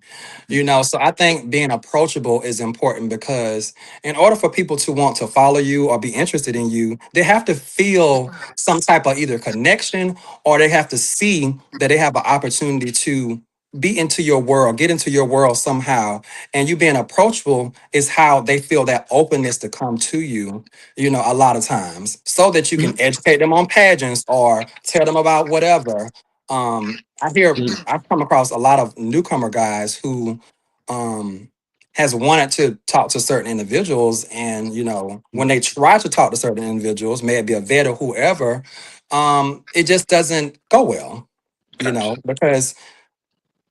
So I think being approachable is important because in order for people to want to follow you or be interested in you, they have to feel some type of either connection or they have to see that they have an opportunity to be into your world, get into your world somehow. And you being approachable is how they feel that openness to come to you, a lot of times, so that you can Mhm. educate them on pageants or tell them about whatever. I've come across a lot of newcomer guys who has wanted to talk to certain individuals. And, when they try to talk to certain individuals, may it be a vet or whoever, it just doesn't go well, Gotcha. because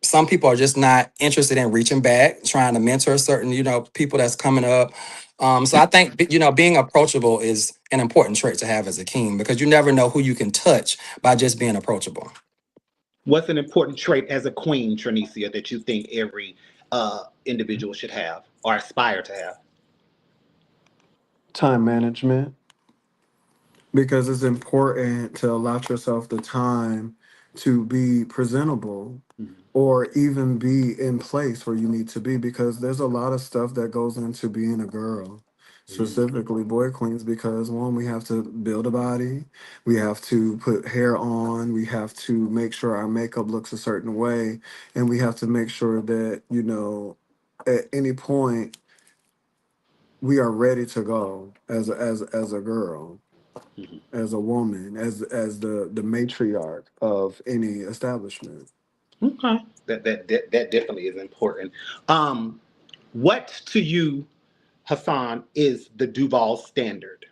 some people are just not interested in reaching back, trying to mentor certain, people that's coming up. So I think, being approachable is an important trait to have as a king because you never know who you can touch by just being approachable. What's an important trait as a queen, Tranecia, that you think every individual should have or aspire to have? Time management, because it's important to allow yourself the time to be presentable Mhm. or even be in place where you need to be, because there's a lot of stuff that goes into being a girl, specifically boy queens, because one, we have to build a body, we have to put hair on, we have to make sure our makeup looks a certain way, and we have to make sure that, at any point we are ready to go as a girl, Mhm. as a woman, as the matriarch of any establishment. Okay, that definitely is important. Um, what to you, Hassan, is the Duval standard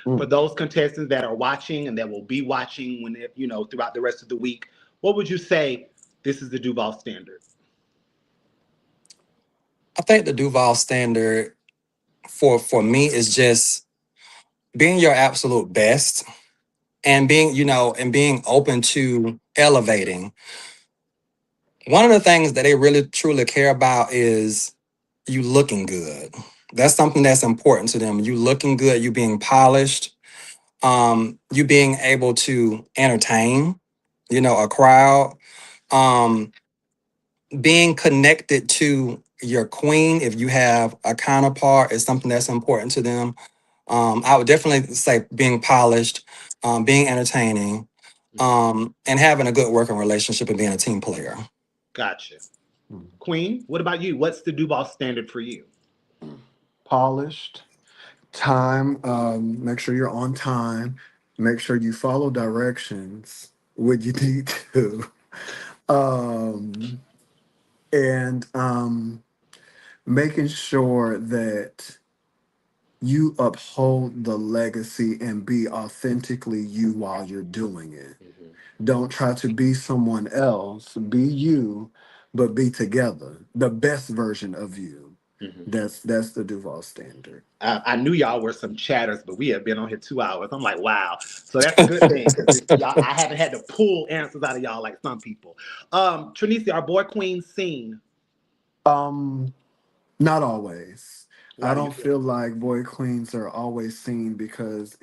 for Mm. those contestants that are watching and that will be watching when throughout the rest of the week? What would you say this is the Duval standard? I think the Duval standard for me is just being your absolute best and being open to elevating. One of the things that they really truly care about is you looking good. That's something that's important to them. You looking good, you being polished, you being able to entertain, a crowd, um, being connected to your queen if you have a counterpart is something that's important to them. I would definitely say being polished, being entertaining, and having a good working relationship and being a team player. Gotcha. Mm. Queen, what about you? What's the Duval standard for you? Polished, time, make sure you're on time, make sure you follow directions when you need to, um, and making sure that you uphold the legacy and be authentically you while you're doing it. Don't try to be someone else. Be you, but be together. The best version of you. Mhm. That's the Duval standard. I knew y'all were some chatters, but we have been on here 2 hours. I'm like, wow. So that's a good thing because y'all, I haven't had to pull answers out of y'all like some people. Tranecia, our boy queen seen. Um, Not always. I Why do you don't feel feel like boy queens are always seen because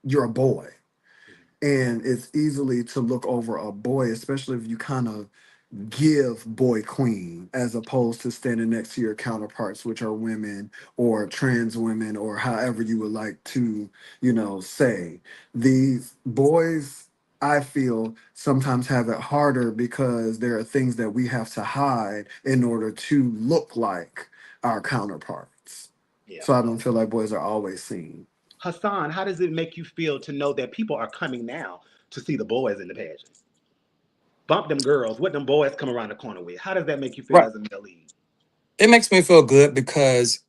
you're a boy. And it's easily to look over a boy, especially if you kind of give boy queen as opposed to standing next to your counterparts, which are women or trans women or however you would like to, say. These boys, I feel, sometimes have it harder because there are things that we have to hide in order to look like our counterparts. Yeah. So I don't feel like boys are always seen. Hassan, how does it make you feel to know that people are coming now to see the boys in the pageant? Bump them girls. What them boys come around the corner with? How does that make you feel Right. as a male lead? It makes me feel good because,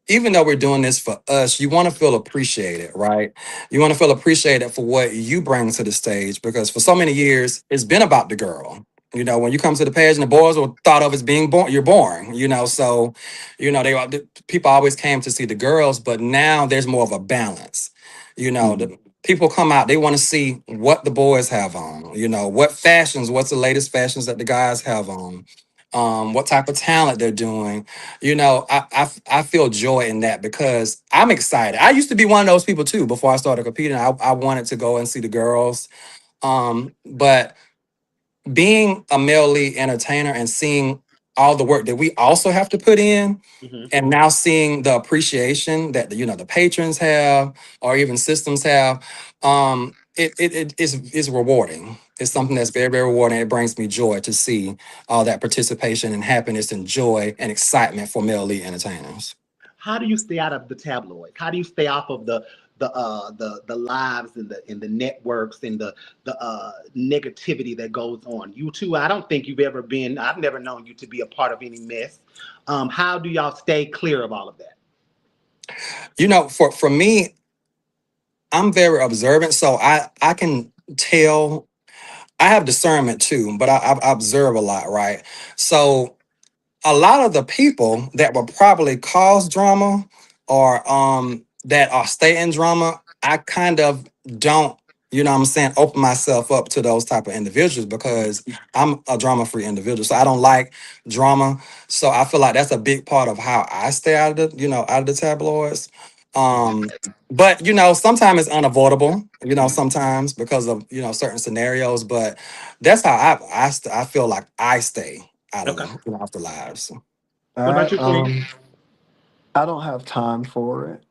even though we're doing this for us, you want to feel appreciated, right? You want to feel appreciated for what you bring to the stage because for so many years, it's been about the girl. When you come to the page and the boys were thought of as being born, you're boring. So the people always came to see the girls, but now there's more of a balance. Mhm. The people come out, they want to see what the boys have on. What fashions, what's the latest fashions that the guys have on. What type of talent they're doing. I feel joy in that because I'm excited. I used to be one of those people too before I started competing. I wanted to go and see the girls. But being a male lead entertainer and seeing all the work that we also have to put in, Hmm. and now seeing the appreciation that the patrons have or even systems have, it is rewarding. It's something that's very, very rewarding. It brings me joy to see all that participation and happiness and joy and excitement for male lead entertainers. How do you stay out of the tabloids? How do you stay off of the lives and the networks and the negativity that goes on? You too. I don't think you've ever been. I've never known you to be a part of any mess. How do y'all stay clear of all of that? For me, I'm very observant, so I can tell. I have discernment too, but I observe a lot, right? So a lot of the people that will probably cause drama or that are stay in drama, I kind of don't, what I'm saying, open myself up to those type of individuals because I'm a drama free individual. So I don't like drama. So I feel like that's a big part of how I stay out of the tabloids. Um, but sometimes it's unavoidable, sometimes because of certain scenarios. But that's how I feel like I stay out of Okay. them, off the lives. What I about you, Queen? I don't have time for it.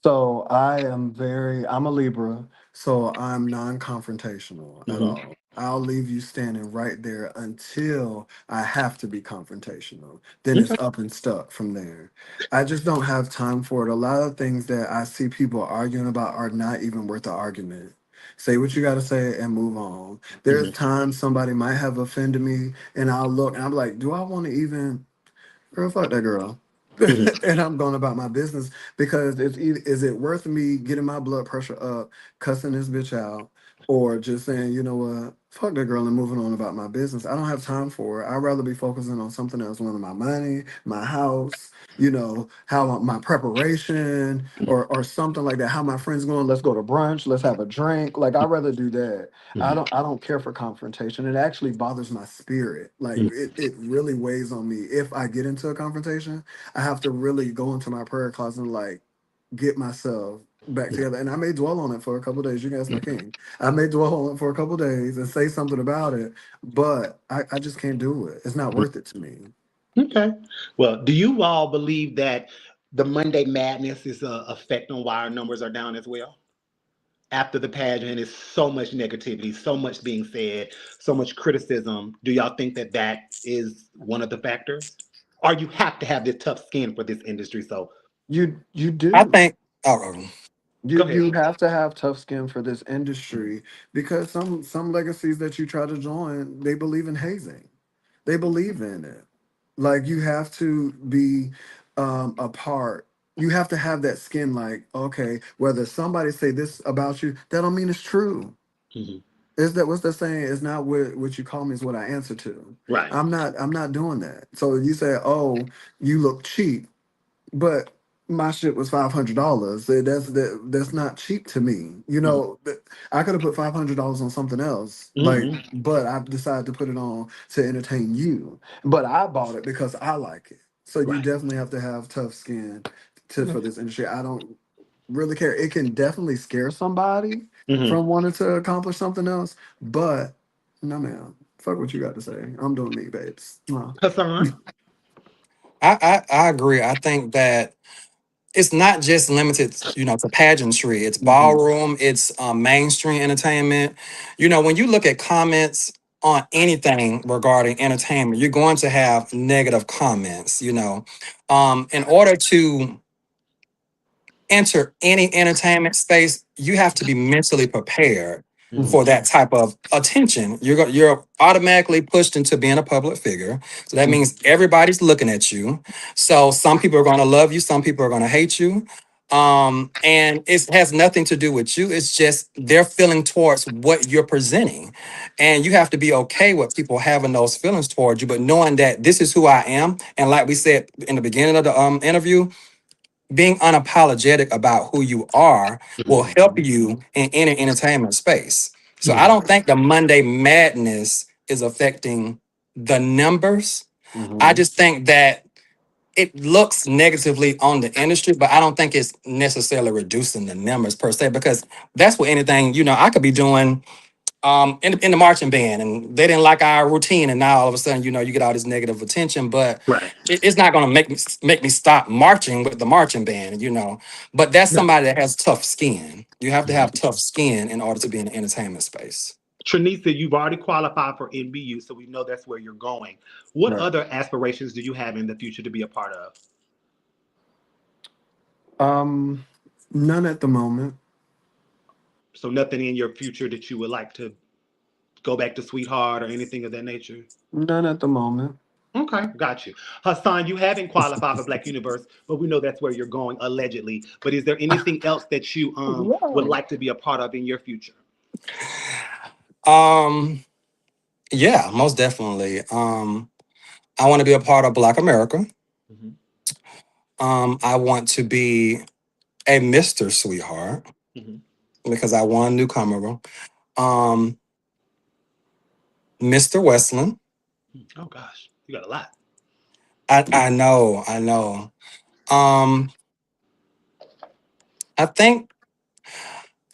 So I'm a Libra, so I'm non-confrontational at Hmm. all. I'll leave you standing right there until I have to be confrontational. Then it's Okay. up and stuck from there. I just don't have time for it. A lot of things that I see people arguing about are not even worth the argument. Say what you got to say and move on. There's Hmm. times somebody might have offended me, and I'll look and I'm like, do I want to even? Girl, fuck that girl. Hmm. And I'm going about my business because is it worth me getting my blood pressure up, cussing this bitch out, or just saying, you know what, fuck that girl and moving on about my business? I don't have time for it. I'd rather be focusing on something else, one of my money, my house, how my preparation or something like that. How my friends going, let's go to brunch, let's have a drink. Like I'd rather do that. Hmm. I don't care for confrontation. It actually bothers my spirit. Like it really weighs on me. If I get into a confrontation, I have to really go into my prayer closet and like get myself back together. And I may dwell on it for a couple days. You can ask my king. I may dwell on it for a couple days and say something about it, but I just can't do it. It's not worth it to me. Okay. Well, do you all believe that the Monday madness is a effect on why our numbers are down as well? After the pageant is so much negativity, so much being said, so much criticism. Do y'all think that that is one of the factors? Or you have to have this tough skin for this industry? So You I do. think. Oh, go ahead. You have to have tough skin for this industry because some legacies that you try to join, they believe in hazing. They believe in it. Like you have to be a part. You have to have that skin. Like okay, whether somebody say this about you, that don't mean it's true. Mhm. Is that what's the saying? It's not what you call me is what I answer to. Right. I'm not doing that. So you say, oh, you look cheap, but my shit was $500. That's not cheap to me. Mhm. I could have put $500 on something else, like, Mhm. but I decided to put it on to entertain you. But I bought it because I like it. So you Right. definitely have to have tough skin for this industry. I don't really care. It can definitely scare somebody Mhm. from wanting to accomplish something else, but no, man. Fuck what you got to say. I'm doing me, babes. Mwah. Hassan. I agree. I think that it's not just limited, to pageantry. It's Mhm. ballroom. It's mainstream entertainment. When you look at comments on anything regarding entertainment, you're going to have negative comments. In order to enter any entertainment space, you have to be mentally prepared Mhm. for that type of attention. You're automatically pushed into being a public figure. So that means everybody's looking at you. So some people are going to love you, some people are going to hate you. And it has nothing to do with you. It's just their feeling towards what you're presenting. And you have to be okay with people having those feelings towards you, but knowing that this is who I am. And like we said in the beginning of the interview, being unapologetic about who you are will help Mhm. you in any entertainment space. So I Mhm. don't think the Monday madness is affecting the numbers. I Mm-hmm. just think that it looks negatively on the industry, but I don't think it's necessarily reducing the numbers per se, because that's what anything, I could be doing in the marching band and they didn't like our routine, and now all of a sudden, you get all this negative attention, but Right. it's not going to make me stop marching with the marching band. But that's No. somebody that has tough skin. You have to have Mhm. tough skin in order to be in the entertainment space. Tranecia, you've already qualified for NBU, so we know that's where you're going. What Right. other aspirations do you have in the future to be a part of? Um, None at the moment. So nothing in your future that you would like to go back to Sweetheart or anything of that nature? None at the moment. Okay, got you. Hassan, you haven't qualified for Black Universe, but we know that's where you're going allegedly. But is there anything else that you would Whoa. like to be a part of in your future? Um, yeah, most definitely. I want to be a part of Black America. Mhm. I want to be a Mr. Sweetheart Mhm. because I won newcomer. Um, Mr. Westland. Oh gosh, you got a lot. I know, I know. Um, I think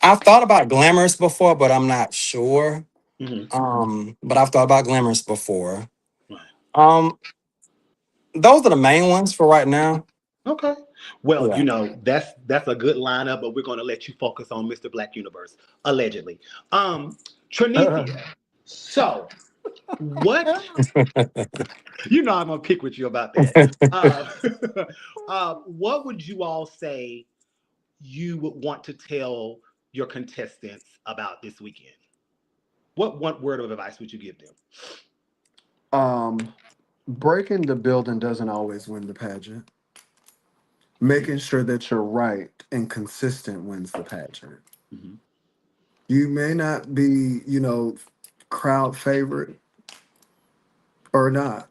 I've thought about glamorous before, but I'm not sure. Mhm. But I've thought about glamorous before. Right. Um, those are the main ones for right now. Okay. Well, Yeah. that's a good lineup, but we're going to let you focus on Mr. Black Universe allegedly. Tranecia. So, what I'm gonna pick with you about that. Uh, what would you all say you would want to tell your contestants about this weekend? What one word of advice would you give them? Um, Breaking the building doesn't always win the pageant. Making sure that you're right and consistent wins the pageant. Mhm. You may not be, crowd favorite or not,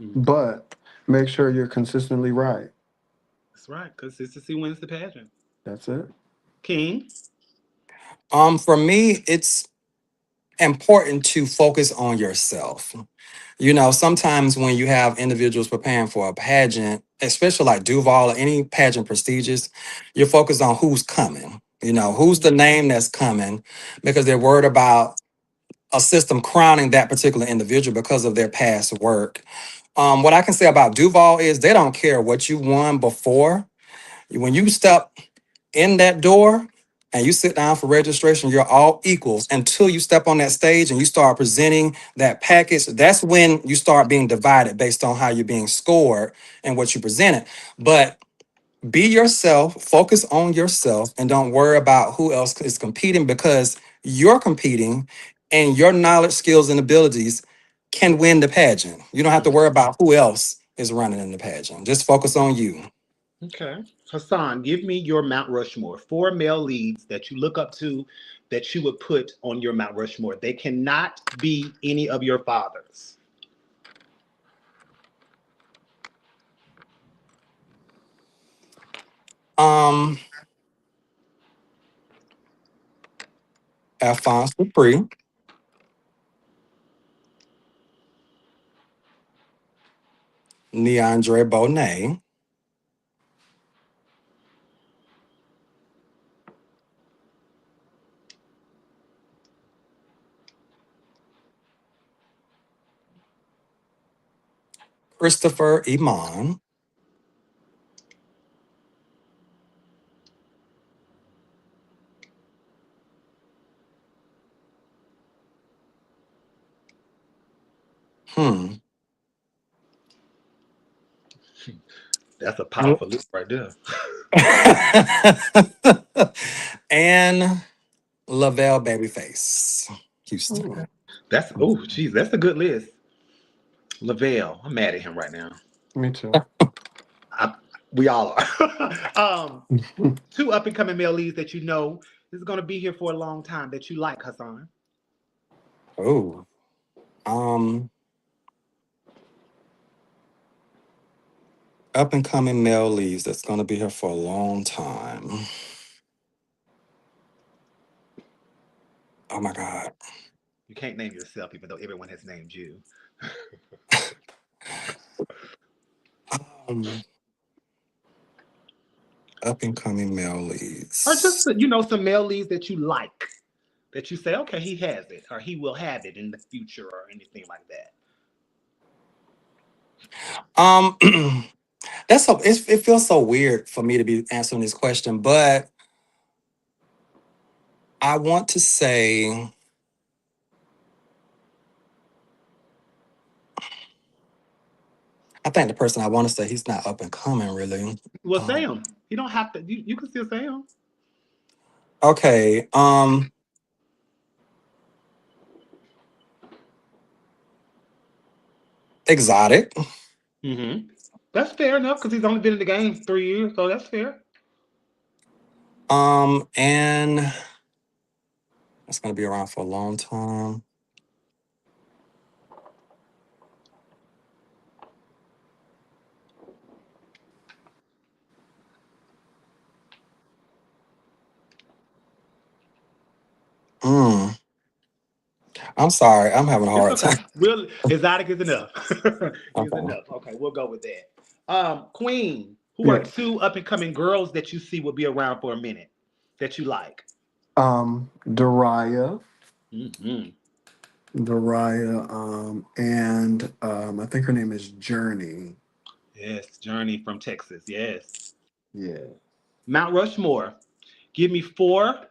Mhm. but make sure you're consistently right. That's right. Consistency wins the pageant. That's it. King. For me, it's important to focus on yourself. Sometimes when you have individuals preparing for a pageant, especially like Duval or any pageant prestigious, you're focused on who's coming. Who's the name that's coming, because they're worried about a system crowning that particular individual because of their past work. What I can say about Duval is they don't care what you won before. When you step in that door and you sit down for registration, you're all equals until you step on that stage and you start presenting that package. That's when you start being divided based on how you're being scored and what you presented. But be yourself, focus on yourself, and don't worry about who else is competing, because you're competing and your knowledge, skills, and abilities can win the pageant. You don't have to worry about who else is running in the pageant. Just focus on you. Okay. Hassan, give me your Mount Rushmore. Four male leads that you look up to that you would put on your Mount Rushmore. They cannot be any of your fathers. Um, Alphonse Dupree, Neandre Bonet, Christopher Iman, hmm, That's a and, powerful list right there. and Lavelle Babyface Oh, Houston. Geez, that's a good list. Lavelle, I'm mad at him right now. me too. I, We all are. Two up and coming male leads that you know is going to be here for a long time that you like, Hassan. Oh, um, up and coming male leads that's gonna be here for a long time. Oh my God. You can't name yourself, even though everyone has named you. Um, up and coming male Or just, leads. some male leads that you like, that you say, okay, he has it, or he will have it in the future, or anything like that. Um, that's so it feels so weird for me to be answering this question, but I want to say I think the person I want to say he's not up and coming really. Well, say Um, him. You don't have to. You can still say him. okay. Exotic. Mm-hmm. That's fair enough because he's only been in the game 3 years, so that's fair. And it's gonna be around for a long time. Mm, I'm sorry, I'm having a It's hard okay. time. Exotic is enough. Is Okay. enough. Okay, we'll go with that. Queen, who are Yes. two up and coming girls that you see will be around for a minute that you like? Daria, Mm-hmm. and I think her name is Journey. Yes, Journey from Texas. Yes. Yeah. Mount Rushmore. Give me four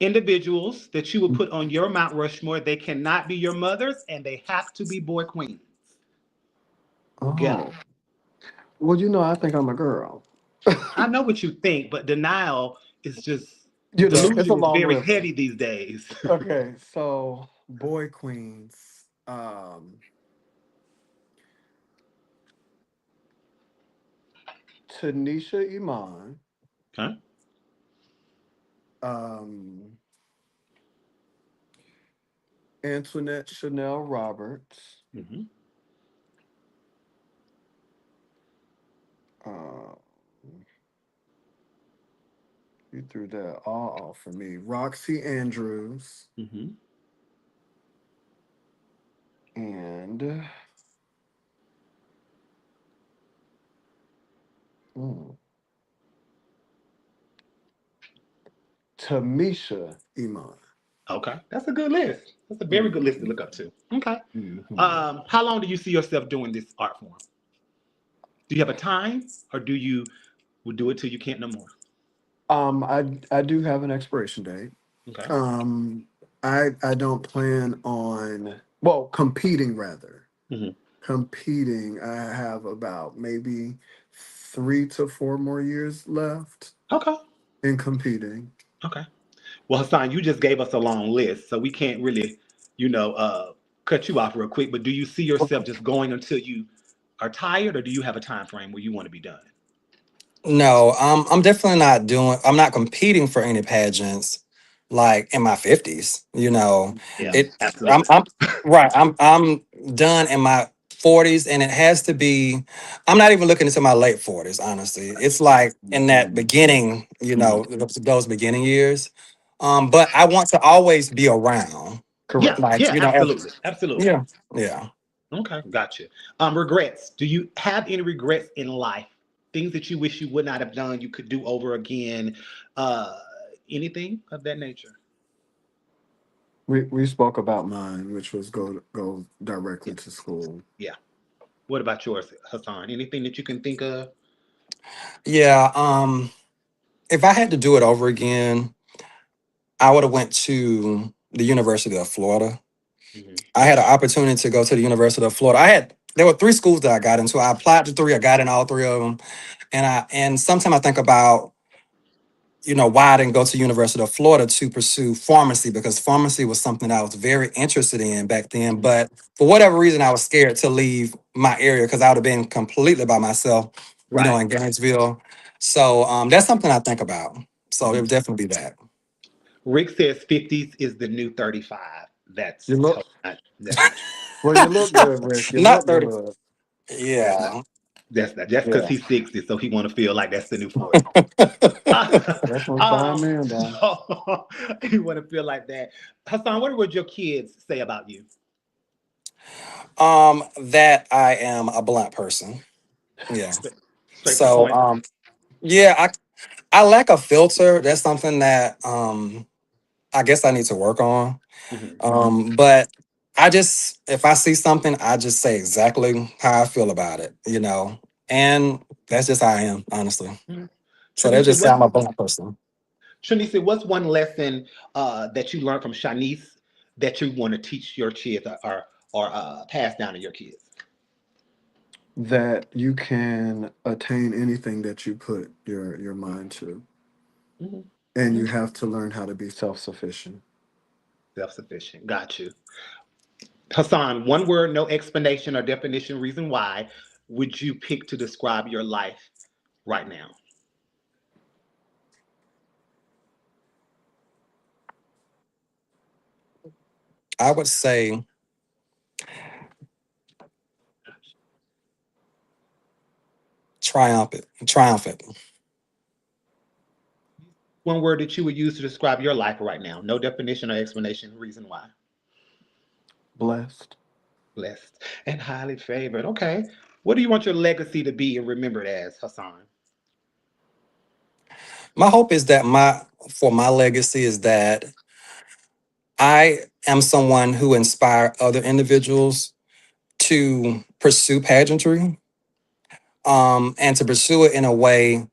individuals that you would put on your Mount Rushmore. They cannot be your mothers, and they have to be boy queens. Go. Oh. Well, I think I'm a girl. I know what you think, but denial is just It's a delusion is long very list. heavy these days. Okay, so boy queens. Tanisha Iman, Okay. um, Antoinette Chanel Roberts, Hmm. uh, you threw that all off for me. Roxy Andrews Hmm. and mm, Tamisha Iman. Okay, that's a good list. That's a very good list to Mhm, look up to. Okay. mhm. How long do you see yourself doing this art form? Do you have a time, or do you will do it till you can't no more? I do have an expiration date. Okay. Um, I don't plan on, well, competing rather. Hmm. Competing, I have about maybe 3 to 4 more years left Okay. in competing. Okay. Well, Hassan, you just gave us a long list, so we can't really, you know, uh, cut you off real quick. But do you see yourself just going until you are tired, or do you have a time frame where you want to be done? No, I'm definitely not doing. I'm not competing for any pageants, like in my 50s. Yeah, It. I'm. absolutely. I'm right. I'm done in my 40s, and it has to be. I'm not even looking into my late 40s. Honestly, it's like in that Mhm. beginning. Mhm. Those beginning years. But I want to always be around. Yeah, Correct. Like yeah, absolutely, absolutely. yeah, yeah. Okay, gotcha. Regrets. Do you have any regrets in life? Things that you wish you would not have done, you could do over again. Uh, Anything of that nature? We spoke about mine, which was go Yeah, directly to school. yeah. What about yours, Hassan? Anything that you can think of? Yeah. If I had to do it over again, I would have went to the University of Florida. Hmm. I had an opportunity to go to the University of Florida. There were three schools that I got into. I applied to three. I got in all three of them. And sometimes I think about why I didn't go to University of Florida to pursue pharmacy, because pharmacy was something I was very interested in back then. Hmm. But for whatever reason, I was scared to leave my area because I would have been completely by myself. Right. in Gainesville. So that's something I think about. So it Mhm. would definitely be that. Rick says 50s is the new 35. You That's look totally not, that's not true. well. You look good, Rick. You Not look 30. good. That's not Yeah. that's not just because Yeah, he's 60, so he want to feel like that's the new 40. that's some fine man, though. So you want to feel like that. Hassan, what would your kids say about you? That I am a blunt person. Yeah. Straight to the So point. yeah, I lack a filter. That's something that I guess I need to work on. Mhm. But I just, if I see something, I just say exactly how I feel about it, and that's just how I am, honestly. Mhm. So they'll Tranecia, just say what's I'm a blunt person. Tranecia, what's one lesson that you learned from Shanice that you want to teach your kids or pass down to your kids? That you can attain anything that you put your mind to, Mhm. and you Mhm. have to learn how to be self-sufficient. Self-sufficient. Got you. Hassan, one word, no explanation or definition, reason why would you pick to describe your life right now? I would say triumphant, triumphant. One word that you would use to describe your life right now. No definition or explanation, reason why. Blessed. Blessed and highly favored. Okay. What do you want your legacy to be and remembered as, Hassan? My hope is that my legacy is that I am someone who inspire other individuals to pursue pageantry, and to pursue it in a way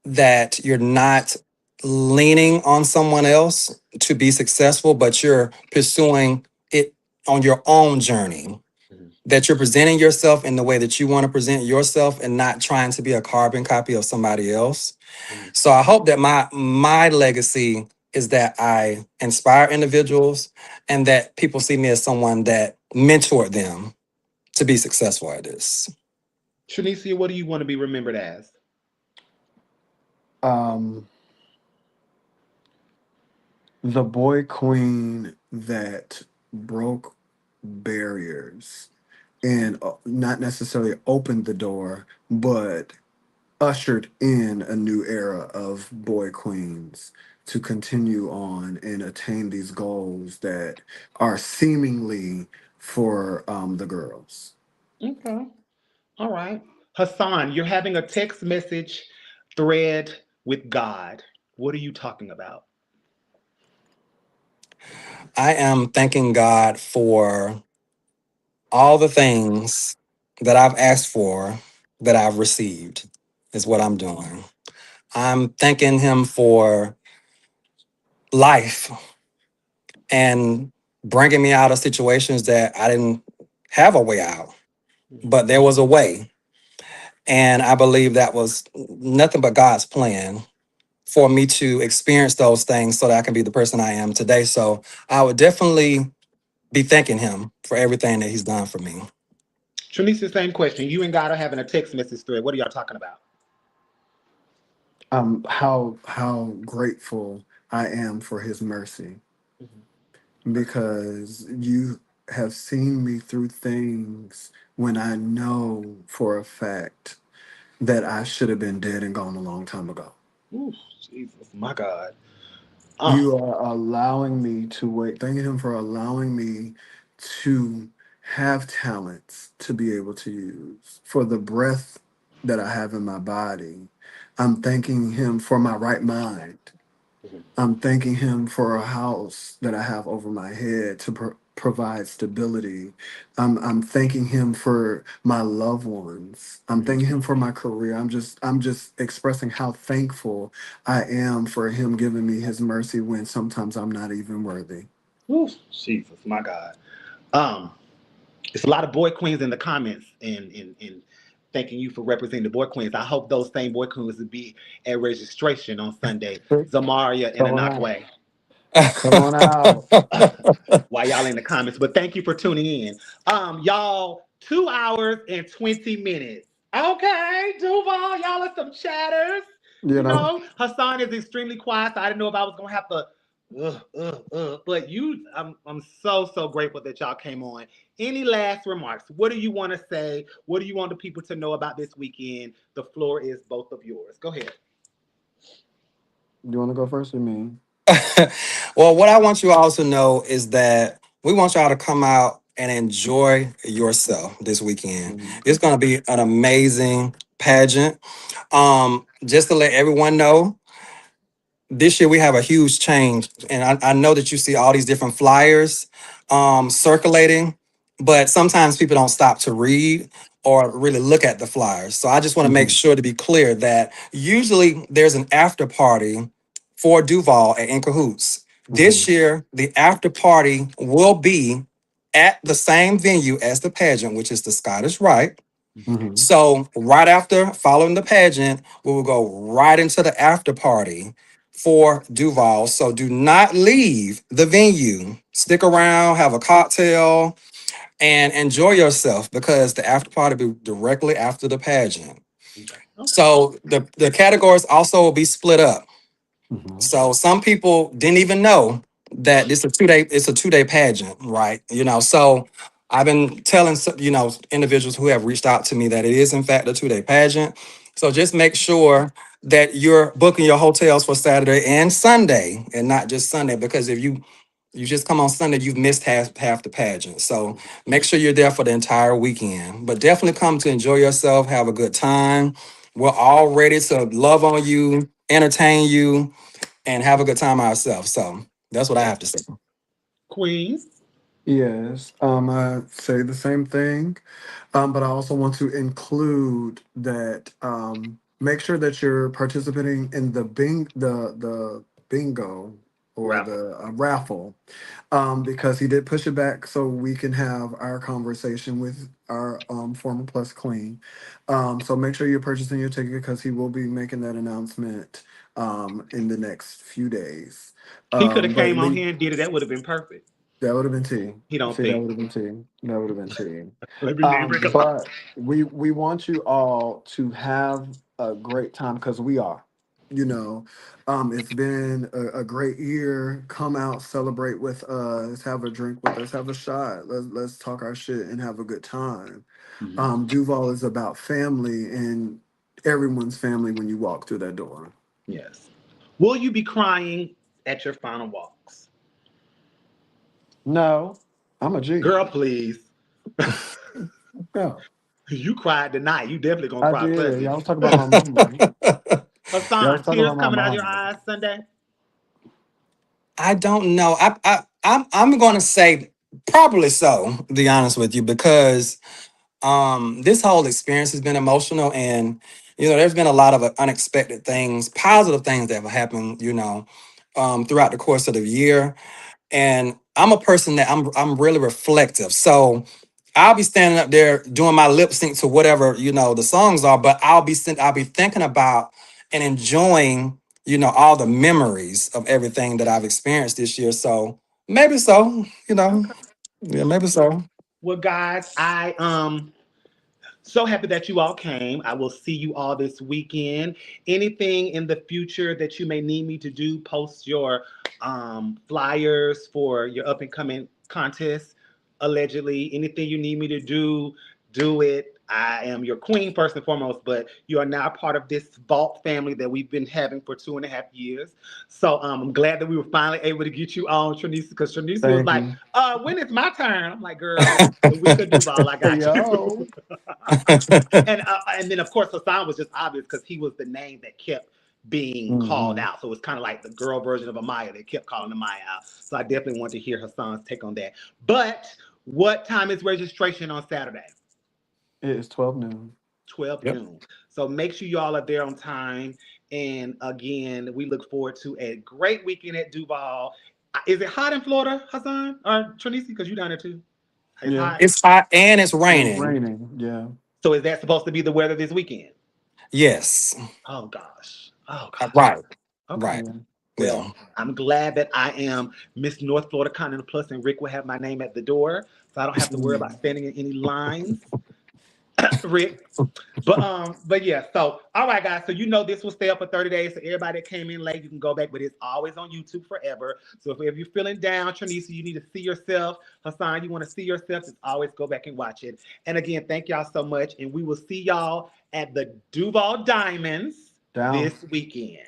that you're not leaning on someone else to be successful, but you're pursuing it on your own journey. Mhm. That you're presenting yourself in the way that you want to present yourself and not trying to be a carbon copy of somebody else. Mhm. So I hope that my legacy is that I inspire individuals and that people see me as someone that mentored them to be successful at this. Trinicia, what do you want to be remembered as? Um, the boy queen that broke barriers and not necessarily opened the door, but ushered in a new era of boy queens to continue on and attain these goals that are seemingly for the girls. Okay. All right. Hassan, you're having a text message thread with God. What are you talking about? I am thanking God for all the things that I've asked for that I've received, is what I'm doing. I'm thanking Him for life and bringing me out of situations that I didn't have a way out, but there was a way. And I believe that was nothing but God's plan for me to experience those things so that I can be the person I am today. So I would definitely be thanking Him for everything that He's done for me. Trinicia, same question. You and God are having a text message thread. What are y'all talking about? How grateful I am for his mercy, Mhm. because you have seen me through things when I know for a fact that I should have been dead and gone a long time ago. Ooh, Jesus, my God. Uh, You are allowing me to wait. Thanking him for allowing me to have talents to be able to use, for the breath that I have in my body. I'm thanking him for my right mind. mhm, I'm thanking him for a house that I have over my head to provide stability. I'm thanking him for my loved ones. I'm mhm. thanking him for my career. I'm just expressing how thankful I am for him giving me his mercy when sometimes I'm not even worthy. Ooh, Jesus, my God. Um, it's a lot of boy queens in the comments and thanking you for representing the boy queens. I hope those same boy queens will be at registration on Sunday. Zamaria and Come on out. Anakwe. Come on out. While y'all in the comments. But thank you for tuning in. Y'all, 2 hours and 20 minutes. Okay, Duval, y'all are some chatters. You You know. know, Hassan is extremely quiet, so I didn't know if I was gonna have to. But I'm so grateful that y'all came on. Any last remarks? What do you want to say? What do you want the people to know about this weekend? The floor is both of yours. Go ahead. You want to go first or me? Well, what I want you all to know is that we want y'all to come out and enjoy yourself this weekend. Mhm. It's going to be an amazing pageant. Just to let everyone know, this year we have a huge change, and I know that you see all these different flyers circulating, but sometimes people don't stop to read or really look at the flyers. So I just want to make Mhm. sure to be clear that usually there's an after party for Duval at In Cahoots. This Mhm. year, the after party will be at the same venue as the pageant, which is the Scottish Rite. Mhm. So right after following the pageant, we will go right into the after party for Duval. So do not leave the venue. Stick around, have a cocktail, and enjoy yourself because the after party will be directly after the pageant. Okay. So the categories also will be split up. Mhm. So some people didn't even know that it's a 2 day pageant, right? So I've been telling individuals who have reached out to me that it is in fact a 2 day pageant. So just make sure that you're booking your hotels for Saturday and Sunday and not just Sunday, because if you just come on Sunday, you've missed half the pageant. So make sure you're there for the entire weekend. But definitely come to enjoy yourself, have a good time. We're all ready to love on you, entertain you, and have a good time ourselves. So that's what I have to say. Queen. Yes. I say the same thing. But I also want to include that make sure that you're participating in the bingo or Raffle. the raffle, because he did push it back so we can have our conversation with our former plus queen. So make sure you're purchasing your ticket because he will be making that announcement in the next few days. He could have But came on here and did it. That would have been perfect. that would have been tea. He don't See, that think. would have been tea. That would have been tea. Let me bring him up. But we want you all to have a great time because we are. You know, it's been a great year. Come out, celebrate with us, have a drink with us, have a shot. Let's talk our shit and have a good time. Mhm. Duval is about family and everyone's family when you walk through that door. Yes. Will you be crying at your final walks? No, I'm a G. Girl, please. Yeah, You cried tonight. You definitely gonna I cry did. Sunday. Y'all was talking about my mama. Y'all was Hassan, talking tears about my coming out of your mama. eyes Sunday. I don't know. I'm going to say probably so. To be honest with you, because this whole experience has been emotional, and there's been a lot of unexpected things, positive things that have happened. Throughout the course of the year, and I'm a person that I'm really reflective. So I'll be standing up there doing my lip sync to whatever the songs are, but I'll be thinking about and enjoying all the memories of everything that I've experienced this year. So maybe so, Okay. yeah, maybe so. Well, guys, I so happy that you all came. I will see you all this weekend. Anything in the future that you may need me to do, post your flyers for your up and coming contest. Allegedly, anything you need me to do it. I am your queen first and foremost, but you are now part of this vault family that we've been having for 2.5 years. So I'm glad that we were finally able to get you on, Tranecia, because Tranecia was Thank like, you. when is my turn? I'm like, girl, the week of Duval, I got you. Yo. And then of course Hassan was just obvious because he was the name that kept being called Hmm. out. So it's kind of like the girl version of Amaya. They kept calling Amaya out. So I definitely want to hear Hassan's take on that. But what time is registration on Saturday? It is 12 noon. 12 Yep. noon. So make sure y'all are there on time. And again, we look forward to a great weekend at Duval. Is it hot in Florida, Hassan or Trinisi? Because you down there too. It's Yeah. hot. It's hot and it's And it's raining. raining. Yeah. So is that supposed to be the weather this weekend? Yes. Oh gosh. Oh gosh. Right. Okay. Right. Yeah. Well, Yeah. I'm glad that I am Miss North Florida Continental Plus, and Rick will have my name at the door, so I don't have to worry about Mhm. standing in any lines. Rick. But yeah, so all right, guys. So this will stay up for 30 days. So everybody that came in late, you can go back, but it's always on YouTube forever. So if you're feeling down, Tranecia, you need to see yourself. Hassan, you want to see yourself, just always go back and watch it. And again, thank y'all so much. And we will see y'all at the Duval Diamonds Down. this weekend.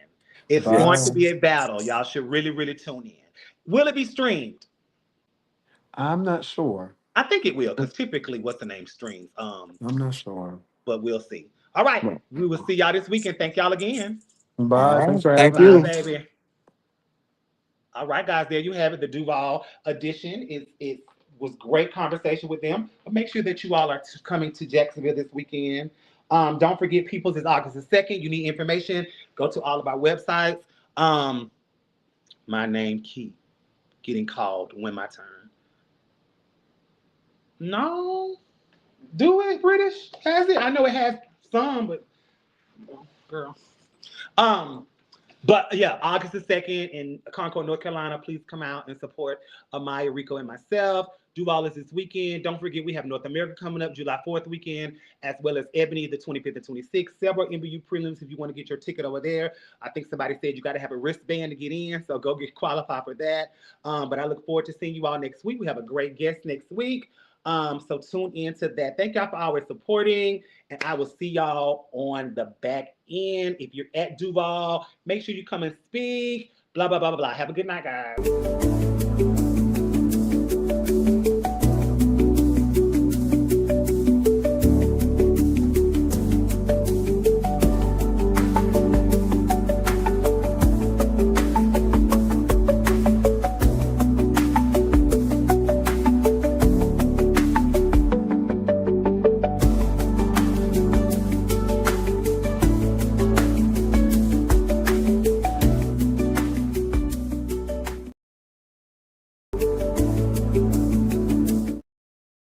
It's Bye. going to be a battle. Y'all should really, really tune in. Will it be streamed? I'm not sure. I think it will, because typically, what's the name streams? I'm not sure. But we'll see. All right. Right. We will see y'all this weekend. Thank y'all again. Bye. All right. Thanks for Thank having you. me. Bye, baby. All right, guys. There you have it. The Duval edition. It was great conversation with them. But make sure that you all are coming to Jacksonville this weekend. Don't forget, People's is August the 2nd. You need information, go to all of our websites. My name keep getting called when my turn. No. Do it, British? Has it? I know it has some, but girl. But yeah, August the 2nd in Concord, North Carolina. Please come out and support Amaya, Rico, and myself. Duval is this weekend. Don't forget, we have North America coming up July 4th weekend, as well as Ebony the 25th and 26th. Several MBU prelims if you want to get your ticket over there. I think somebody said you got to have a wristband to get in, so go get qualified for that. But I look forward to seeing you all next week. We have a great guest next week. So tune into that. Thank y'all for always supporting, and I will see y'all on the back end. If you're at Duval, make sure you come and speak. Blah, blah, blah, blah, blah. Have a good night, guys.